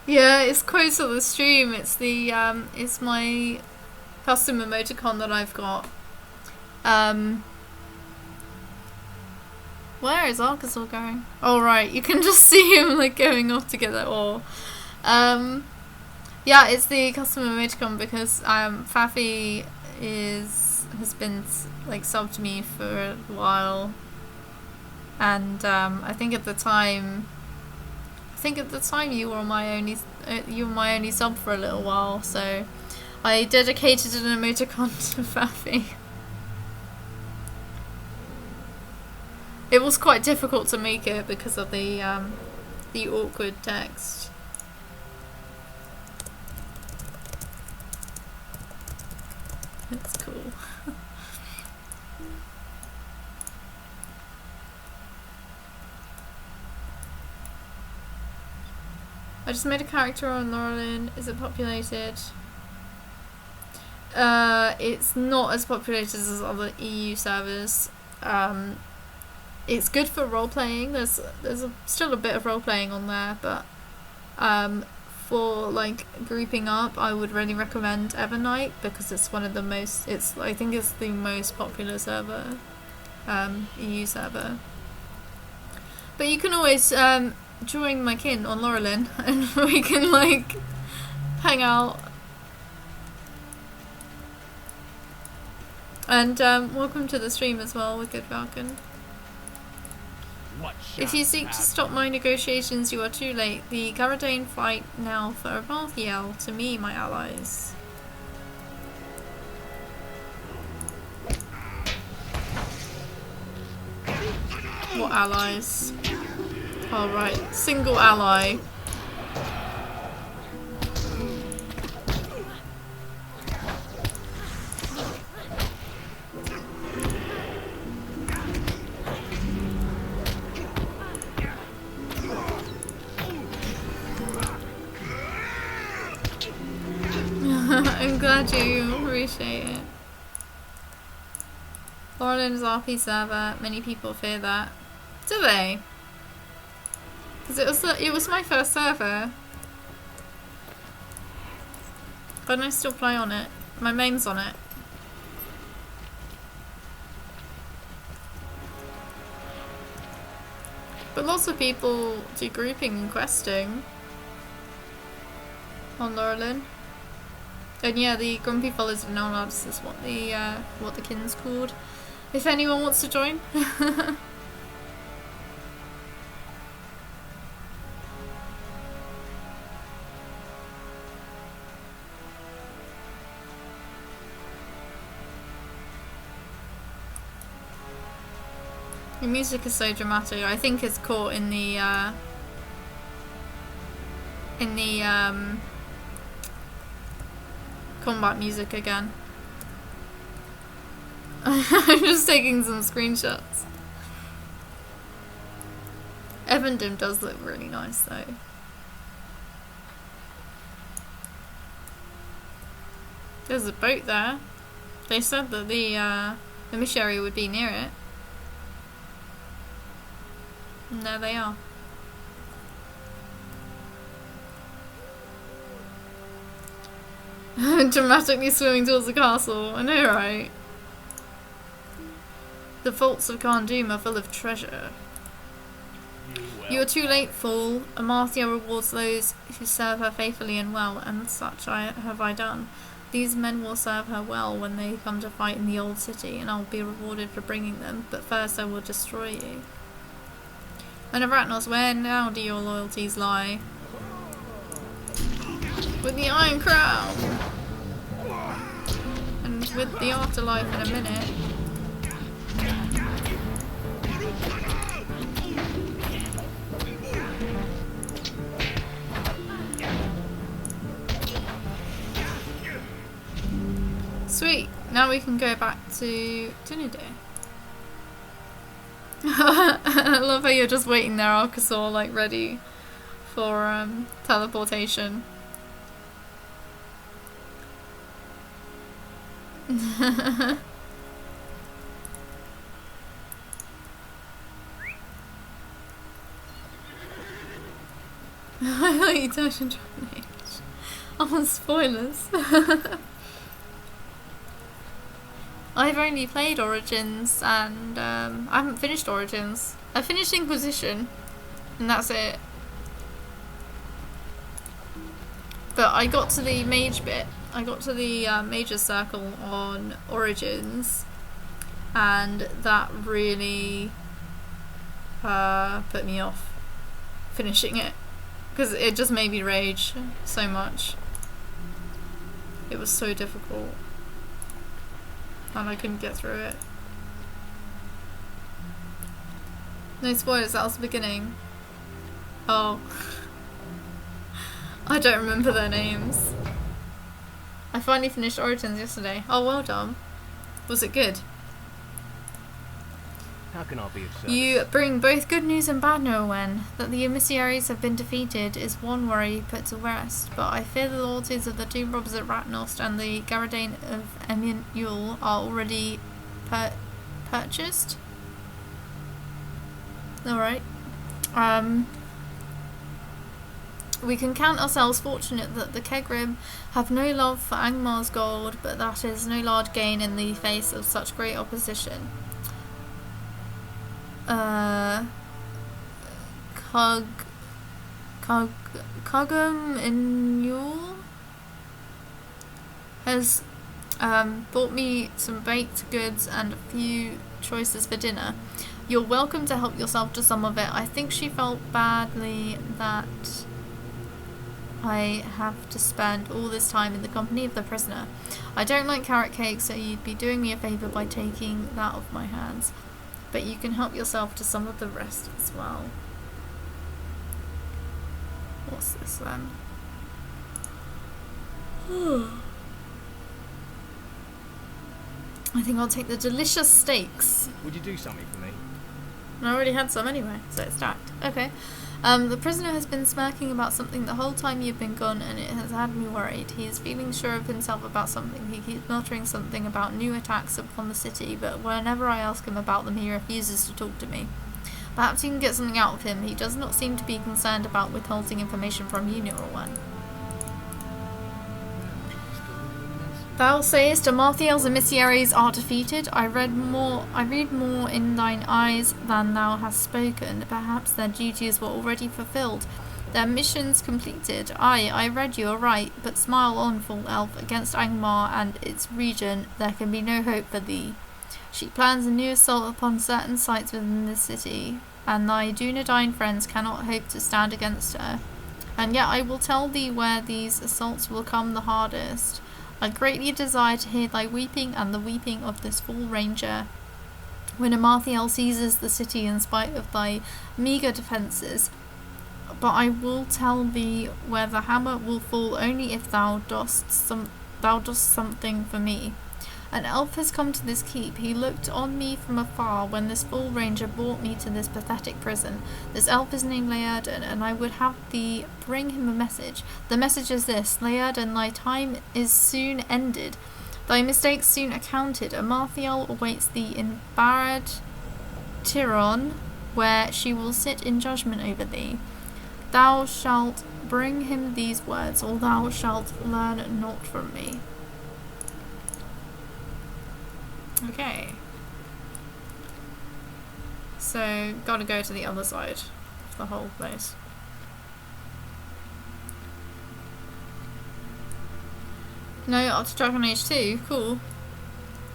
Yeah, it's quotes on the stream. It's the it's my custom emoticon that I've got. Where is Arkansas going? Oh right, you can just see him like going off together. Or yeah, it's the custom emoticon because Faffy has been like subbed me for a while, and I think at the time you were my only sub for a little while, so I dedicated an emoticon to Faffy. It was quite difficult to make it because of the awkward text. It's cool. I just made a character on Laurelin. Is it populated? It's not as populated as other EU servers. It's good for role playing. There's still a bit of role playing on there, but for like grouping up, I would really recommend Evernight because it's one of the most. I think it's the most popular server, EU server. But you can always join my kin on Laurelin and we can like hang out. And welcome to the stream as well, Wicked Falcon. If you seek to stop my negotiations, you are too late. The Garadane fight now for Amarthiel to me, my allies. What allies? Oh right, single ally. I'm glad you appreciate it. Laurelin's RP server, many people fear that. Do they? Because it was my first server. But I still play on it. My main's on it. But lots of people do grouping and questing on Laurelin. And yeah, the Grumpy Fellows of No Labs is what the kin's called. If anyone wants to join. The music is so dramatic. I think it's caught in the combat music again. I'm just taking some screenshots. Evandim does look really nice though. There's a boat there. They said that the emissary would be near it. And there they are. Dramatically swimming towards the castle. I know, right? The vaults of Khan Doom are full of treasure. You are too late, fool. Amarthya rewards those who serve her faithfully and well, and such have I done. These men will serve her well when they come to fight in the old city, and I will be rewarded for bringing them, but first I will destroy you. And Arachnos, where now do your loyalties lie? With the Iron Crown! And with the afterlife in a minute. Sweet. Now we can go back to Dunedin. I love how you're just waiting there, Arkasaur, like ready for teleportation. I thought you touched on Dragon Age. Oh, spoilers. I've only played Origins and I haven't finished Origins. I finished Inquisition and that's it. But I got to the mage bit. I got to the Mage's Circle on Origins and that really put me off finishing it because it just made me rage so much. It was so difficult and I couldn't get through it. No spoilers, that was the beginning. Oh. I don't remember their names. I finally finished Origins yesterday. Oh, well done. Was it good? How can I be of service? You bring both good news and bad news, Owen. That the emissaries have been defeated is one worry put to rest, but I fear the loyalties of the Doom Robbers at Ratnost and the Garadane of Eminule are already purchased. Alright. We can count ourselves fortunate that the Kegrim have no love for Angmar's gold, but that is no large gain in the face of such great opposition. Kogum Inul has bought me some baked goods and a few choices for dinner. You're welcome to help yourself to some of it. I think she felt badly that I have to spend all this time in the company of the prisoner. I don't like carrot cake, so you'd be doing me a favour by taking that off my hands. But you can help yourself to some of the rest as well. What's this then? I think I'll take the delicious steaks. Would you do something for me? I already had some anyway, so it's stacked. Okay. The prisoner has been smirking about something the whole time you've been gone, and it has had me worried. He is feeling sure of himself about something. He keeps muttering something about new attacks upon the city, but whenever I ask him about them, he refuses to talk to me. Perhaps you can get something out of him. He does not seem to be concerned about withholding information from you, Laurelin. Thou sayest Amarthiel's emissaries are defeated. I read more in thine eyes than thou hast spoken. Perhaps their duties were already fulfilled, their missions completed. Aye, I read you aright, but smile on, full elf. Against Angmar and its region there can be no hope for thee. She plans a new assault upon certain sites within the city, and thy Dunedain friends cannot hope to stand against her. And yet I will tell thee where these assaults will come the hardest. I greatly desire to hear thy weeping and the weeping of this full ranger. When Amarthiel seizes the city in spite of thy meagre defences, but I will tell thee where the hammer will fall only if thou dost something for me. An elf has come to this keep. He looked on me from afar when this full ranger brought me to this pathetic prison. This elf is named Laerden, and I would have thee bring him a message. The message is this: Laerden, thy time is soon ended, thy mistakes soon accounted. Amarthiel awaits thee in Barad Tiron, where she will sit in judgment over thee. Thou shalt bring him these words, or thou shalt learn naught from me. Okay. So, gotta go to the other side of the whole place. No, up to Dragon Age 2, cool.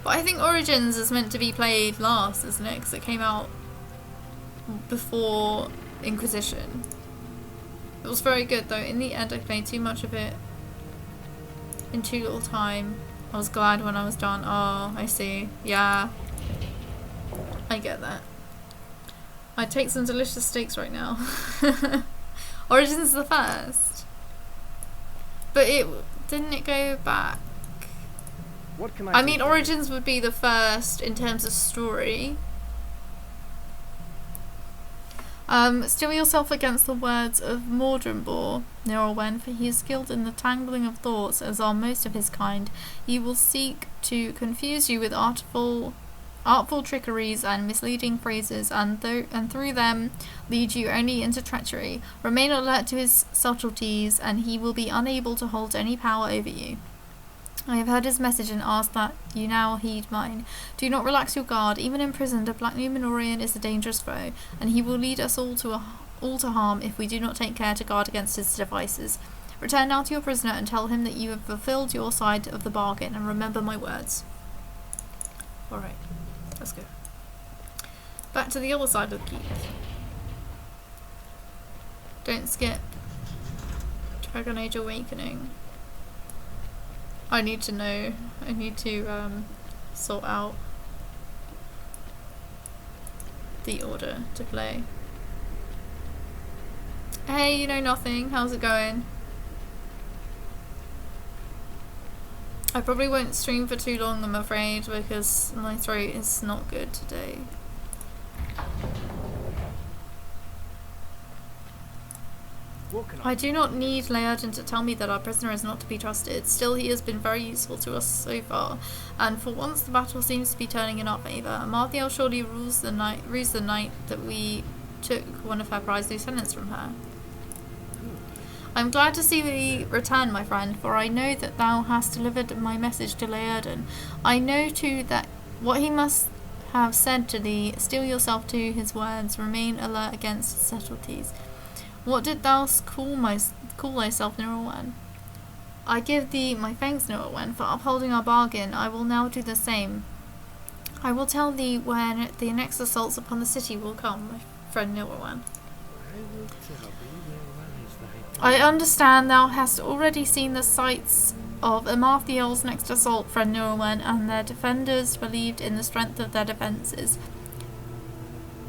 But I think Origins is meant to be played last, isn't it? Because it came out before Inquisition. It was very good though. In the end I played too much of it in too little time. I was glad when I was done. Oh, I see. Yeah. I get that. I'd take some delicious steaks right now. Origins the first. But didn't it go back? What can I do mean, for you? Origins would be the first in terms of story. Steel yourself against the words of Mordrenbor, Laurelin, for he is skilled in the tangling of thoughts, as are most of his kind. He will seek to confuse you with artful trickeries and misleading phrases, and through them lead you only into treachery. Remain alert to his subtleties, and he will be unable to hold any power over you. I have heard his message and ask that you now heed mine. Do not relax your guard. Even imprisoned, a Black Numenorian is a dangerous foe, and he will lead us all to harm if we do not take care to guard against his devices. Return now to your prisoner and tell him that you have fulfilled your side of the bargain, and remember my words. Alright, let's go. Back to the other side of the keep. Don't skip Dragon Age Awakening. I need to know. I need to sort out the order to play. Hey, you know nothing. How's it going? I probably won't stream for too long, I'm afraid, because my throat is not good today. I do not need Laerden to tell me that our prisoner is not to be trusted. Still, he has been very useful to us so far, and for once the battle seems to be turning in our favour. Marthiel surely rues the night that we took one of her prized lieutenants from her. I am glad to see thee return, my friend, for I know that thou hast delivered my message to Laerden. I know too that what he must have said to thee. Steel yourself to his words. Remain alert against his subtleties. What did thou call thyself, Laurelin? I give thee my thanks, Laurelin, for upholding our bargain. I will now do the same. I will tell thee when the next assaults upon the city will come, my friend Laurelin. I understand thou hast already seen the sights of Amarthiel's next assault, friend Laurelin, and their defenders believed in the strength of their defences.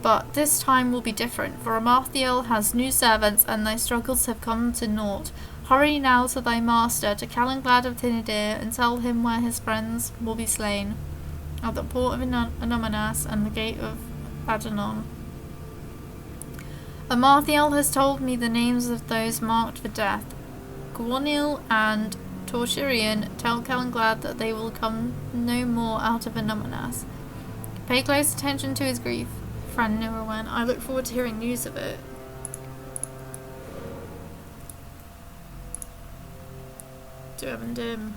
But this time will be different, for Amarthiel has new servants, and thy struggles have come to naught. Hurry now to thy master, to Calenglad of Tinidir, and tell him where his friends will be slain, at the port of Anomanas and the gate of Adanon. Amarthiel has told me the names of those marked for death. Gwonil and Torshirian tell Calenglad that they will come no more out of Anomanas. Pay close attention to his grief, friend Laurelin. I look forward to hearing news of it. Dim.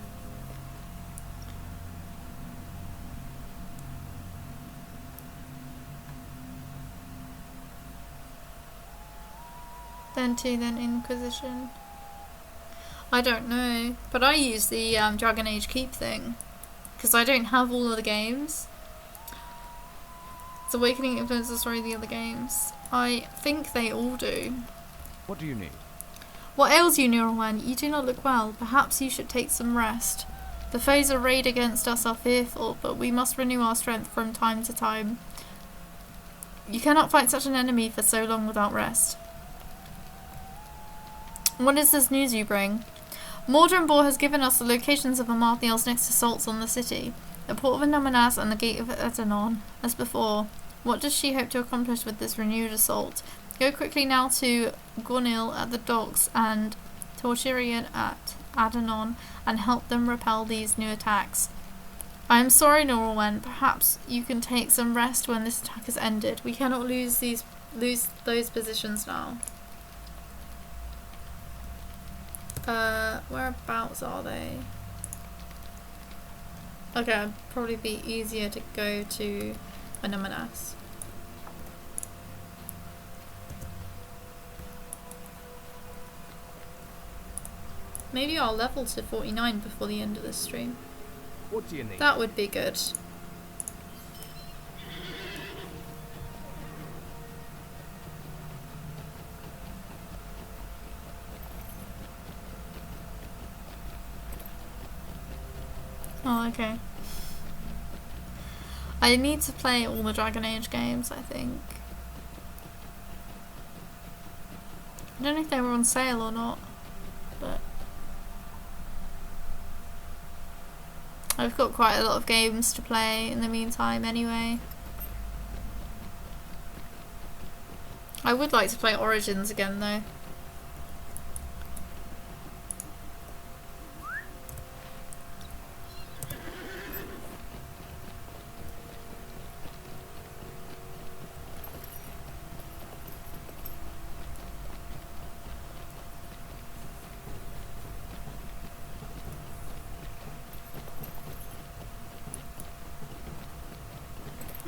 Then Inquisition. I don't know, but I use the Dragon Age Keep thing because I don't have all of the games. Does Awakening influence the story of the other games? I think they all do. What do you need? What ails you, Laurelin? You do not look well. Perhaps you should take some rest. The foes arrayed against us are fearful, but we must renew our strength from time to time. You cannot fight such an enemy for so long without rest. What is this news you bring? Mordrenbor has given us the locations of Amarthiel's next assaults on the city, the port of Anomanas and the gate of Adanon, as before. What does she hope to accomplish with this renewed assault? Go quickly now to Gwonil at the docks and Torshirian at Adanon and help them repel these new attacks. I am sorry, Laurelin. Perhaps you can take some rest when this attack is ended. We cannot lose those positions now. Whereabouts are they? Okay, it'd probably be easier to go to Anomanas. Maybe I'll level to 49 before the end of this stream. What do you need? That would be good. Oh, okay. I need to play all the Dragon Age games, I think. I don't know if they were on sale or not, but I've got quite a lot of games to play in the meantime anyway. I would like to play Origins again though.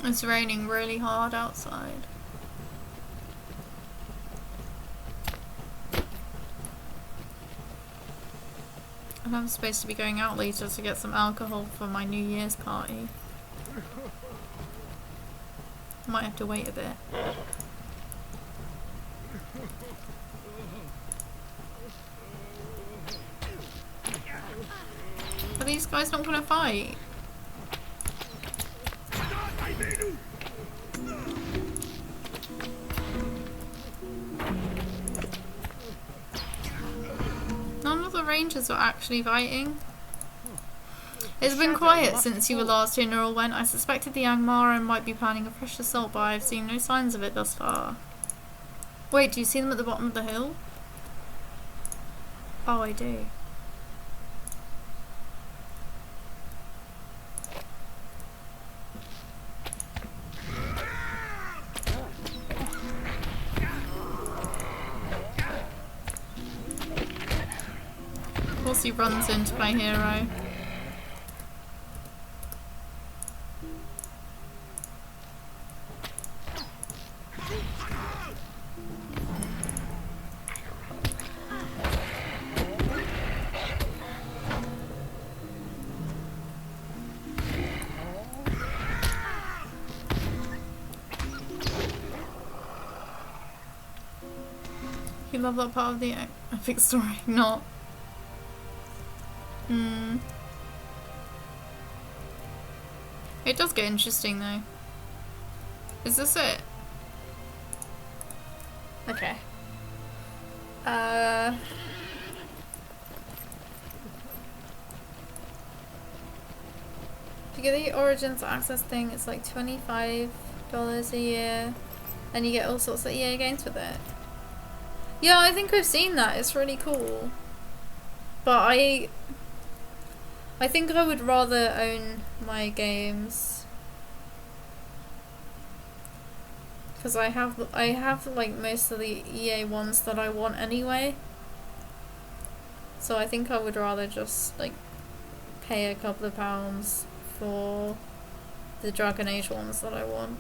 It's raining really hard outside. And I'm supposed to be going out later to get some alcohol for my New Year's party. Might have to wait a bit. Are these guys not gonna fight? None of the rangers are actually fighting. It's been quiet since you were last here, Laurelin. I suspected the Angmara might be planning a fresh assault, but I've seen no signs of it thus far. Wait, do you see them at the bottom of the hill? Oh, I do. Of course he runs into my hero. You love that part of the epic story? Not. It does get interesting though. Is this it? Okay. To get the Origins Access thing, it's like $25 a year, and you get all sorts of EA games with it. Yeah, I think I've seen that. It's really cool. But I think I would rather own my games, because I have like most of the EA ones that I want anyway. So I think I would rather just like pay a couple of pounds for the Dragon Age ones that I want.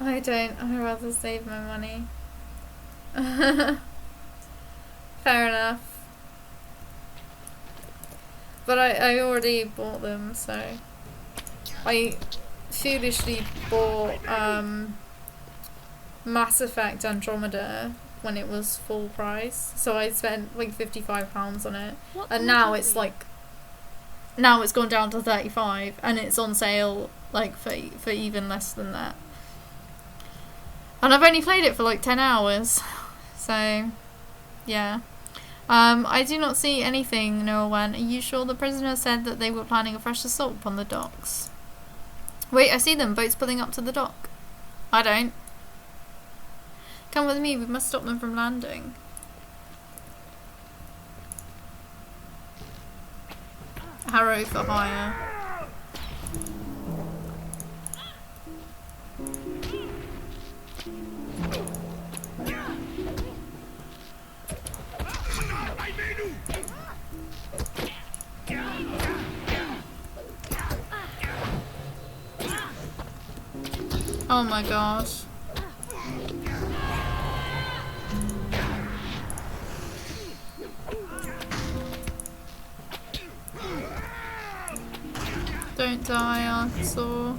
I don't. I'd rather save my money. Fair enough. But I already bought them, so I foolishly bought Mass Effect Andromeda when it was full price. So I spent like £55 on it, and now it's like, now it's gone down to 35, and it's on sale like for even less than that. And I've only played it for like 10 hours, so yeah. I do not see anything, Laurelin. Are you sure the prisoner said that they were planning a fresh assault upon the docks? Wait, I see them, boats pulling up to the dock. I don't. Come with me, we must stop them from landing. Harrow for hire. Oh my gosh. Don't die, Arkansas.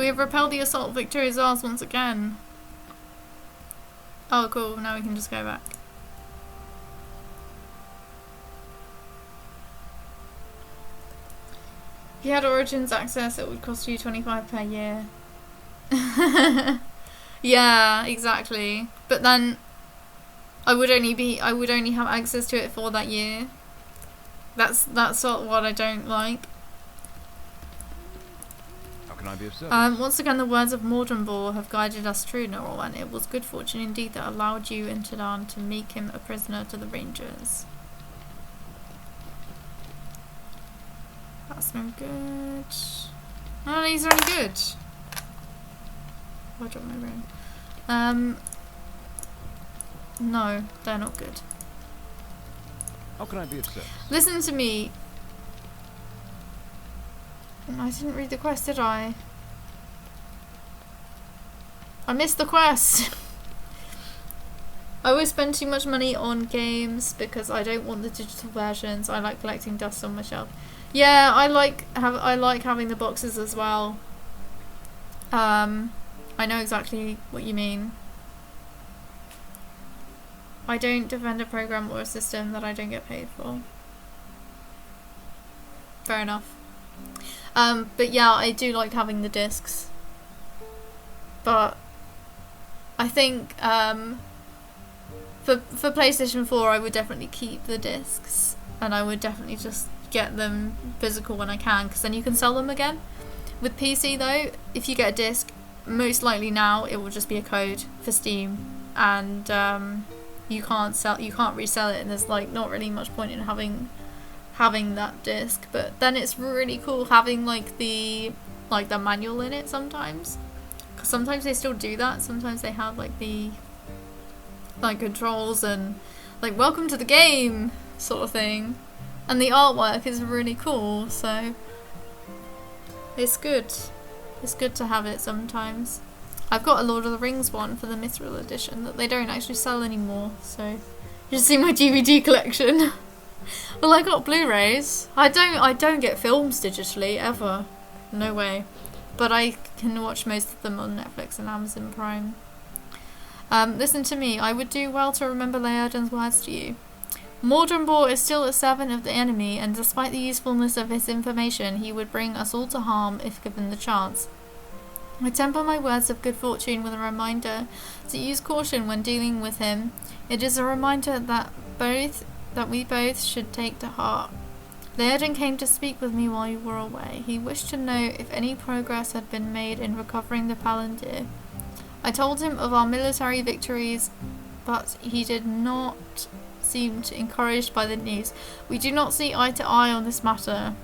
We have repelled the assault. Victory is ours once again. Oh, cool. Now we can just go back. If you had Origins access, it would cost you 25 per year. Yeah, exactly. But then I would only have access to it for that year. That's sort of what I don't like. How can I be of service? Once again, the words of Mordenborg have guided us true, Laurelin. It was good fortune indeed that allowed you in Tedan to make him a prisoner to the Rangers. That's no good. Oh, these are only good. Oh, I dropped my ring. No, they're not good. How can I be of service? Listen to me. I didn't read the quest, did I? I missed the quest. I always spend too much money on games because I don't want the digital versions. I like collecting dust on my shelf. Yeah, I like having the boxes as well. I know exactly what you mean. I don't defend a program or a system that I don't get paid for. Fair enough. But yeah, I do like having the discs. But I think for PlayStation 4 I would definitely keep the discs, and I would definitely just get them physical when I can, because then you can sell them again. With PC though, if you get a disc, most likely now it will just be a code for Steam, and you can't resell it, and there's like not really much point in having that disc. But then it's really cool having like the manual in it sometimes, because sometimes they still do that. Sometimes they have like the controls and like welcome to the game sort of thing, and the artwork is really cool, so it's good to have it sometimes. I've got a Lord of the Rings one for the Mithril edition that they don't actually sell anymore, so you should see my DVD collection. Well, I got Blu-rays. I don't get films digitally ever, no way, but I can watch most of them on Netflix and Amazon Prime. Listen to me, I would do well to remember Laerdan's words to you. Mordenborg is still a servant of the enemy, and despite the usefulness of his information, he would bring us all to harm if given the chance. I temper my words of good fortune with a reminder to use caution when dealing with him. It is a reminder that we both should take to heart. Laerdan came to speak with me while you were away. He wished to know if any progress had been made in recovering the Palantir. I told him of our military victories, but he did not seem encouraged by the news. We do not see eye to eye on this matter,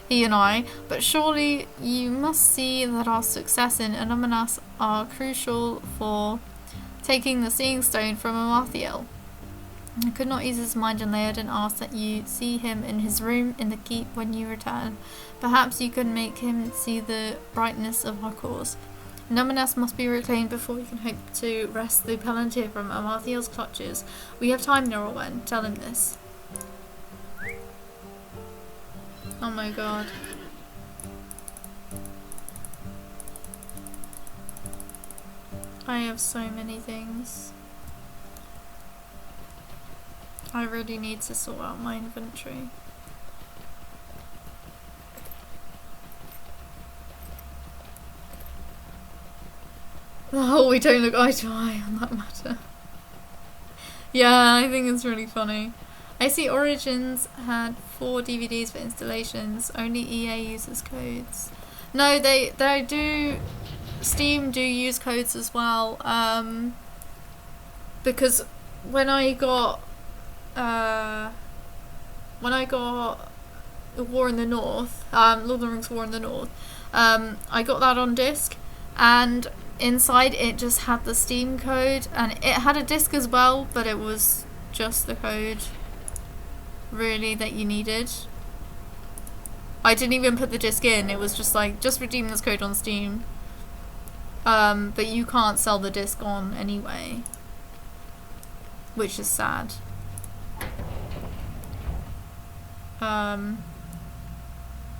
he and I, but surely you must see that our success in Anomanas are crucial for taking the Seeing Stone from Amathiel. I could not ease his mind, and Laerdan asked that you see him in his room in the keep when you return. Perhaps you could make him see the brightness of our cause. Anomanas must be reclaimed before we can hope to wrest the Palantir from Amathiel's clutches. We have time, Laurelin. Tell him this. Oh my god. I have so many things. I really need to sort out my inventory. Oh, we don't look eye to eye on that matter. Yeah, I think it's really funny. I see Origins had 4 DVDs for installations. Only EA uses codes. No, they do. Steam do use codes as well. Because when I got War in the North, Lord of the Rings War in the North, I got that on disc, and inside it just had the Steam code, and it had a disc as well, but it was just the code really that you needed. I didn't even put the disc in, it was just like, just redeem this code on Steam. But you can't sell the disc on anyway, which is sad.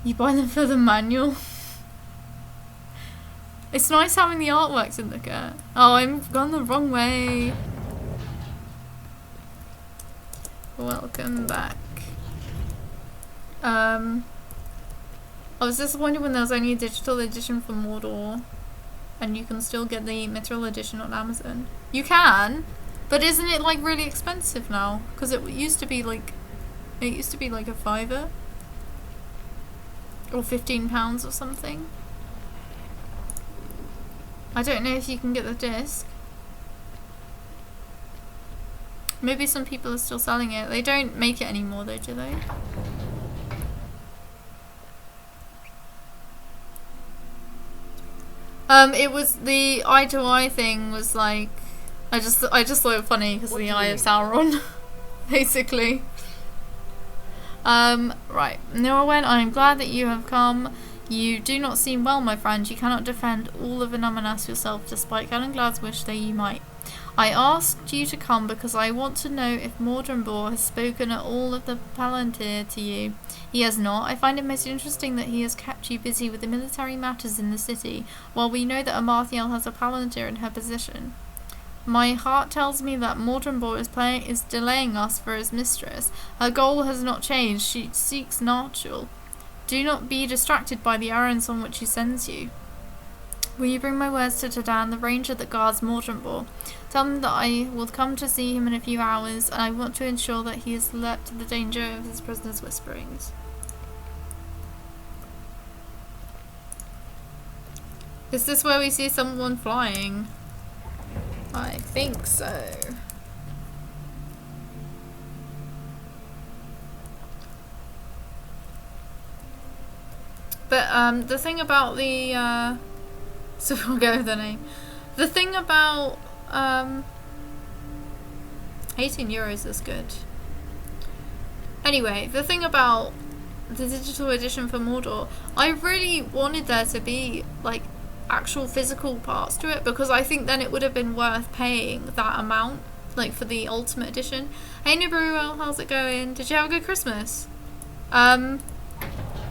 You buy them for the manual? It's nice having the artwork to look at. Oh, I've gone the wrong way. Welcome back. I was disappointed when there was only a digital edition for Mordor, and you can still get the Mithril edition on Amazon. You can, but isn't it like really expensive now? Because it used to be like a £5 or £15 or something. I don't know if you can get the disc. Maybe some people are still selling it. They don't make it anymore though, do they? It was the eye to eye thing was like, I just thought it funny because of the Eye of Sauron, basically. Right. Laurelin, I am glad that you have come. You do not seem well, my friend. You cannot defend all of Anonymous yourself, despite Glad's wish that you might. I asked you to come because I want to know if Mordrenbor has spoken at all of the Palantir to you. He has not. I find it most interesting that he has kept you busy with the military matters in the city, while we know that Amarthiel has a Palantir in her position. My heart tells me that Mordrenbor is delaying us for his mistress. Her goal has not changed. She seeks Narchul. Do not be distracted by the errands on which he sends you. Will you bring my words to Tadan, the ranger that guards Mordrenbor? Tell him that I will come to see him in a few hours, and I want to ensure that he is alert to the danger of his prisoner's whisperings. Is this where we see someone flying? I think so. But the thing about the so we'll go with the name. The thing about €18 is good. Anyway, the thing about the digital edition for Mordor, I really wanted there to be like actual physical parts to it, because I think then it would have been worth paying that amount, like for the Ultimate Edition. Hey Nibruel, how's it going? Did you have a good Christmas?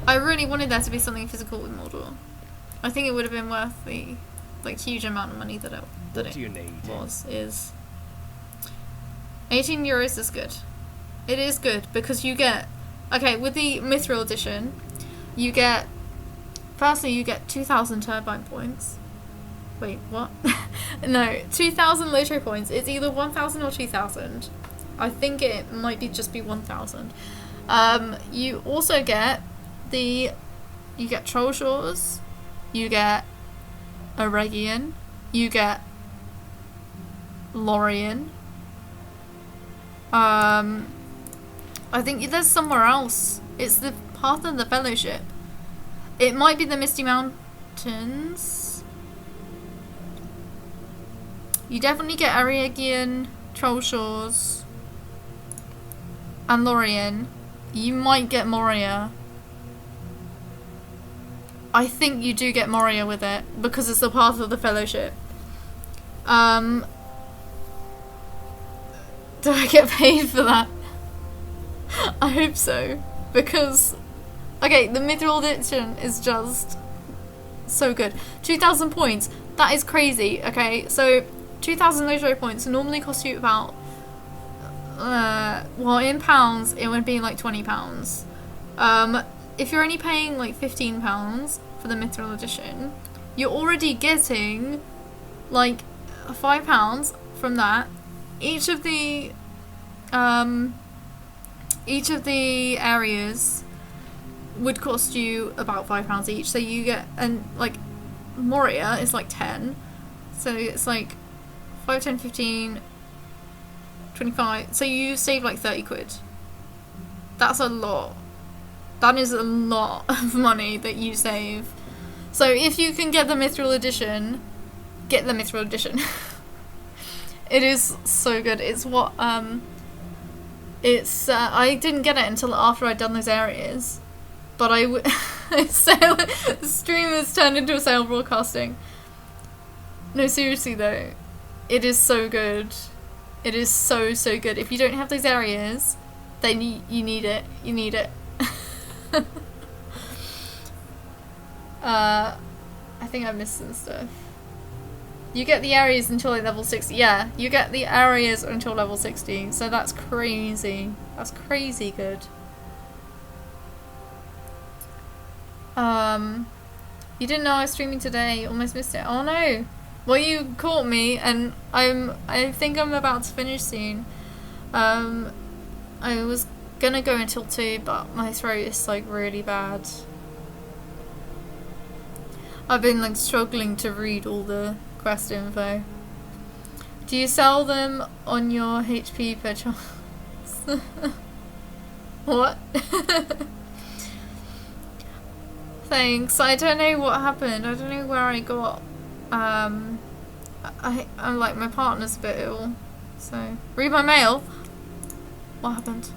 I really wanted there to be something physical with Mordor. I think it would have been worth the like huge amount of money that it is. €18 is good. It is good because you get, okay, with the Mithril Edition, you get, firstly you get 2,000 turbine points. Wait, what? No, 2,000 Lotro points. It's either 1,000 or 2,000. I think it might be just be 1,000. You also get you get Troll Shores, you get Eregion, you get Laurelin. I think there's somewhere else. It's the Path of the Fellowship. It might be the Misty Mountains. You definitely get Eregion, Troll Shores, and Laurelin. You might get Moria. I think you do get Moria with it, because it's the Path of the Fellowship. Do I get paid for that? I hope so, because, okay, the Mithril Edition is just so good. 2,000 points, that is crazy, okay? So, 2,000 Lotro points normally cost you about, well, in pounds, it would be like £20. If you're only paying like £15 for the Mithril Edition, you're already getting like £5 from that. Each of the areas would cost you about £5 each. So you get, and like Moria is like 10, so it's like 5, 10, 15, 25. So you save like 30 quid. That's a lot. That is a lot of money that you save. So if you can get the Mithril Edition, get the Mithril Edition. It is so good. It's what, it's, I didn't get it until after I'd done those areas. But the stream has turned into a sale broadcasting. No, seriously though. It is so good. It is so, so good. If you don't have those areas, then you need it. You need it. I think I missed some stuff. You get the areas until like level 60. Yeah, you get the areas until level 60. So that's crazy. That's crazy good. You didn't know I was streaming today. Almost missed it. Oh no. Well, you caught me, and I think I'm about to finish soon. I was gonna go until 2, but my throat is like really bad. I've been like struggling to read all the quest info. Do you sell them on your HP per chance? What? Thanks. I don't know what happened. I don't know where I got. I'm like, my partner's a bit ill. So read my mail. What happened?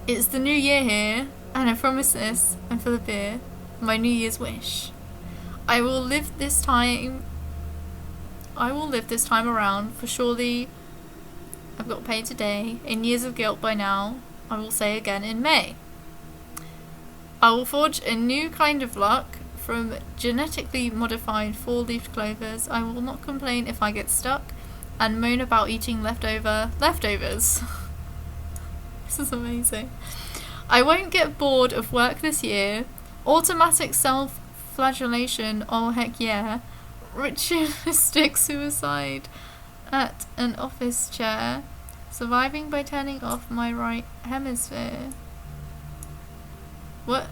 It's the new year here, and I promise this, and for the beer, my New Year's wish. I will live this time around, for surely I've got paid today, in years of guilt by now, I will say again in May. I will forge a new kind of luck from genetically modified 4-leafed clovers. I will not complain if I get stuck, and moan about eating leftovers. This is amazing. I won't get bored of work this year. Automatic self-flagellation, oh heck yeah. Ritualistic suicide at an office chair. Surviving by turning off my right hemisphere. What?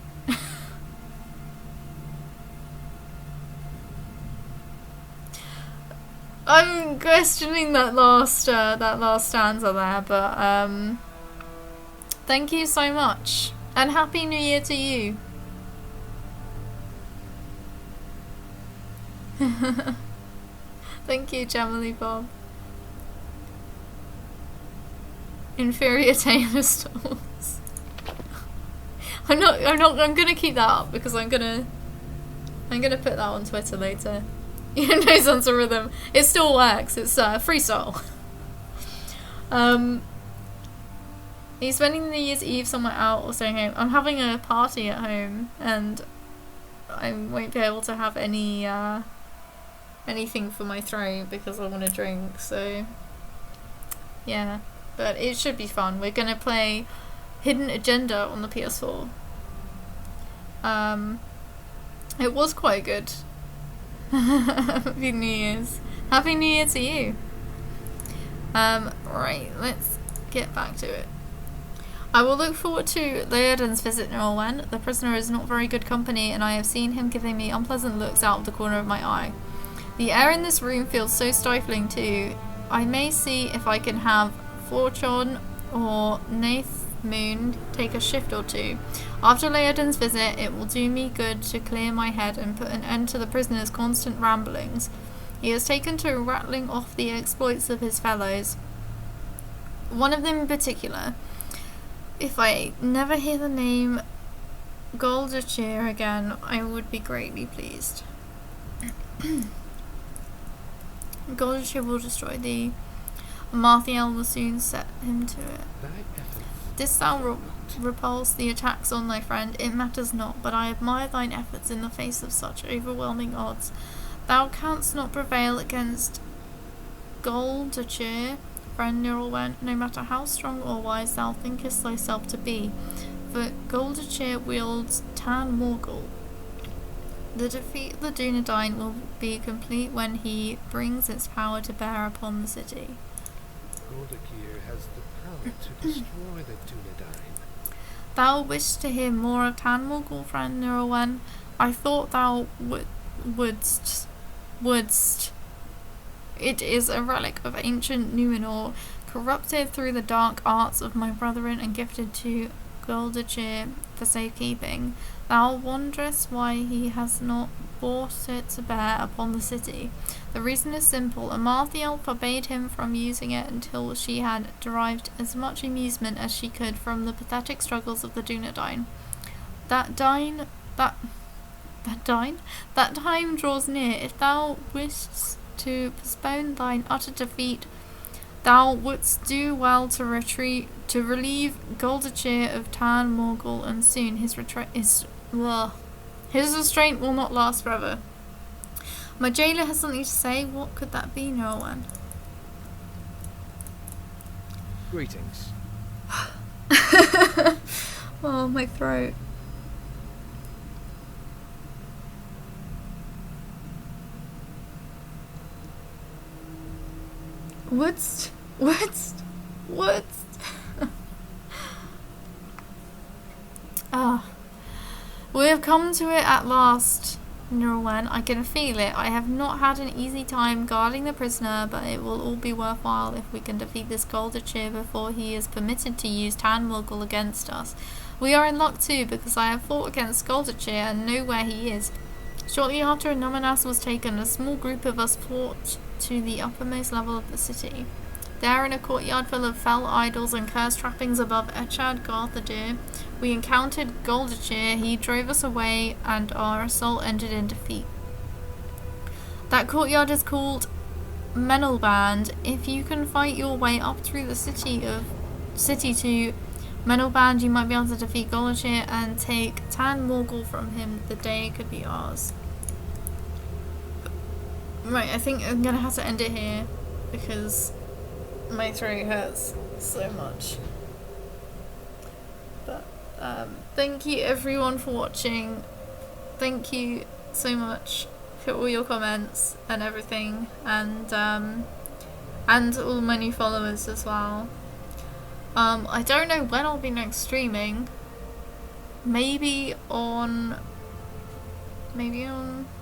I'm questioning that last stanza there, but thank you so much, and Happy New Year to you. Thank you, Jamily Bob. Inferior tailor stalls. I'm gonna keep that up because I'm gonna put that on Twitter later. You know, Sons of Rhythm. It still works. It's freestyle. Are you spending New Year's Eve somewhere out or staying home? I'm having a party at home, and I won't be able to have any anything for my throat because I want to drink. So yeah, but it should be fun. We're gonna play Hidden Agenda on the PS4. It was quite good. Happy New Year's. Happy New Year to you. Right, let's get back to it. I will look forward to Laurelin visit Laurelin. The prisoner is not very good company, and I have seen him giving me unpleasant looks out of the corner of my eye. The air in this room feels so stifling too. I may see if I can have Fortune or Nath Moon take a shift or two. After Laerden's visit, it will do me good to clear my head and put an end to the prisoner's constant ramblings. He has taken to rattling off the exploits of his fellows. One of them in particular. If I never hear the name Goldercheer again, I would be greatly pleased. Goldercheer will destroy thee. Marthiel will soon set him to it. Didst thou repulse the attacks on thy friend? It matters not, but I admire thine efforts in the face of such overwhelming odds. Thou canst not prevail against Goldercheer, friend Laurelin, no matter how strong or wise thou thinkest thyself to be, for Goldercheer wields Tan Morgul. The defeat of the Dunedain will be complete when he brings its power to bear upon the city. Goldercheer has the power to destroy the Dunedain. Thou wishest to hear more of Tan Morgul, friend Laurelin? I thought thou wouldst. It is a relic of ancient Numenor, corrupted through the dark arts of my brethren and gifted to Goldercheer for safekeeping. Thou wonderest why he has not brought it to bear upon the city. The reason is simple. Amarthiel forbade him from using it until she had derived as much amusement as she could from the pathetic struggles of the Dunedain. That time draws near. If thou wishest to postpone thine utter defeat, Thou wouldst do well to retreat, to relieve Goldachir of Tan Morgul, and soon his restraint will not last forever. My jailer has something to say. What could that be, Laurelin? Greetings. Oh, my throat. What's ah, we have come to it at last, Laurelin. I can feel it. I have not had an easy time guarding the prisoner, but it will all be worthwhile if we can defeat this Goldachir before he is permitted to use Tan Morgul against us. We are in luck too, because I have fought against Goldachir and know where he is. Shortly after Nomenas was taken, a small group of us fought to the uppermost level of the city. There, in a courtyard full of fell idols and cursed trappings above Echad Garthadir, we encountered Goldachir. He drove us away, and our assault ended in defeat. That courtyard is called Menelband. If you can fight your way up through the city to Menelband, you might be able to defeat Goldachir and take Tan Morgul from him. The day could be ours. Right, I think I'm gonna have to end it here because my throat hurts so much. But thank you everyone for watching. Thank you so much for all your comments and everything, and all my new followers as well. I don't know when I'll be next streaming. Maybe on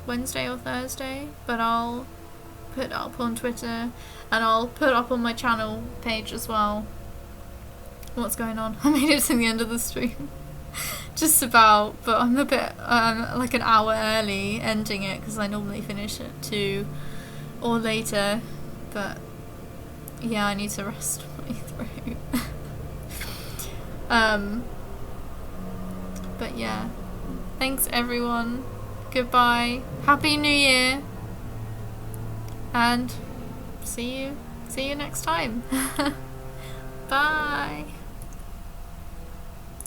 Wednesday or Thursday, but I'll put up on Twitter and I'll put up on my channel page as well what's going on. I made it to the end of the stream. Just about, but I'm a bit like an hour early ending it because I normally finish at 2 or later, but yeah, I need to rest my throat. But yeah, thanks everyone. Goodbye. Happy New Year. And see you next time. Bye.